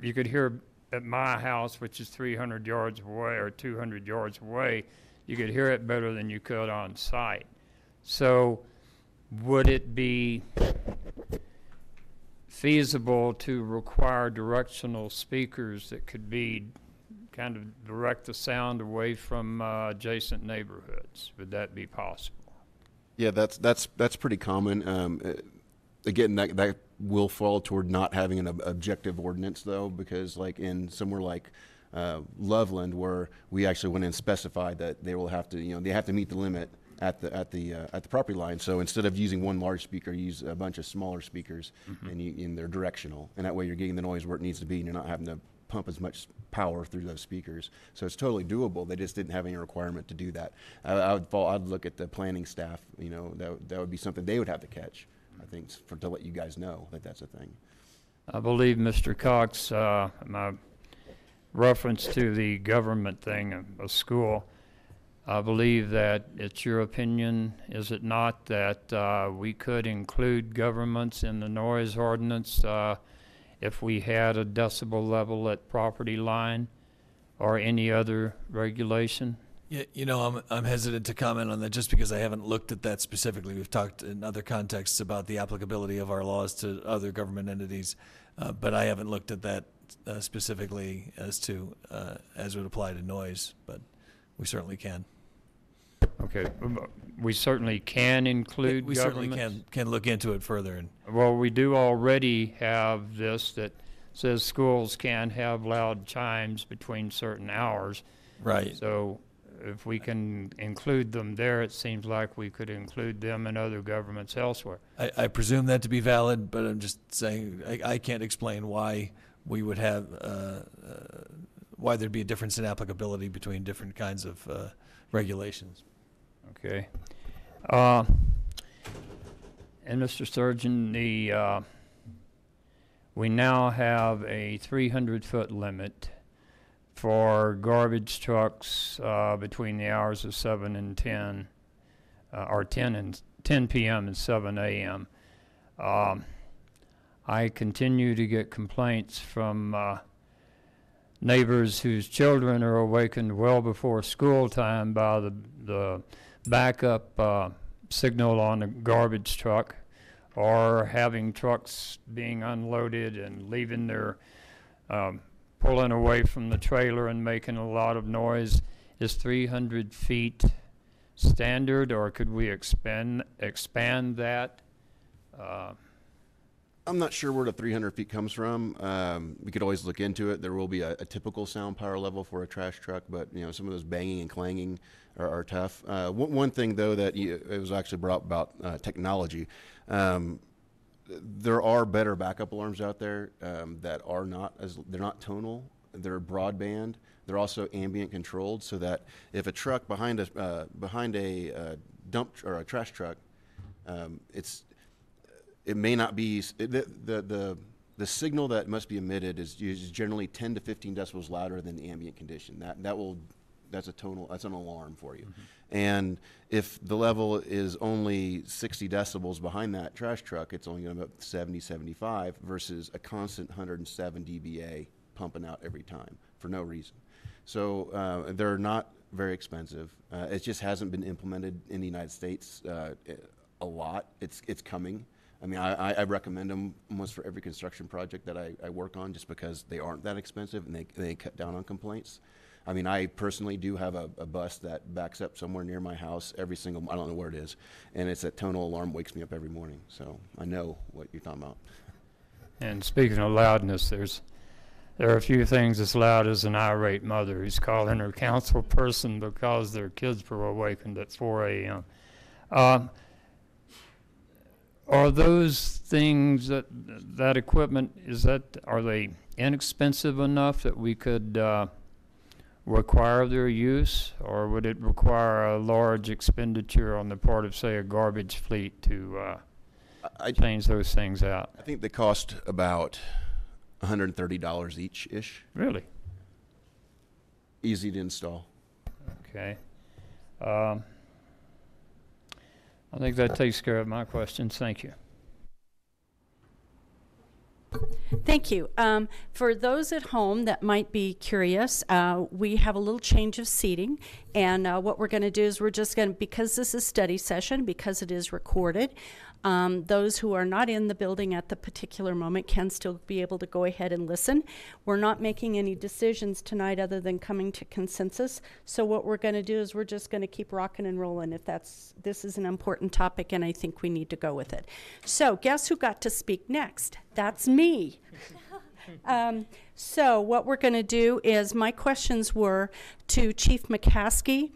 you could hear at my house, which is 300 yards away or 200 yards away, you could hear it better than you could on site. So would it be feasible to require directional speakers that could be kind of direct the sound away from adjacent neighborhoods? Would that be possible? Yeah, that's pretty common. Again, that will fall toward not having an objective ordinance, though, because like in somewhere like Loveland, where we actually went and specified that they will have to, they have to meet the limit at the property line. So instead of using one large speaker, use a bunch of smaller speakers, and they're directional, and that way you're getting the noise where it needs to be, and you're not having to pump as much power through those speakers. So it's totally doable. They just didn't have any requirement to do that. I'd look at the planning staff. That would be something they would have to catch, I think, to let you guys know that that's a thing. I believe, Mr. Cox, my reference to the government thing, a school, I believe that it's your opinion, is it not, that we could include governments in the noise ordinance if we had a decibel level at property line or any other regulation? Yeah, I'm hesitant to comment on that just because I haven't looked at that specifically. We've talked in other contexts about the applicability of our laws to other government entities, but I haven't looked at that specifically as would apply to noise, but we certainly can. Okay, we certainly can include we governments? certainly can look into it further. Well, we do already have this that says schools can have loud chimes between certain hours. Right. So if we can include them there, it seems like we could include them in other governments elsewhere. I presume that to be valid, but I'm just saying I can't explain why we would have why there'd be a difference in applicability between different kinds of regulations. Okay. And Mr. Surgeon, we now have a 300-foot limit for garbage trucks between the hours of 7 and 10, or 10 p.m. and 7 a.m. I continue to get complaints from neighbors whose children are awakened well before school time by the backup signal on a garbage truck, or having trucks being unloaded and leaving their pulling away from the trailer and making a lot of noise. Is 300 feet standard, or could we expand that? I'm not sure where the 300 feet comes from. We could always look into it. There will be a typical sound power level for a trash truck, but some of those banging and clanging are tough. One thing though that it was actually brought up about technology. There are better backup alarms out there that are they're not tonal. They're broadband. They're also ambient controlled, so that if a truck behind a dump or a trash truck, it may not be the signal that must be emitted is generally 10 to 15 decibels louder than the ambient condition. That's an alarm for you. And if the level is only 60 decibels behind that trash truck, it's only going to be about 70, 75 versus a constant 107 dBA pumping out every time for no reason. So they're not very expensive. It just hasn't been implemented in the United States a lot. It's coming. I mean, I recommend them almost for every construction project that I work on, just because they aren't that expensive and they cut down on complaints. I mean, I personally do have a bus that backs up somewhere near my house I don't know where it is, and it's a tonal alarm, wakes me up every morning. So I know what you're talking about. And speaking of loudness, there are a few things as loud as an irate mother who's calling her council person because their kids were awakened at 4 a.m. Are those things that equipment, are they inexpensive enough that we could require their use, or would it require a large expenditure on the part of, say, a garbage fleet to change those things out? I think they cost about $130 each-ish. Really? Easy to install. Okay. I think that takes care of my questions. Thank you. Thank you. For those at home that might be curious, we have a little change of seating, and what we're going to do is we're just going to, because this is study session, because it is recorded, those who are not in the building at the particular moment can still be able to go ahead and listen. We're not making any decisions tonight other than coming to consensus. So what we're going to do is we're just going to keep rocking and rolling if this is an important topic, and I think we need to go with it. So guess who got to speak next? That's me. So what we're going to do is my questions were to Chief McCaskey.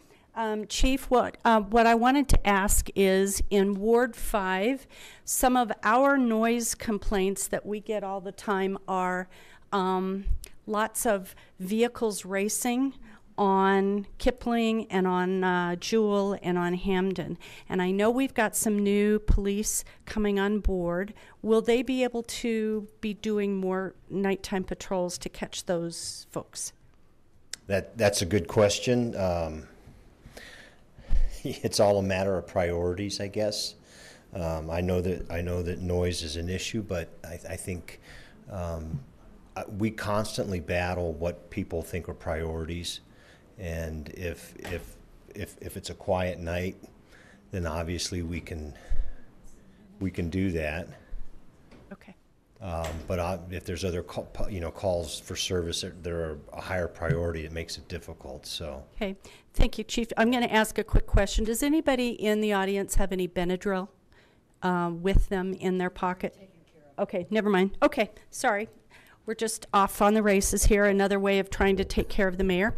Chief, what I wanted to ask is, in Ward 5, some of our noise complaints that we get all the time are lots of vehicles racing on Kipling and on Jewel and on Hamden. And I know we've got some new police coming on board. Will they be able to be doing more nighttime patrols to catch those folks? That's a good question. It's all a matter of priorities, I guess. I know that noise is an issue, but I think we constantly battle what people think are priorities. And if it's a quiet night, then obviously we can do that. Okay. But if there's other calls for service that are a higher priority, it makes it difficult. So. Okay, thank you, Chief. I'm going to ask a quick question. Does anybody in the audience have any Benadryl with them in their pocket? Okay, never mind. Okay, sorry. We're just off on the races here, another way of trying to take care of the mayor.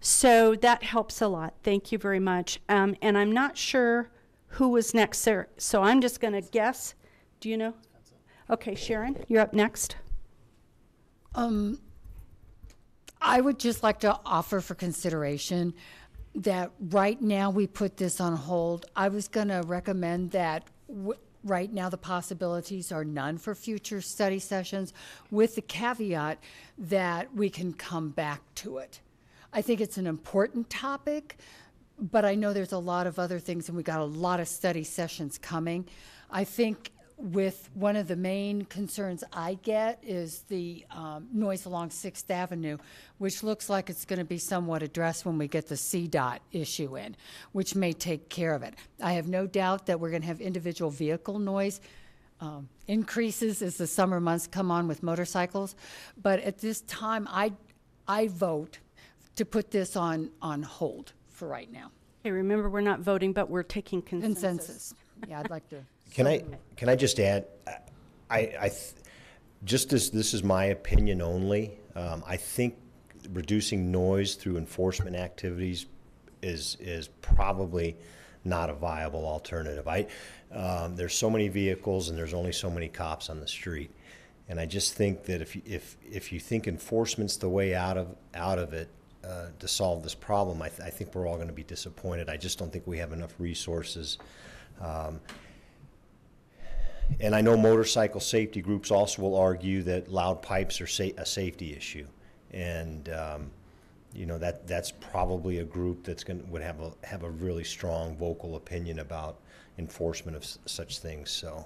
So that helps a lot. Thank you very much. And I'm not sure who was next, sir. So I'm just going to guess. Do you know? Okay, Sharon, you're up next. I would just like to offer for consideration that right now we put this on hold. I was going to recommend that right now the possibilities are none for future study sessions, with the caveat that we can come back to it. I think it's an important topic, but I know there's a lot of other things, and we got a lot of study sessions coming. I think with one of the main concerns I get is the noise along 6th Avenue, which looks like it's going to be somewhat addressed when we get the CDOT issue in, which may take care of it. I have no doubt that we're going to have individual vehicle noise increases as the summer months come on with motorcycles. But at this time, I vote to put this on hold for right now. Okay, remember, we're not voting, but we're taking consensus. Yeah, I'd like to. Can I just add, Just as this is my opinion only, I think reducing noise through enforcement activities is probably not a viable alternative. There's so many vehicles and there's only so many cops on the street, and I just think that if you think enforcement's the way out of it to solve this problem, I think we're all going to be disappointed. I just don't think we have enough resources. And I know motorcycle safety groups also will argue that loud pipes are a safety issue, and that's probably a group that's would have a really strong vocal opinion about enforcement of such things. So,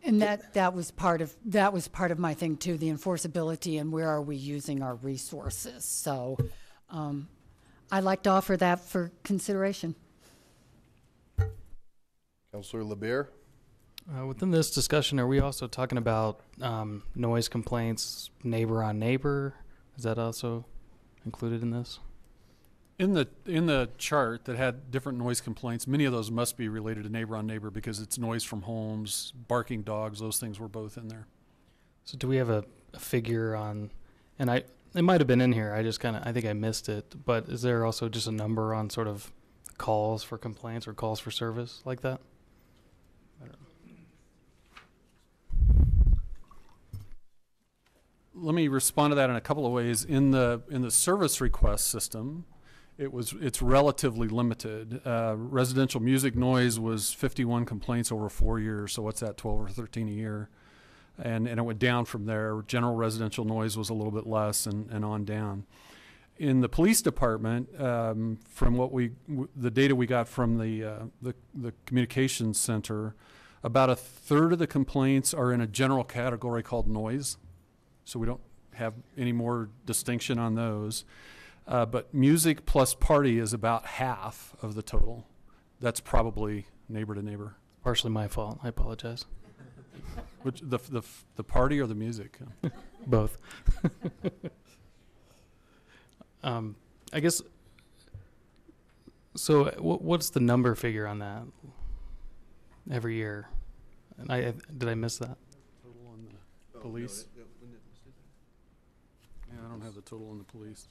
and that was part of my thing too, the enforceability and where are we using our resources. So, I'd like to offer that for consideration. Councilor LeBeer? Within this discussion, are we also talking about noise complaints, neighbor on neighbor? Is that also included in this? In the chart that had different noise complaints, many of those must be related to neighbor on neighbor because it's noise from homes, barking dogs, those things were both in there. So do we have a figure on, and it might have been in here, I think I missed it, but is there also just a number on sort of calls for complaints or calls for service like that? I don't know. Let me respond to that in a couple of ways. In the service request system, it's relatively limited. Residential music noise was 51 complaints over 4 years, so what's that, 12 or 13 a year? And it went down from there. General residential noise was a little bit less and on down. In the police department, from the data we got from the communications center, about a third of the complaints are in a general category called noise. So we don't have any more distinction on those. But music plus party is about half of the total. That's probably neighbor to neighbor. Partially my fault. I apologize. Which the party or the music? Both. I guess. So what's the number figure on that every year? And did I miss that? Total on the police. Yeah, I don't have the total on the police.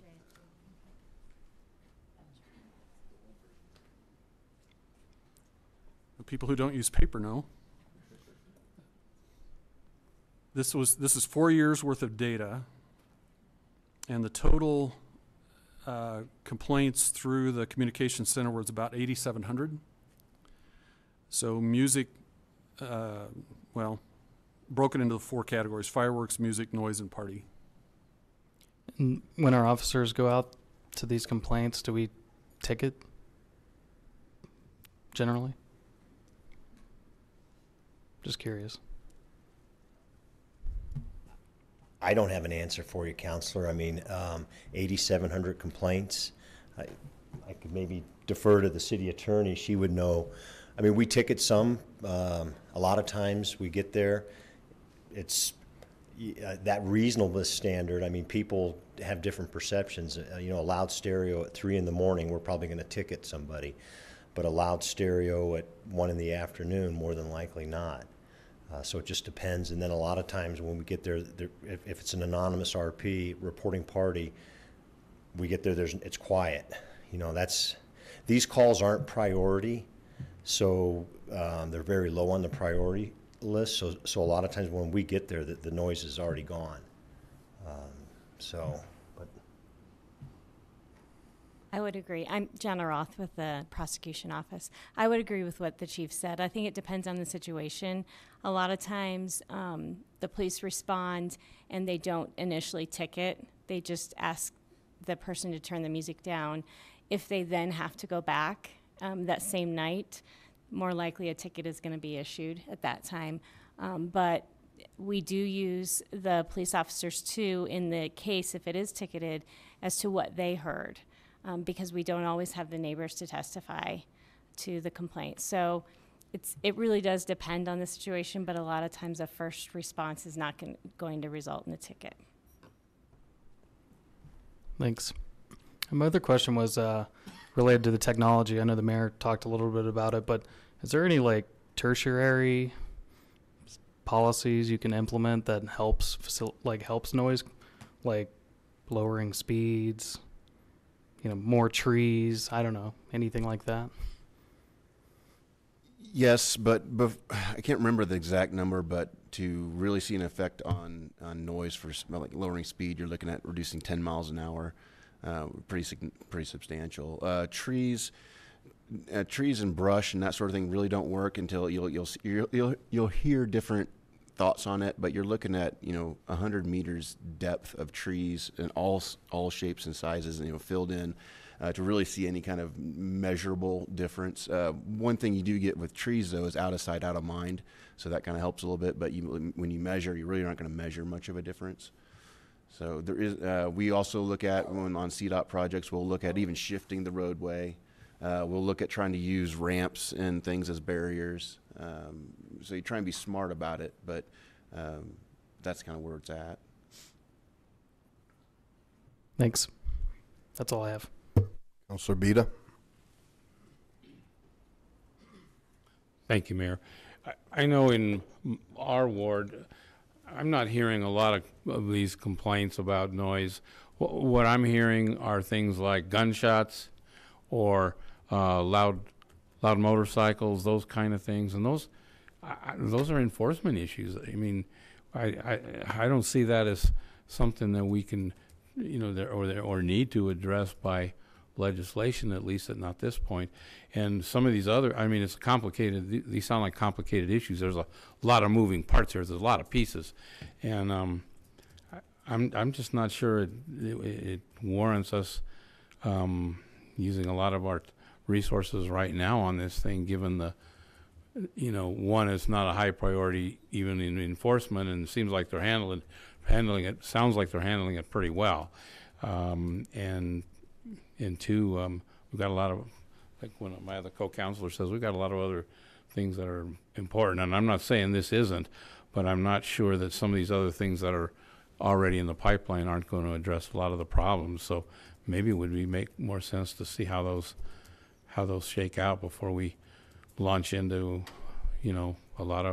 The people who don't use paper know. This is 4 years worth of data, and the total complaints through the communications center was about 8,700. So music, broken into the 4 categories: fireworks, music, noise, and party. And when our officers go out to these complaints, do we ticket generally? Just curious. I don't have an answer for you, Counselor. I mean, 8,700 complaints. I could maybe defer to the city attorney. She would know. I mean, we ticket some. A lot of times we get there, it's that reasonableness standard. I mean, people have different perceptions. A loud stereo at 3 a.m, we're probably going to ticket somebody, but a loud stereo at 1 p.m, more than likely not. So it just depends. And then a lot of times when we get there, if it's an anonymous RP reporting party, we get there, it's quiet. These calls aren't priority, so they're very low on the priority list. So a lot of times when we get there, the noise is already gone. But I would agree. I'm Jenna Roth with the prosecution office. I would agree with what the chief said. I think it depends on the situation. A lot of times the police respond and they don't initially ticket. They just ask the person to turn the music down. If they then have to go back that same night, more likely a ticket is going to be issued at that time. But we do use the police officers too in the case, if it is ticketed, as to what they heard. Because we don't always have the neighbors to testify to the complaint. So it really does depend on the situation, but a lot of times a first response is not going to result in a ticket. Thanks. And my other question was related to the technology. I know the mayor talked a little bit about it, but is there any tertiary policies you can implement that helps helps noise, like lowering speeds, more trees, I don't know, anything like that? Yes, but I can't remember the exact number, but to really see an effect on noise for like lowering speed, you're looking at reducing 10 miles an hour, pretty substantial. Trees and brush and that sort of thing really don't work until you'll hear different thoughts on it, but you're looking at 100 meters depth of trees in all shapes and sizes, and filled in. To really see any kind of measurable difference. One thing you do get with trees, though, is out of sight, out of mind. So that kind of helps a little bit. But when you measure, you really aren't going to measure much of a difference. So there is. We also look at, when on CDOT projects, we'll look at even shifting the roadway. We'll look at trying to use ramps and things as barriers. So you try and be smart about it, but that's kind of where it's at. Thanks. That's all I have. Councilor Bida. Thank you, Mayor. I know in our ward, I'm not hearing a lot of these complaints about noise. What I'm hearing are things like gunshots or loud motorcycles, those kind of things, and those are enforcement issues. I mean, I don't see that as something that we can, or need to address by legislation, at least at not this point. And some of these other, it's complicated. These sound like complicated issues. There's a lot of moving parts here. There's a lot of pieces, and I'm just not sure it warrants us using a lot of our resources right now on this thing, given the, one, it's not a high priority even in enforcement, and it seems like they're handling it. Sounds like they're handling it pretty well, and two, we've got a lot of, like one of my other co-counselors says, we've got a lot of other things that are important. And I'm not saying this isn't, but I'm not sure that some of these other things that are already in the pipeline aren't going to address a lot of the problems. So maybe it would make more sense to see how those shake out before we launch into, a lot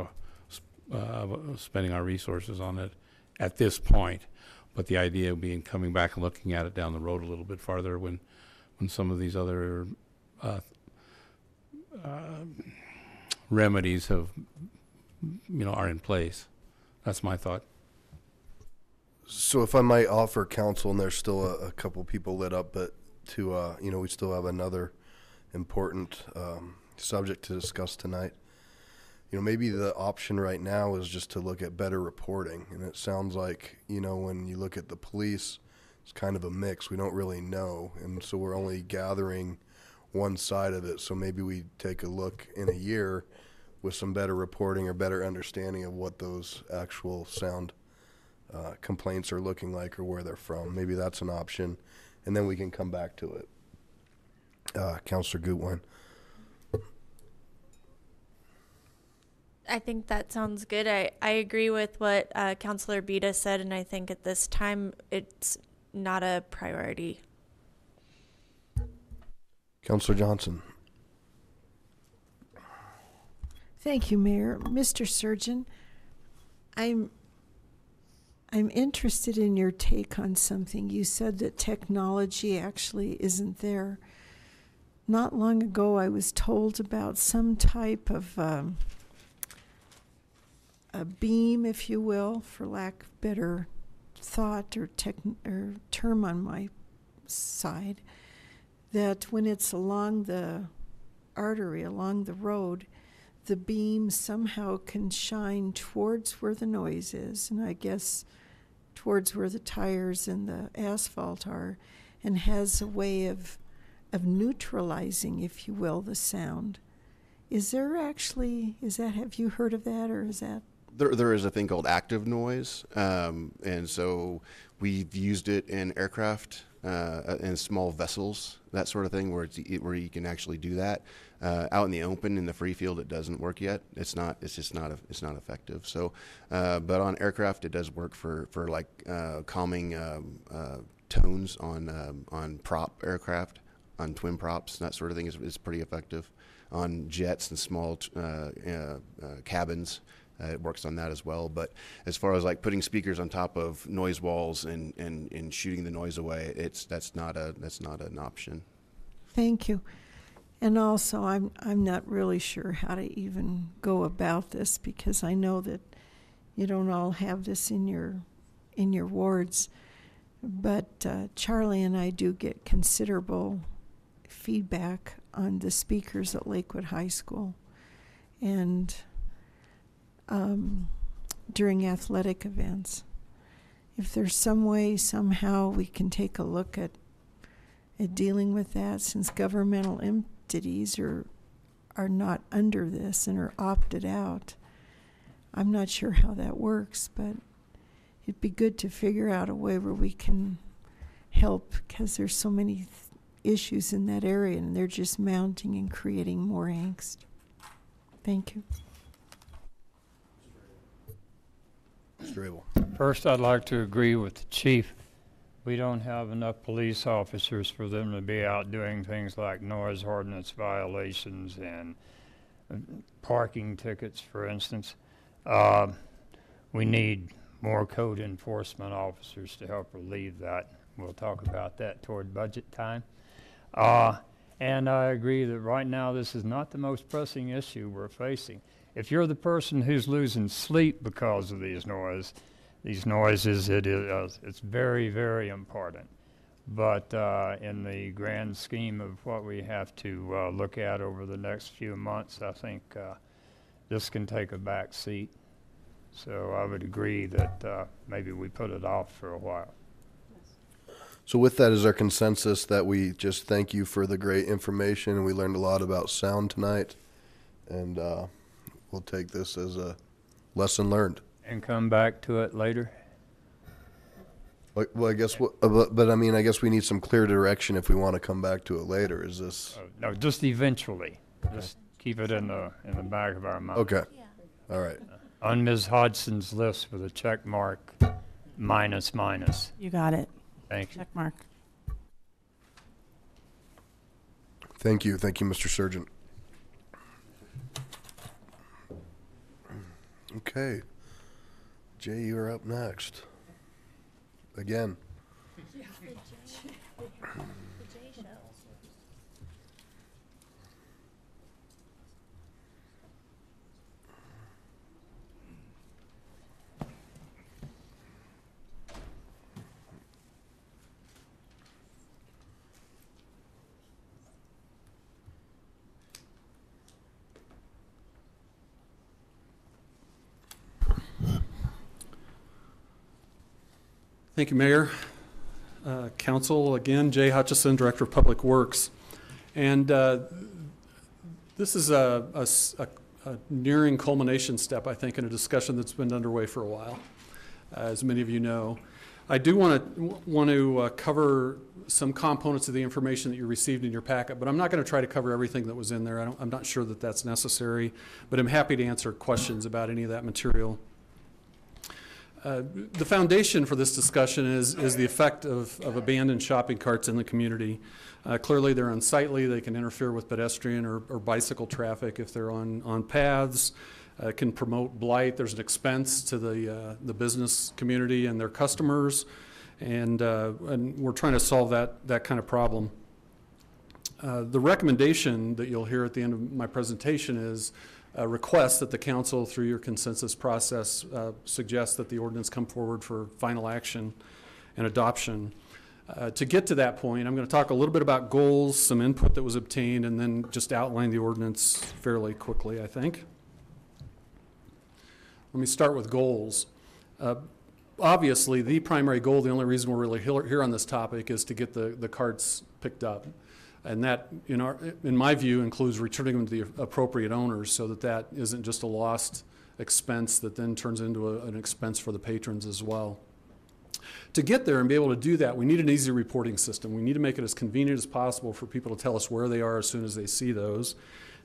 of spending our resources on it at this point. But the idea being coming back and looking at it down the road a little bit farther when some of these other remedies have, are in place. That's my thought. So if I might offer counsel, and there's still a couple people lit up, but we still have another important subject to discuss tonight. Maybe the option right now is just to look at better reporting. And it sounds like, when you look at the police, it's kind of a mix. We don't really know. And so we're only gathering one side of it. So maybe we take a look in a year with some better reporting or better understanding of what those actual sound complaints are looking like or where they're from. Maybe that's an option. And then we can come back to it. Councilor Gutwein. I think that sounds good. I agree with what Councilor Bida said, and I think at this time it's not a priority. Councilor Johnson. Thank you, Mayor. Mr. Surgeon, I'm interested in your take on something. You said that technology actually isn't there. Not long ago, I was told about some type of a beam, if you will, for lack of better thought or term on my side, that when it's along the artery, along the road, the beam somehow can shine towards where the noise is, and I guess towards where the tires and the asphalt are, and has a way of neutralizing, if you will, the sound. Have you heard of that, or is that? There is a thing called active noise, and so we've used it in aircraft, in small vessels, that sort of thing, where you can actually do that. Out in the open, in the free field, it doesn't work yet. It's not effective. So, but on aircraft, it does work for like calming tones on prop aircraft, on twin props, that sort of thing is pretty effective. On jets and small cabins, It works on that as well. But as far as like putting speakers on top of noise walls and shooting the noise away, that's not an option. Thank you. And also, I'm not really sure how to even go about this, because I know that you don't all have this in your wards. But Charlie and I do get considerable feedback on the speakers at Lakewood High School, and during athletic events. If there's some way, somehow, we can take a look at dealing with that, since governmental entities are not under this and are opted out. I'm not sure how that works, but it'd be good to figure out a way where we can help, because there's so many issues in that area, and they're just mounting and creating more angst. Thank you. Mr. Abel. First, I'd like to agree with the chief. We don't have enough police officers for them to be out doing things like noise ordinance violations and parking tickets, for instance. We need more code enforcement officers to help relieve that. We'll talk about that toward budget time. And I agree that right now this is not the most pressing issue we're facing. If you're the person who's losing sleep because of these noises, it's very, very important. But in the grand scheme of what we have to look at over the next few months, I think this can take a back seat. So I would agree that maybe we put it off for a while. So with that is our consensus that we just thank you for the great information. We learned a lot about sound tonight, and we'll take this as a lesson learned. And come back to it later? Well, I guess, but I mean, I guess we need some clear direction if we want to come back to it later. Is this? No, just eventually. Just keep it in the back of our mind. Okay. All right. On Ms. Hodgson's list with a check mark, minus. You got it. Thank you. Check mark. Thank you, Mr. Surgeon. Okay, Jay, you're up next. Again. Thank you, Mayor. Council, again, Jay Hutchison, Director of Public Works. And this is a nearing culmination step, I think, in a discussion that's been underway for a while, as many of you know. I do want to cover some components of the information that you received in your packet, but I'm not going to try to cover everything that was in there. I'm not sure that that's necessary, but I'm happy to answer questions about any of that material. The foundation for this discussion is the effect of abandoned shopping carts in the community. Clearly, they're unsightly. They can interfere with pedestrian or bicycle traffic if they're on paths. Can promote blight. There's an expense to the business community and their customers, and we're trying to solve that kind of problem. The recommendation that you'll hear at the end of my presentation is a request that the council, through your consensus process, suggests that the ordinance come forward for final action and adoption. To get to that point, I'm going to talk a little bit about goals, some input that was obtained, and then just outline the ordinance fairly quickly, I think. Let me start with goals. Obviously, the primary goal, the only reason we're really here on this topic, is to get the carts picked up. And that, in my view, includes returning them to the appropriate owners so that isn't just a lost expense that then turns into an expense for the patrons as well. To get there and be able to do that, we need an easy reporting system. We need to make it as convenient as possible for people to tell us where they are as soon as they see those.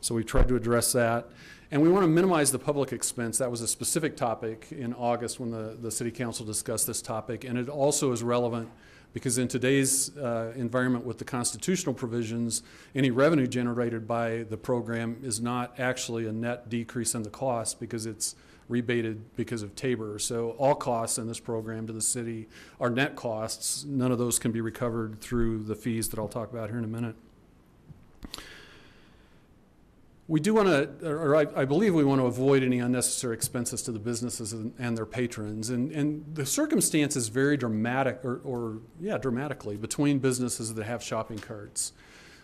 So we tried to address that. And we want to minimize the public expense. That was a specific topic in August when the City Council discussed this topic. And it also is relevant Because in today's environment with the constitutional provisions, any revenue generated by the program is not actually a net decrease in the cost because it's rebated because of Tabor. So all costs in this program to the city are net costs. None of those can be recovered through the fees that I'll talk about here in a minute. We do want to, or I believe we want to avoid any unnecessary expenses to the businesses and their patrons. And the circumstances vary dramatically between businesses that have shopping carts.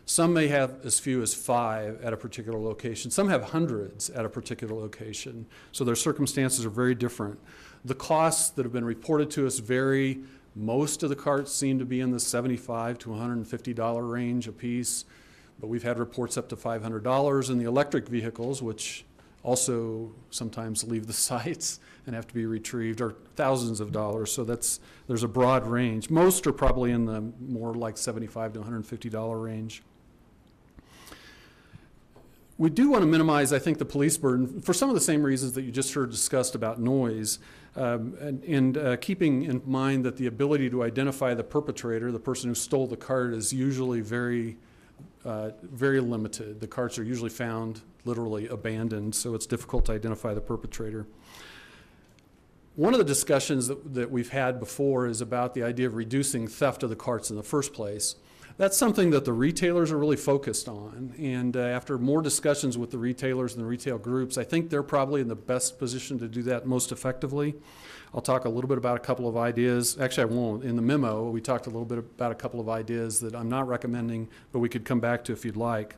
Some may have as few as 5 at a particular location. Some have hundreds at a particular location. So their circumstances are very different. The costs that have been reported to us vary. Most of the carts seem to be in the $75 to $150 range a piece. But we've had reports up to $500, and the electric vehicles, which also sometimes leave the sites and have to be retrieved, are thousands of dollars. So there's a broad range. Most are probably in the more like $75 to $150 range. We do want to minimize, I think, the police burden for some of the same reasons that you just heard discussed about noise, and keeping in mind that the ability to identify the perpetrator, the person who stole the cart, is usually very limited. The carts are usually found literally abandoned, so it's difficult to identify the perpetrator. One of the discussions that we've had before is about the idea of reducing theft of the carts in the first place. That's something that the retailers are really focused on, and after more discussions with the retailers and the retail groups, I think they're probably in the best position to do that most effectively. I'll talk a little bit about a couple of ideas. Actually, I won't. In the memo, we talked a little bit about a couple of ideas that I'm not recommending, but we could come back to if you'd like.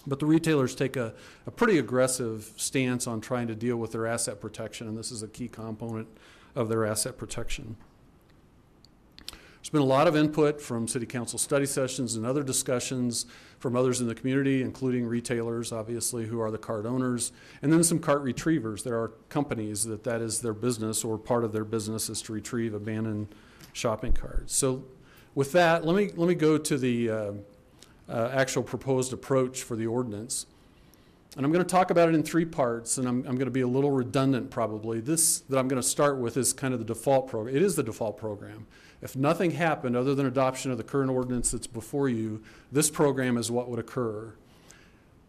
But the retailers take a pretty aggressive stance on trying to deal with their asset protection, and this is a key component of their asset protection. There's been a lot of input from city council study sessions and other discussions from others in the community, including retailers, obviously, who are the cart owners, and then some cart retrievers. There are companies that is their business, or part of their business is to retrieve abandoned shopping carts. So with that, let me go to the actual proposed approach for the ordinance. And I'm going to talk about it in 3 parts, and I'm going to be a little redundant probably. This that I'm going to start with is kind of the default program. It is the default program. If nothing happened other than adoption of the current ordinance that's before you, this program is what would occur.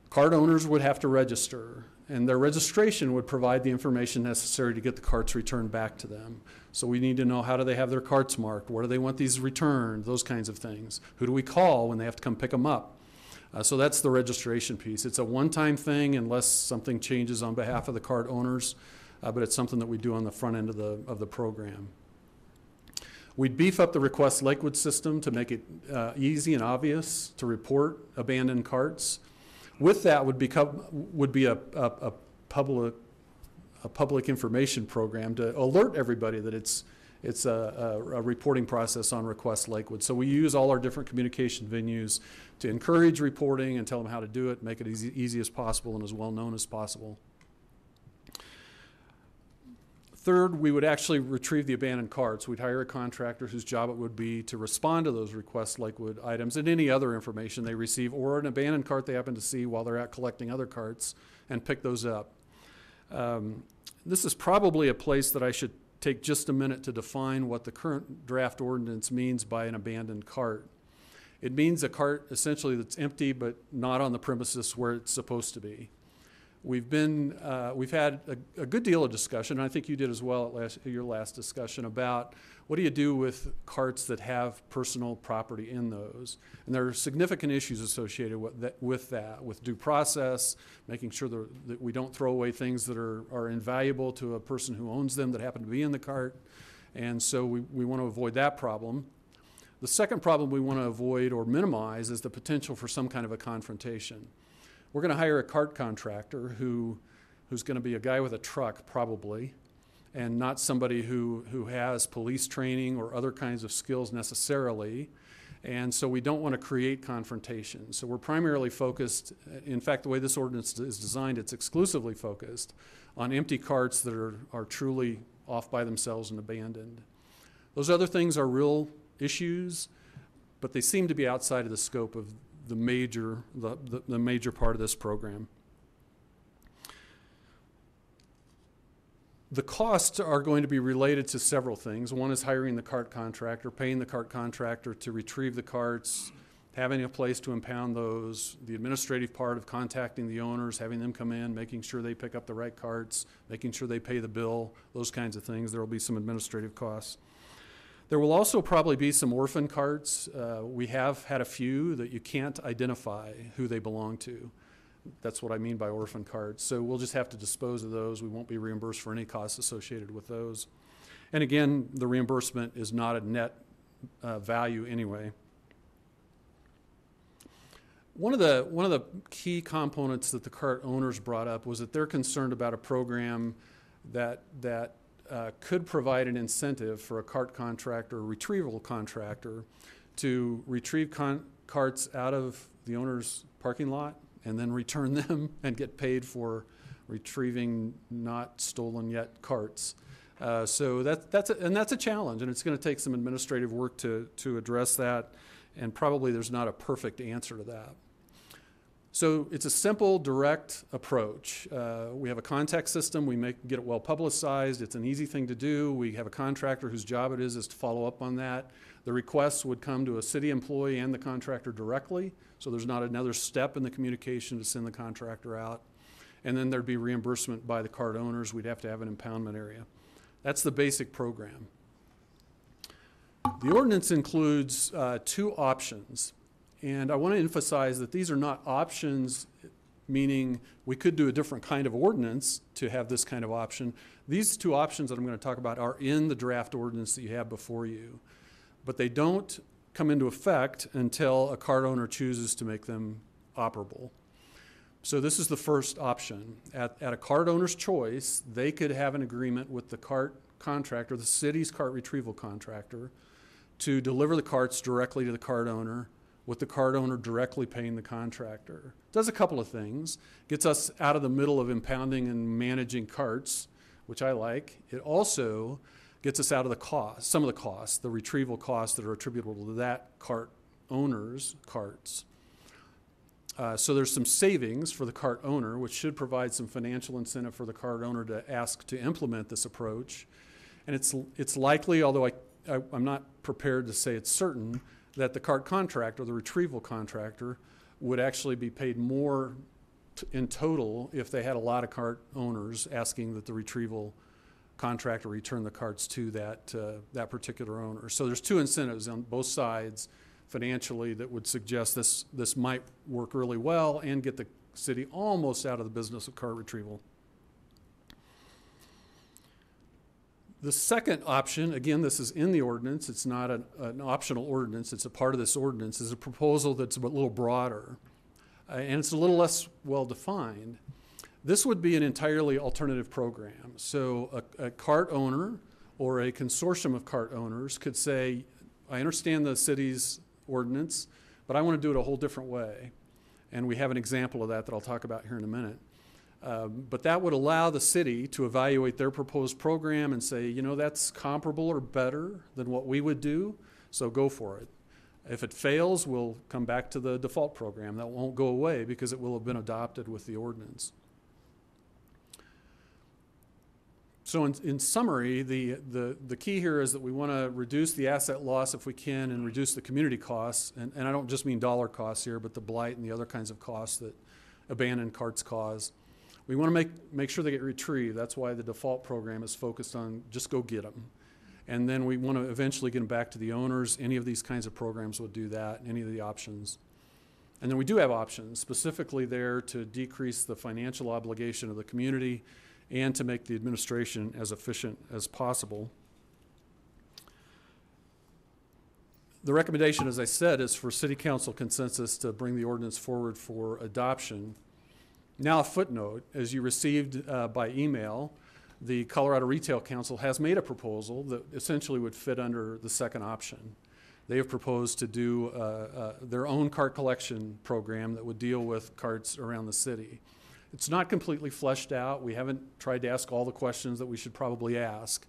Cart owners would have to register, and their registration would provide the information necessary to get the carts returned back to them. So we need to know, how do they have their carts marked? Where do they want these returned? Those kinds of things. Who do we call when they have to come pick them up? So that's the registration piece. It's a one-time thing unless something changes on behalf of the cart owners, but it's something that we do on the front end of the program. We'd beef up the Request Lakewood system to make it easy and obvious to report abandoned carts. With that would be a public information program to alert everybody that it's a reporting process on Request Lakewood. So we use all our different communication venues to encourage reporting and tell them how to do it, make it easy as possible and as well known as possible. Third, we would actually retrieve the abandoned carts. We'd hire a contractor whose job it would be to respond to those Request Lakewood items and any other information they receive, or an abandoned cart they happen to see while they're out collecting other carts, and pick those up. This is probably a place that I should take just a minute to define what the current draft ordinance means by an abandoned cart. It means a cart essentially that's empty but not on the premises where it's supposed to be. We've had a good deal of discussion, and I think you did as well at your last discussion, about what do you do with carts that have personal property in those. And there are significant issues associated with that, with due process, making sure that we don't throw away things that are invaluable to a person who owns them that happen to be in the cart. And so we want to avoid that problem. The second problem we want to avoid or minimize is the potential for some kind of a confrontation. We're going to hire a cart contractor who's going to be a guy with a truck probably, and not somebody who has police training or other kinds of skills necessarily. And so we don't want to create confrontation. So we're primarily focused, in fact, the way this ordinance is designed, it's exclusively focused on empty carts that are truly off by themselves and abandoned. Those other things are real issues, but they seem to be outside of the scope of the major part of this program. The costs are going to be related to several things. One is hiring the cart contractor, paying the cart contractor to retrieve the carts, having a place to impound those, the administrative part of contacting the owners, having them come in, making sure they pick up the right carts, making sure they pay the bill, those kinds of things. There will be some administrative costs. There will also probably be some orphan carts. We have had a few that you can't identify who they belong to. That's what I mean by orphan carts. So we'll just have to dispose of those. We won't be reimbursed for any costs associated with those. And again, the reimbursement is not a net value anyway. One of the key components that the cart owners brought up was that they're concerned about a program that could provide an incentive for a cart contractor or retrieval contractor to retrieve carts out of the owner's parking lot and then return them and get paid for retrieving not stolen yet carts. So that's a challenge, and it's going to take some administrative work to address that, and probably there's not a perfect answer to that. So it's a simple, direct approach. We have a contact system. We get it well publicized. It's an easy thing to do. We have a contractor whose job it is to follow up on that. The requests would come to a city employee and the contractor directly, so there's not another step in the communication to send the contractor out. And then there'd be reimbursement by the cart owners. We'd have to have an impoundment area. That's the basic program. The ordinance includes 2 options. And I want to emphasize that these are not options, meaning we could do a different kind of ordinance to have this kind of option. These 2 options that I'm going to talk about are in the draft ordinance that you have before you, but they don't come into effect until a cart owner chooses to make them operable. So this is the first option. At a cart owner's choice, they could have an agreement with the cart contractor, the city's cart retrieval contractor, to deliver the carts directly to the cart owner, with the cart owner directly paying the contractor. Does a couple of things. Gets us out of the middle of impounding and managing carts, which I like. It also gets us out of the cost, some of the costs, the retrieval costs that are attributable to that cart owner's carts. So there's some savings for the cart owner, which should provide some financial incentive for the cart owner to ask to implement this approach. And it's likely, although I'm not prepared to say it's certain, that the cart contractor, the retrieval contractor, would actually be paid more in total if they had a lot of cart owners asking that the retrieval contractor return the carts to that particular owner. So there's 2 incentives on both sides financially that would suggest this might work really well and get the city almost out of the business of cart retrieval. The second option, again, this is in the ordinance. It's not an optional ordinance. It's a part of this ordinance. Is a proposal that's a little broader, and it's a little less well-defined. This would be an entirely alternative program. So a cart owner or a consortium of cart owners could say, I understand the city's ordinance, but I want to do it a whole different way. And we have an example of that I'll talk about here in a minute. But that would allow the city to evaluate their proposed program and say, you know, that's comparable or better than what we would do, so go for it. If it fails, we'll come back to the default program. That won't go away because it will have been adopted with the ordinance. So in summary, the key here is that we want to reduce the asset loss if we can and reduce the community costs. And I don't just mean dollar costs here, but the blight and the other kinds of costs that abandoned carts cause. We want to make sure they get retrieved. That's why the default program is focused on just go get them. And then we want to eventually get them back to the owners. Any of these kinds of programs would do that, any of the options. And then we do have options specifically there to decrease the financial obligation of the community and to make the administration as efficient as possible. The recommendation, as I said, is for City Council consensus to bring the ordinance forward for adoption. Now a footnote, as you received by email, the Colorado Retail Council has made a proposal that essentially would fit under the second option. They have proposed to do their own cart collection program that would deal with carts around the city. It's not completely fleshed out. We haven't tried to ask all the questions that we should probably ask,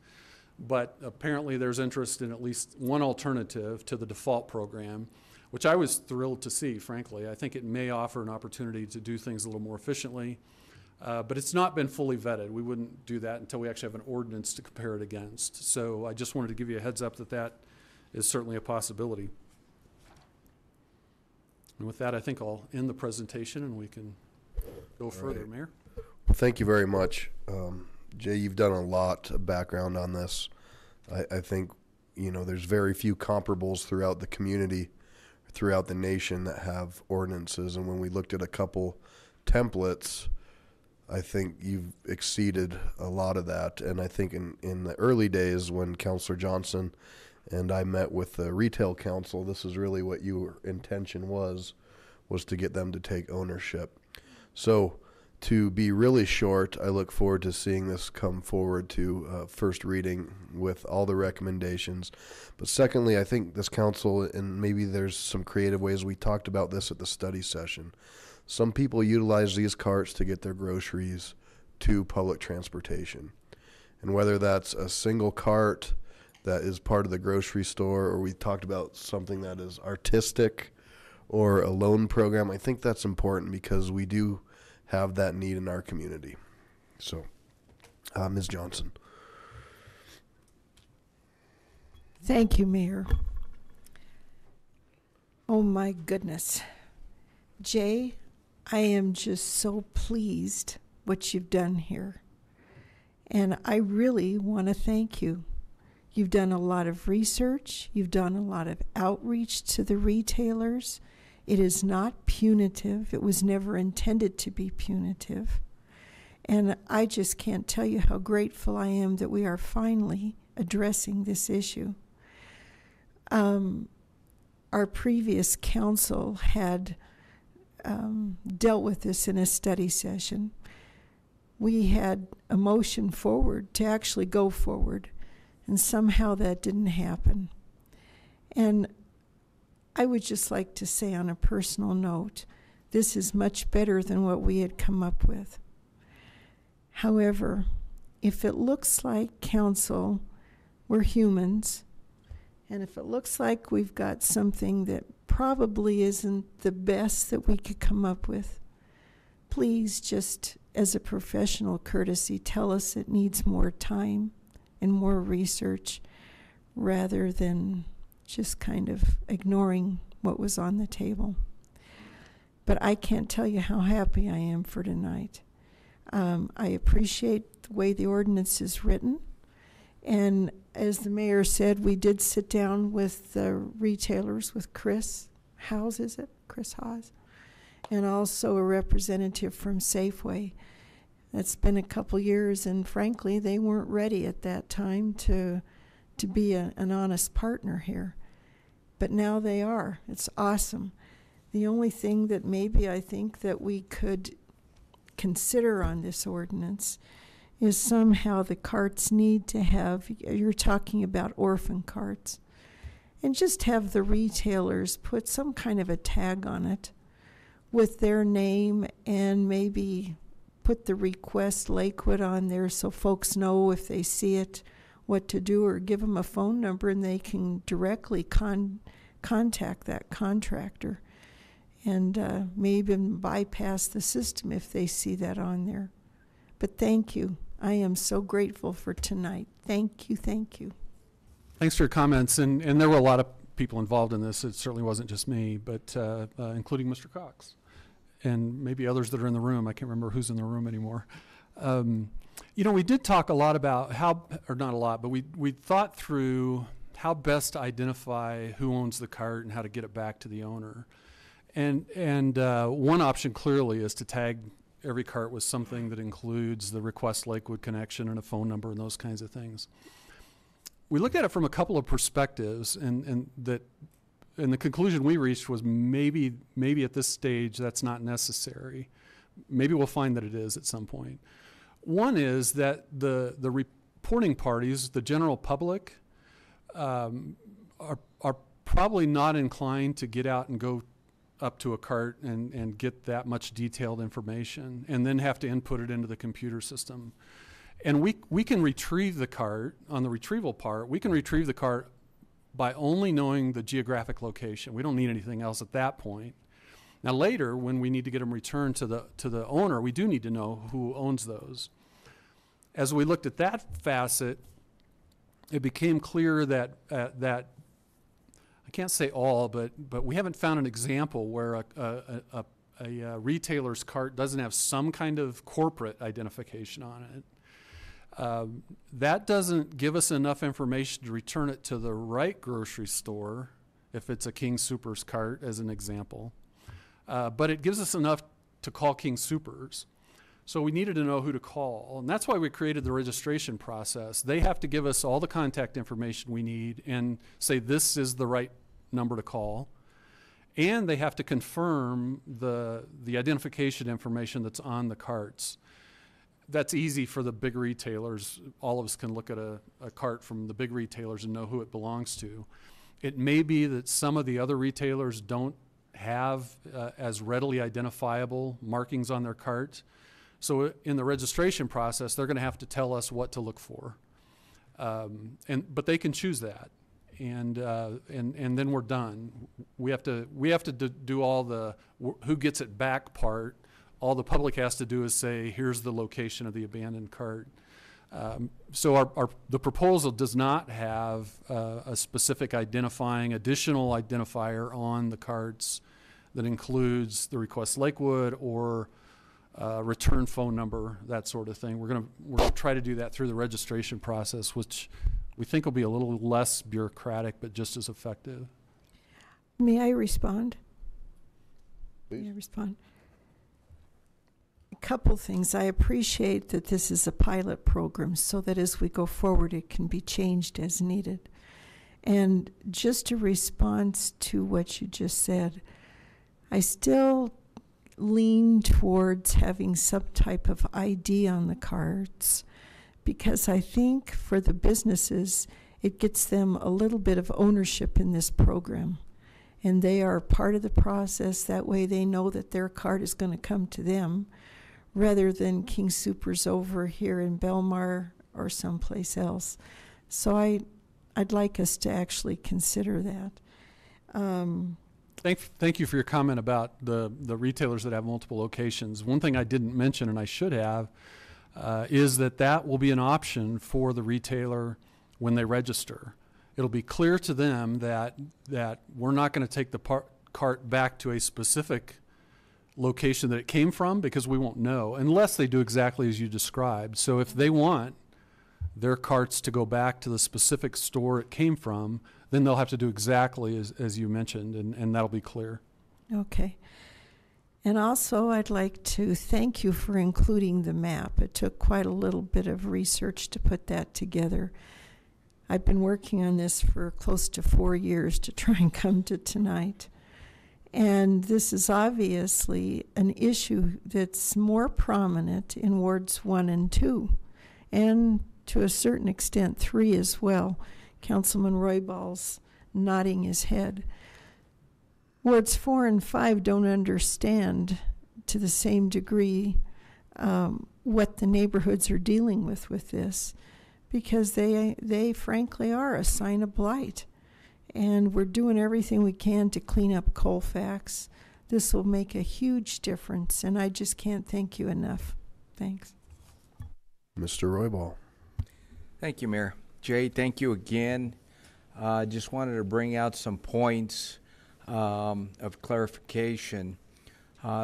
but apparently there's interest in at least one alternative to the default program, which I was thrilled to see, frankly. I think it may offer an opportunity to do things a little more efficiently. But it's not been fully vetted. We wouldn't do that until we actually have an ordinance to compare it against. So I just wanted to give you a heads up that that is certainly a possibility. And with that, I think I'll end the presentation and we can go further, right. Mayor. Well, thank you very much. Jay, you've done a lot of background on this. I think, you know, there's very few comparables throughout the community, throughout the nation that have ordinances. And when we looked at a couple templates, I think you've exceeded a lot of that. And I think in the early days when Councilor Johnson and I met with the retail council, this is really what your intention was to get them to take ownership. So to be really short, I look forward to seeing this come forward to first reading with all the recommendations. But secondly, I think this council, and maybe there's some creative ways, we talked about this at the study session. Some people utilize these carts to get their groceries to public transportation. And whether that's a single cart that is part of the grocery store, or we talked about something that is artistic or a loan program, I think that's important because we do have that need in our community. So, Ms. Johnson. Thank you, Mayor. Oh my goodness. Jay, I am just so pleased what you've done here. And I really want to thank you. You've done a lot of research. You've done a lot of outreach to the retailers. It is not punitive. It was never intended to be punitive. And I just can't tell you how grateful I am that we are finally addressing this issue. Our previous council had dealt with this in a study session. We had a motion forward to actually go forward, and somehow that didn't happen. And I would just like to say on a personal note, this is much better than what we had come up with. However, if it looks like council, we're humans, and if it looks like we've got something that probably isn't the best that we could come up with, please just as a professional courtesy tell us it needs more time and more research rather than just kind of ignoring what was on the table. But I can't tell you how happy I am for tonight. I appreciate the way the ordinance is written. And as the mayor said, we did sit down with the retailers, with Chris Hawes, is it? Chris Hawes. And also a representative from Safeway. It's been a couple years, and frankly, they weren't ready at that time to be an honest partner here. But now they are. It's awesome. The only thing that maybe I think that we could consider on this ordinance is somehow the carts need to have, you're talking about orphan carts, and just have the retailers put some kind of a tag on it with their name, and maybe put the request Lakewood on there so folks know if they see it what to do, or give them a phone number and they can directly contact that contractor, and maybe bypass the system if they see that on there. But thank you. I am so grateful for tonight. Thank you, thank you. Thanks for your comments, and there were a lot of people involved in this. It certainly wasn't just me, but including Mr. Cox and maybe others that are in the room. I can't remember who's in the room anymore. You know, we did talk a lot about how, or not a lot, but we thought through how best to identify who owns the cart and how to get it back to the owner. And one option clearly is to tag every cart with something that includes the Request Lakewood connection and a phone number and those kinds of things. We looked at it from a couple of perspectives, and the conclusion we reached was maybe at this stage that's not necessary. Maybe we'll find that it is at some point. One is that the reporting parties, the general public, are probably not inclined to get out and go up to a cart and get that much detailed information and then have to input it into the computer system. And we can retrieve the cart on the retrieval part. We can retrieve the cart by only knowing the geographic location. We don't need anything else at that point. Now later, when we need to get them returned to the owner, we do need to know who owns those. As we looked at that facet, it became clear that I can't say all, but we haven't found an example where a retailer's cart doesn't have some kind of corporate identification on it. That doesn't give us enough information to return it to the right grocery store, if it's a King Soopers cart, as an example. But it gives us enough to call King Soopers. So we needed to know who to call, and that's why we created the registration process. They have to give us all the contact information we need and say this is the right number to call. And they have to confirm the identification information that's on the carts. That's easy for the big retailers. All of us can look at a cart from the big retailers and know who it belongs to. It may be that some of the other retailers don't have as readily identifiable markings on their cart. So in the registration process, they're going to have to tell us what to look for. But they can choose that. And then we're done. We have to do all the who gets it back part. All the public has to do is say, here's the location of the abandoned cart. So the proposal does not have a specific additional identifier on the carts that includes the request Lakewood or return phone number, that sort of thing. We're gonna try to do that through the registration process, which we think will be a little less bureaucratic, but just as effective. May I respond? Please. May I respond? A couple things. I appreciate that this is a pilot program so that as we go forward, it can be changed as needed. And just a response to what you just said, I still lean towards having some type of ID on the cards, because I think for the businesses, it gets them a little bit of ownership in this program. And they are part of the process. That way they know that their card is going to come to them rather than King Soopers over here in Belmar or someplace else. So I'd like us to actually consider that. Thank you for your comment about the retailers that have multiple locations. One thing I didn't mention, and I should have, is that will be an option for the retailer when they register. It'll be clear to them that we're not going to take the cart back to a specific location that it came from, because we won't know unless they do exactly as you described. So if they want their carts to go back to the specific store it came from, then they'll have to do exactly as you mentioned, and that'll be clear. Okay. And also, I'd like to thank you for including the map. It took quite a little bit of research to put that together. I've been working on this for close to 4 years to try and come to tonight. And this is obviously an issue that's more prominent in wards 1 and 2, and to a certain extent 3 as well. Councilman Royball's nodding his head. Wards 4 and 5 don't understand to the same degree what the neighborhoods are dealing with this, because they frankly are a sign of blight. And we're doing everything we can to clean up Colfax. This will make a huge difference, and I just can't thank you enough. Thanks. Mr. Royball. Thank you, Mayor. Jay, thank you again. Just wanted to bring out some points of clarification.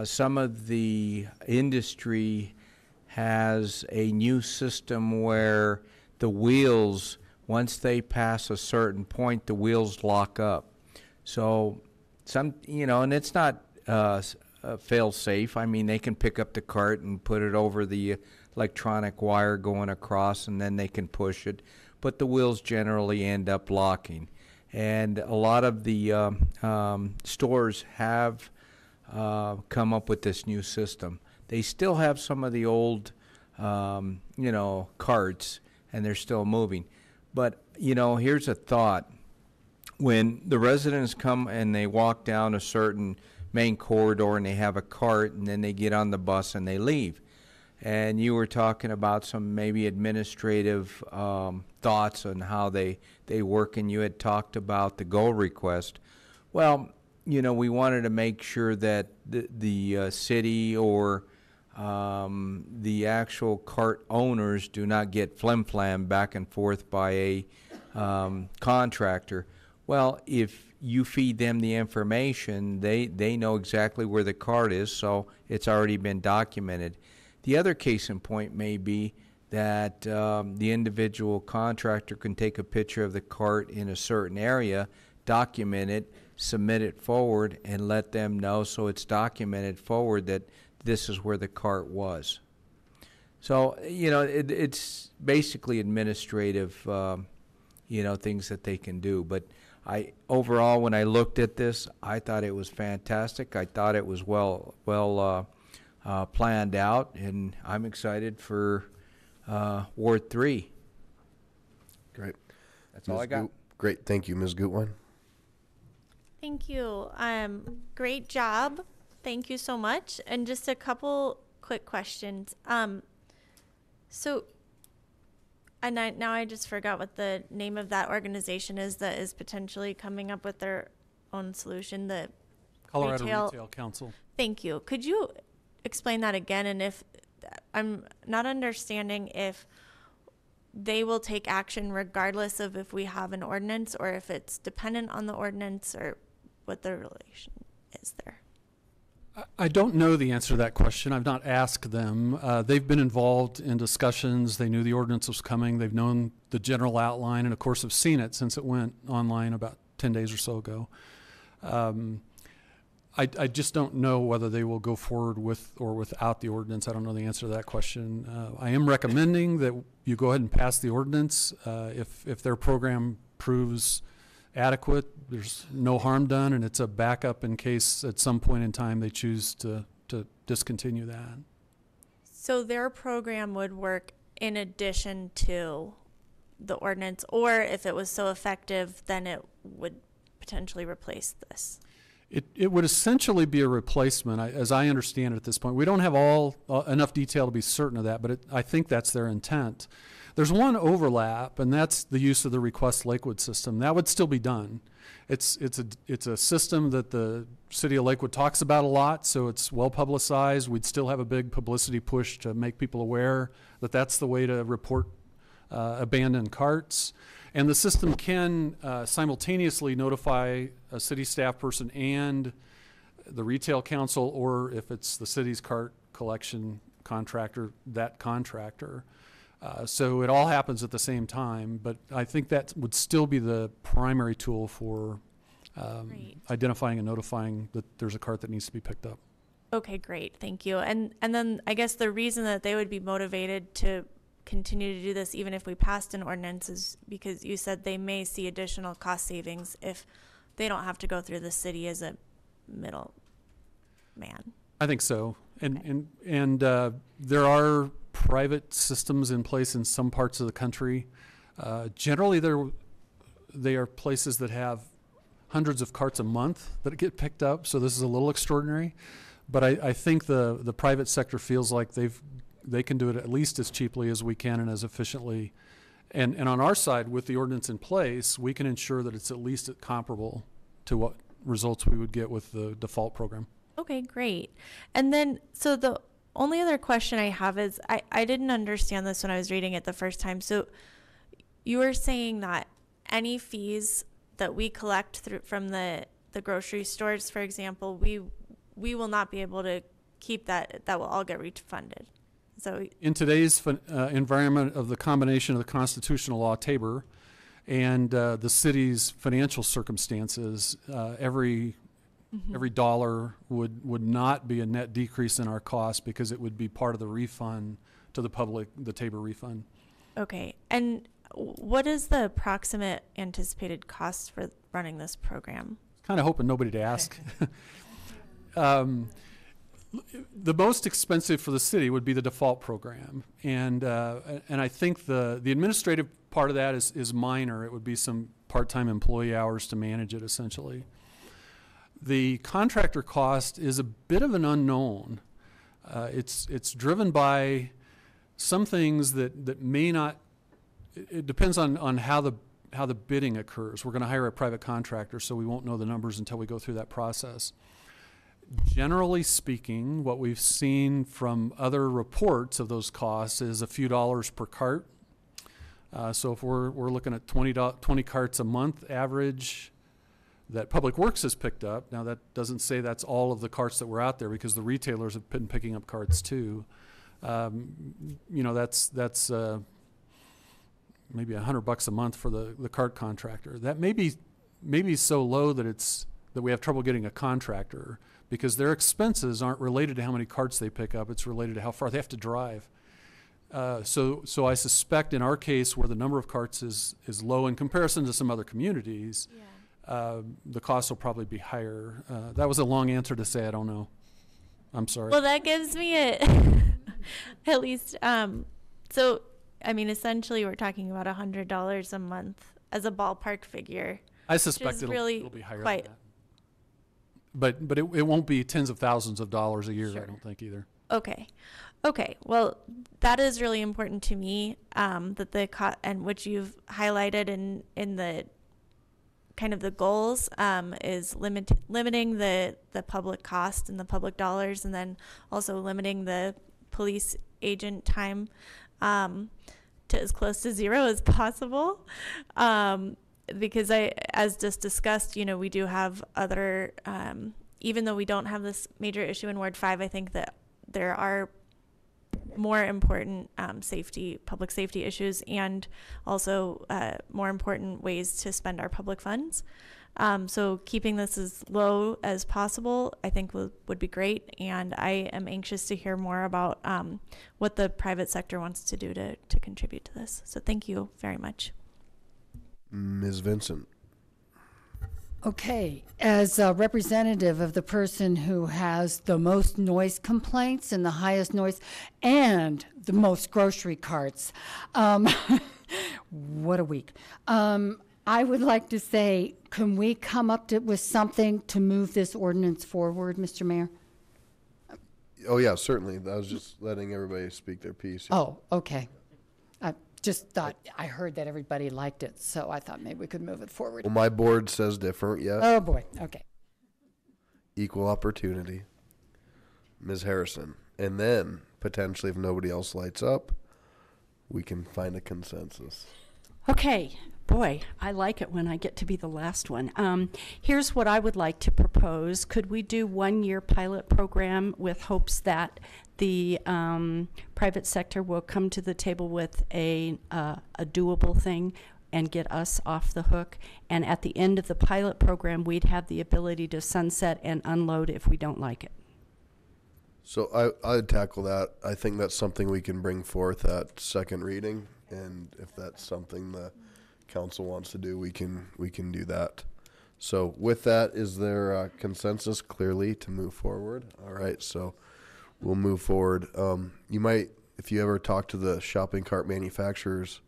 Some of the industry has a new system where the wheels, once they pass a certain point, the wheels lock up. So and it's not fail safe. I mean, they can pick up the cart and put it over the electronic wire going across, and then they can push it. But the wheels generally end up locking. And a lot of the stores have come up with this new system. They still have some of the old, carts, and they're still moving. But, here's a thought. When the residents come and they walk down a certain main corridor and they have a cart, and then they get on the bus and they leave. And you were talking about some maybe administrative thoughts on how they work, and you had talked about the goal request. Well, you know, we wanted to make sure that the city or the actual cart owners do not get flim-flam back and forth by a contractor. Well, if you feed them the information, they know exactly where the cart is, so it's already been documented. The other case in point may be that the individual contractor can take a picture of the cart in a certain area, document it, submit it forward, and let them know so it's documented forward that this is where the cart was. So, you know, it's basically administrative, you know, things that they can do. But overall, when I looked at this, I thought it was fantastic. I thought it was well planned out, and I'm excited for Ward 3. Great. That's all I got. Great. Thank you, Ms. Gutwein. Thank you. Great job. Thank you so much. And just a couple quick questions. So, and now I just forgot what the name of that organization is that is potentially coming up with their own solution. The Colorado Retail Council. Thank you. Could you explain that again? And if I'm not understanding if they will take action regardless of if we have an ordinance or if it's dependent on the ordinance, or what the relation is there. I don't know the answer to that question. I've not asked them. They've been involved in discussions. They knew the ordinance was coming. They've known the general outline and, of course, have seen it since it went online about 10 days or so ago. I just don't know whether they will go forward with or without the ordinance. I don't know the answer to that question. I am recommending that you go ahead and pass the ordinance. If their program proves adequate, there's no harm done, and it's a backup in case at some point in time they choose to discontinue that. So their program would work in addition to the ordinance, or if it was so effective, then it would potentially replace this. It would essentially be a replacement, as I understand it at this point. We don't have enough detail to be certain of that, but I think that's their intent. There's one overlap, and that's the use of the Request Lakewood system. That would still be done. It's a system that the city of Lakewood talks about a lot, so it's well publicized. We'd still have a big publicity push to make people aware that that's the way to report abandoned carts. And the system can simultaneously notify a city staff person and the retail council, or if it's the city's cart collection contractor, that contractor. So it all happens at the same time, but I think that would still be the primary tool for identifying and notifying that there's a cart that needs to be picked up. Okay, great, thank you. And then I guess the reason that they would be motivated to continue to do this even if we passed an ordinance is because you said they may see additional cost savings if they don't have to go through the city as a middle man. I think so. And there are private systems in place in some parts of the country. Generally, they are places that have hundreds of carts a month that get picked up, so this is a little extraordinary. But I think the private sector feels like they can do it at least as cheaply as we can and as efficiently. And on our side, with the ordinance in place, we can ensure that it's at least comparable to what results we would get with the default program. Okay, great. And then, so the only other question I have is, I didn't understand this when I was reading it the first time. So you were saying that any fees that we collect from the grocery stores, for example, we will not be able to keep that will all get refunded. So in today's environment of the combination of the constitutional law, Tabor, and the city's financial circumstances, every dollar would not be a net decrease in our cost because it would be part of the refund to the public, the Tabor refund. Okay. And what is the approximate anticipated cost for running this program? Kind of hoping nobody to ask. The most expensive for the city would be the default program, and I think the administrative part of that is minor. It would be some part-time employee hours to manage it, essentially. The contractor cost is a bit of an unknown. It's driven by some things that may not. It depends on how how the bidding occurs. We're going to hire a private contractor, so we won't know the numbers until we go through that process. Generally speaking, what we've seen from other reports of those costs is a few dollars per cart. So if we're looking at 20 carts a month average that Public Works has picked up. Now that doesn't say that's all of the carts that were out there, because the retailers have been picking up carts too. You know, that's maybe $100 a month for the cart contractor. That may be so low that we have trouble getting a contractor, because their expenses aren't related to how many carts they pick up. It's related to how far they have to drive. So I suspect in our case, where the number of carts is low in comparison to some other communities, the cost will probably be higher. That was a long answer to say I don't know. I'm sorry. Well, that gives me at least, so, I mean, essentially we're talking about $100 a month as a ballpark figure. I suspect it'll be higher than that. But it won't be tens of thousands of dollars a year, I don't think either. Okay. Well, that is really important to me, that the and which you've highlighted in the kind of the goals, is limiting the public cost and the public dollars, and then also limiting the police agent time to as close to zero as possible. Because as just discussed, you know, we do have other, even though we don't have this major issue in Ward 5, I think that there are more important public safety issues, and also more important ways to spend our public funds. So keeping this as low as possible, I think would be great. And I am anxious to hear more about what the private sector wants to do to contribute to this. So thank you very much. Ms. Vincent. Okay, as a representative of the person who has the most noise complaints and the highest noise and the most grocery carts, what a week. I would like to say, can we come up with something to move this ordinance forward, Mr. Mayor? Oh, yeah, certainly. I was just letting everybody speak their piece. Oh, okay. I just thought, I heard that everybody liked it, so I thought maybe we could move it forward. Well, my board says different, yes. Oh, boy, okay. Equal opportunity. Ms. Harrison. And then, potentially, if nobody else lights up, we can find a consensus. Okay. Boy, I like it when I get to be the last one. Here's what I would like to propose. Could we do 1-year pilot program with hopes that the private sector will come to the table with a doable thing and get us off the hook? And at the end of the pilot program, we'd have the ability to sunset and unload if we don't like it. So I'd tackle that. I think that's something we can bring forth at second reading, and if that's something the council wants to do, we can do that. So with that, is there a consensus clearly to move forward? All right, so we'll move forward. You might, if you ever talk to the shopping cart manufacturers,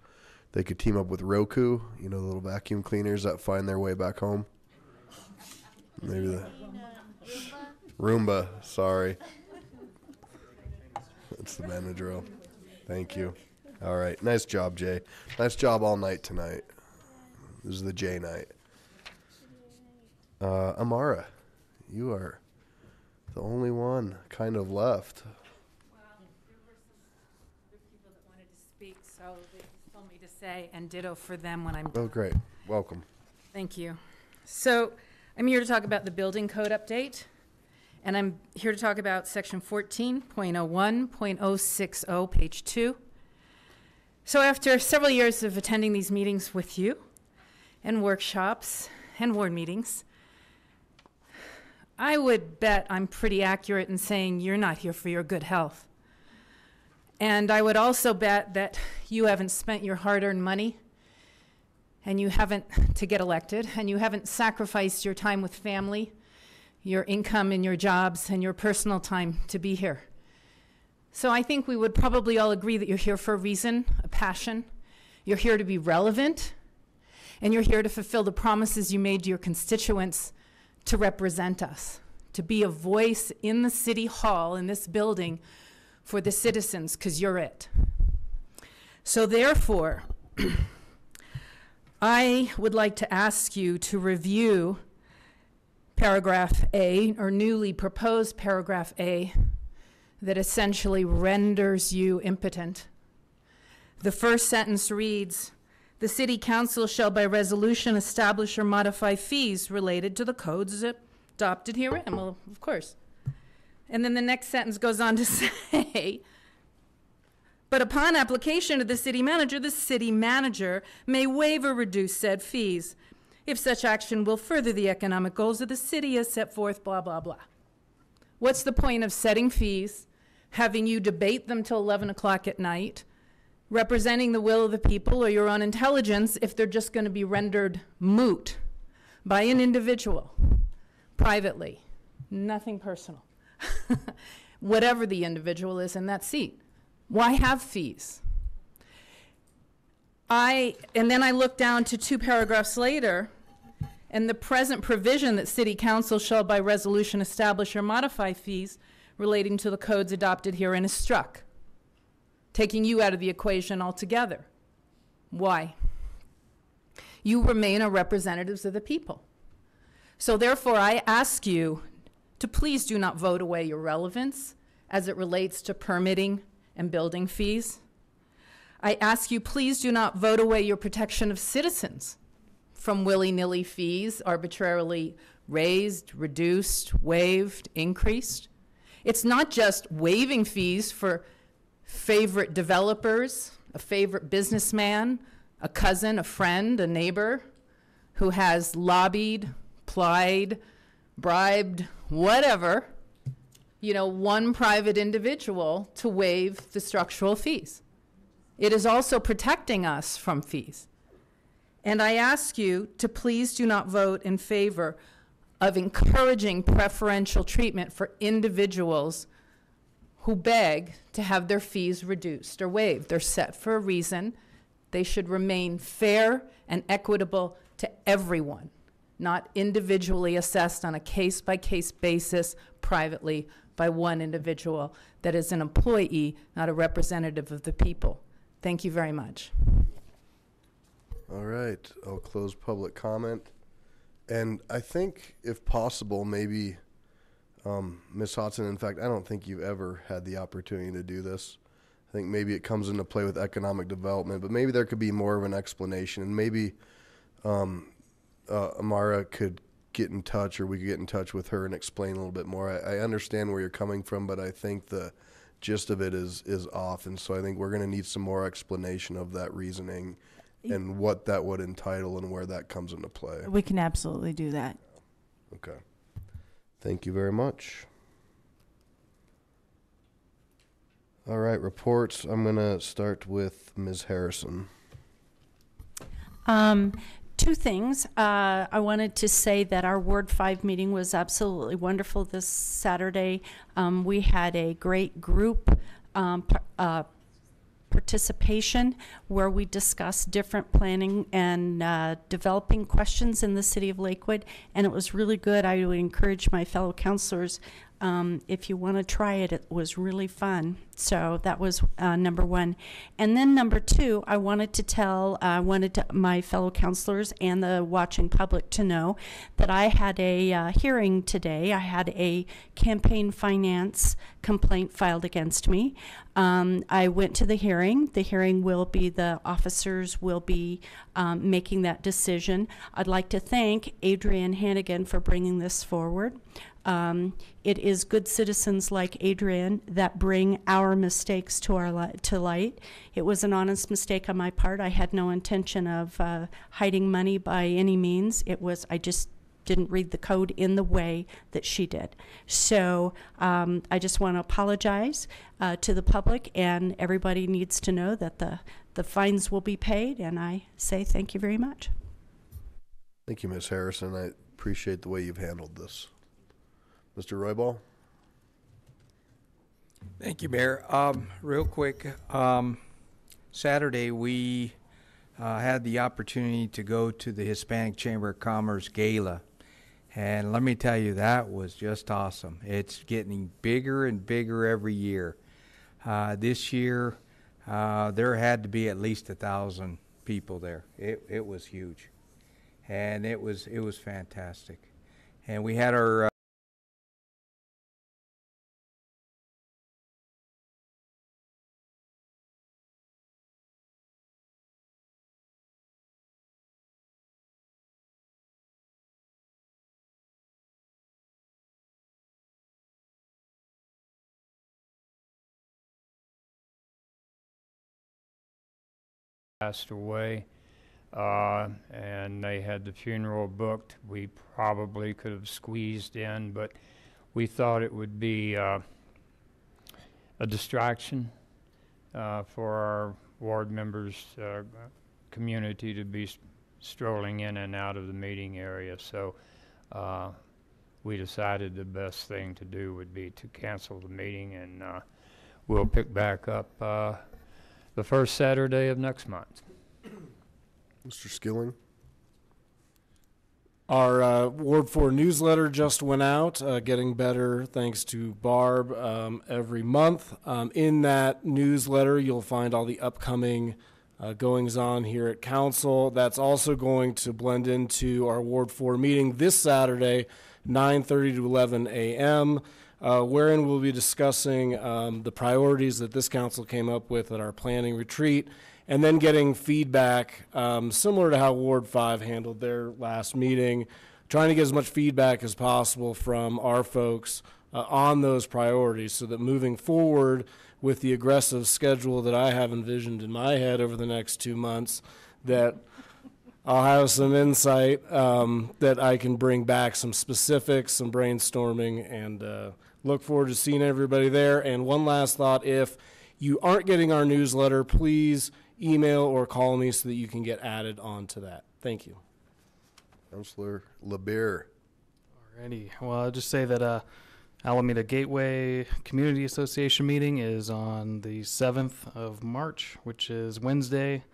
they could team up with Roku, you know, the little vacuum cleaners that find their way back home. Maybe the Roomba, sorry. That's the Benadryl. Thank you. All right, nice job, Jay. Nice job all night tonight. This is the J night. Amara, you are the only one kind of left. Well, there were some other people that wanted to speak, so they just told me to say, and ditto for them when I'm done. Oh, great. Welcome. Thank you. So I'm here to talk about the building code update, and I'm here to talk about section 14.01.060, page 2. So after several years of attending these meetings with you, and workshops, and ward meetings, I would bet I'm pretty accurate in saying you're not here for your good health. And I would also bet that you haven't spent your hard-earned money, and you haven't to get elected, and you haven't sacrificed your time with family, your income and your jobs, and your personal time to be here. So I think we would probably all agree that you're here for a reason, a passion. You're here to be relevant, and you're here to fulfill the promises you made to your constituents to represent us, to be a voice in the city hall, in this building, for the citizens, because you're it. So therefore, I would like to ask you to review paragraph A, or newly proposed paragraph A, that essentially renders you impotent. The first sentence reads, "The City Council shall by resolution establish or modify fees related to the codes adopted herein." Well, of course. And then the next sentence goes on to say, "But upon application to the city manager may waive or reduce said fees if such action will further the economic goals of the city as set forth," blah, blah, blah. What's the point of setting fees, having you debate them till 11 o'clock at night, representing the will of the people or your own intelligence, if they're just going to be rendered moot by an individual, privately, nothing personal, whatever the individual is in that seat? Why have fees? And then I look down to 2 paragraphs later, and the present provision that City Council shall by resolution establish or modify fees relating to the codes adopted herein is struck, taking you out of the equation altogether. Why? You remain a representatives of the people. So therefore, I ask you to please do not vote away your relevance as it relates to permitting and building fees. I ask you, please do not vote away your protection of citizens from willy-nilly fees, arbitrarily raised, reduced, waived, increased. It's not just waiving fees for favorite developers, a favorite businessman, a cousin, a friend, a neighbor who has lobbied, plied, bribed, whatever, one private individual to waive the structural fees. It is also protecting us from fees. And I ask you to please do not vote in favor of encouraging preferential treatment for individuals who beg to have their fees reduced or waived. They're set for a reason. They should remain fair and equitable to everyone, not individually assessed on a case-by-case basis privately by one individual that is an employee, not a representative of the people. Thank you very much. All right, I'll close public comment. And I think, if possible, maybe, Ms. Hodson, in fact, I don't think you've ever had the opportunity to do this. I think maybe it comes into play with economic development, but maybe there could be more of an explanation. And maybe Amara could get in touch, or we could get in touch with her and explain a little bit more. I understand where you're coming from, but I think the gist of it is off. And so I think we're going to need some more explanation of that reasoning and what that would entitle and where that comes into play. We can absolutely do that. Okay. Thank you very much. All right, reports. I'm going to start with Ms. Harrison. 2 things. I wanted to say that our Ward 5 meeting was absolutely wonderful this Saturday. We had a great group participation where we discussed different planning and developing questions in the city of Lakewood, and it was really good. I would encourage my fellow councilors, if you want to try it, it was really fun. So that was number 1. And then number 2, I wanted to my fellow councilors and the watching public to know that I had a hearing today. I had a campaign finance complaint filed against me. I went to the hearing. The hearing the officers will be making that decision. I'd like to thank Adrienne Hannigan for bringing this forward. It is good citizens like Adrienne that bring our mistakes to light. It was an honest mistake on my part. I had no intention of hiding money by any means. I just didn't read the code in the way that she did. So I just want to apologize to the public, and everybody needs to know that the fines will be paid, and I say thank you very much. Thank you, Ms. Harrison. I appreciate the way you've handled this. Mr. Roybal? Thank you, Mayor. Real quick, Saturday we had the opportunity to go to the Hispanic Chamber of Commerce Gala. And let me tell you, that was just awesome. It's getting bigger and bigger every year. This year, there had to be at least 1,000 people there. It was huge, and it was fantastic. And we had our passed away, and they had the funeral booked. We probably could have squeezed in, but we thought it would be a distraction for our ward members' community to be strolling in and out of the meeting area. So we decided the best thing to do would be to cancel the meeting, and we'll pick back up the first Saturday of next month. Mr. Skilling? Our Ward 4 newsletter just went out, getting better thanks to Barb every month. In that newsletter, you'll find all the upcoming goings-on here at Council. That's also going to blend into our Ward 4 meeting this Saturday, 9:30 to 11 a.m., wherein we'll be discussing the priorities that this council came up with at our planning retreat, and then getting feedback similar to how Ward 5 handled their last meeting, trying to get as much feedback as possible from our folks on those priorities, so that moving forward with the aggressive schedule that I have envisioned in my head over the next 2 months, that I'll have some insight that I can bring back some specifics, some brainstorming, and look forward to seeing everybody there. And one last thought, if you aren't getting our newsletter, please email or call me so that you can get added onto that. Thank you. Councilor LeBear. Alrighty. Well, I'll just say that Alameda Gateway Community Association meeting is on the 7th of March, which is Wednesday,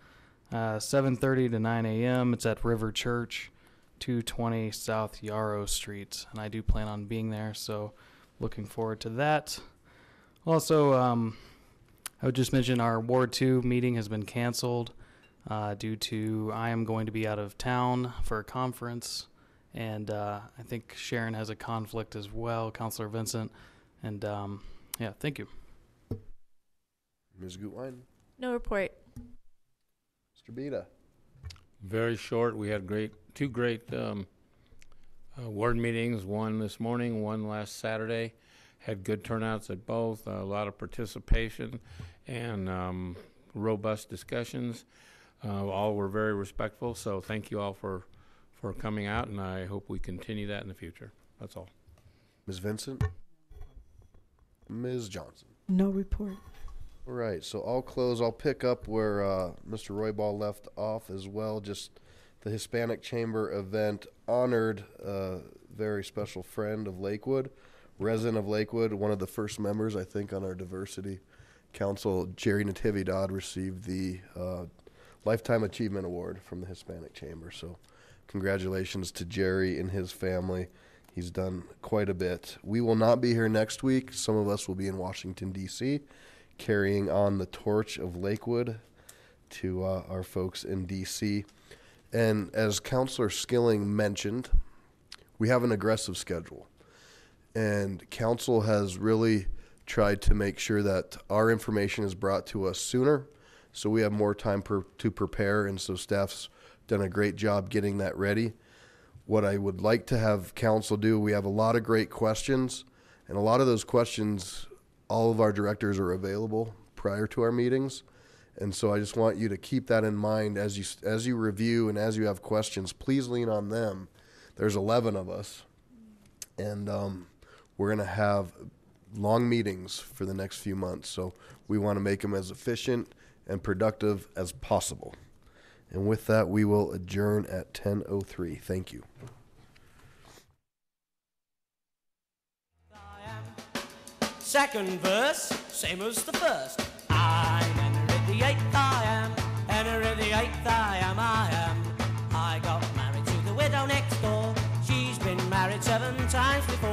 7:30 to 9 a.m. It's at River Church, 220 South Yarrow Street, and I do plan on being there, so looking forward to that. Also, I would just mention our Ward 2 meeting has been canceled due to I am going to be out of town for a conference, and I think Sharon has a conflict as well, Councilor Vincent, and yeah, thank you. Ms. Gutwein? No report. Mr. Beta? Very short. We had two great ward meetings, one this morning, one last Saturday. Had good turnouts at both, a lot of participation and robust discussions. All were very respectful, so thank you all for coming out, and I hope we continue that in the future. That's all. Ms. Vincent? Ms. Johnson? No report. All right, so I'll close. I'll pick up where Mr. Roybal left off as well. Just the Hispanic Chamber event honored a very special friend of Lakewood, resident of Lakewood, one of the first members, I think, on our diversity council. Jerry Natividad received the Lifetime Achievement Award from the Hispanic Chamber. So congratulations to Jerry and his family. He's done quite a bit. We will not be here next week. Some of us will be in Washington, D.C., carrying on the torch of Lakewood to our folks in D.C. And as Councilor Skilling mentioned, we have an aggressive schedule. And council has really tried to make sure that our information is brought to us sooner, so we have more time to prepare, and so staff's done a great job getting that ready. What I would like to have council do, we have a lot of great questions, and a lot of those questions, all of our directors are available prior to our meetings. And so I just want you to keep that in mind as you review and as you have questions. Please lean on them. There's 11 of us, and we're going to have long meetings for the next few months. So we want to make them as efficient and productive as possible. And with that, we will adjourn at 10:03. Thank you. Second verse, same as the first. I'm Henry the Eighth, I am. Henry the Eighth, I am, I am. I got married to the widow next door. She's been married 7 times before.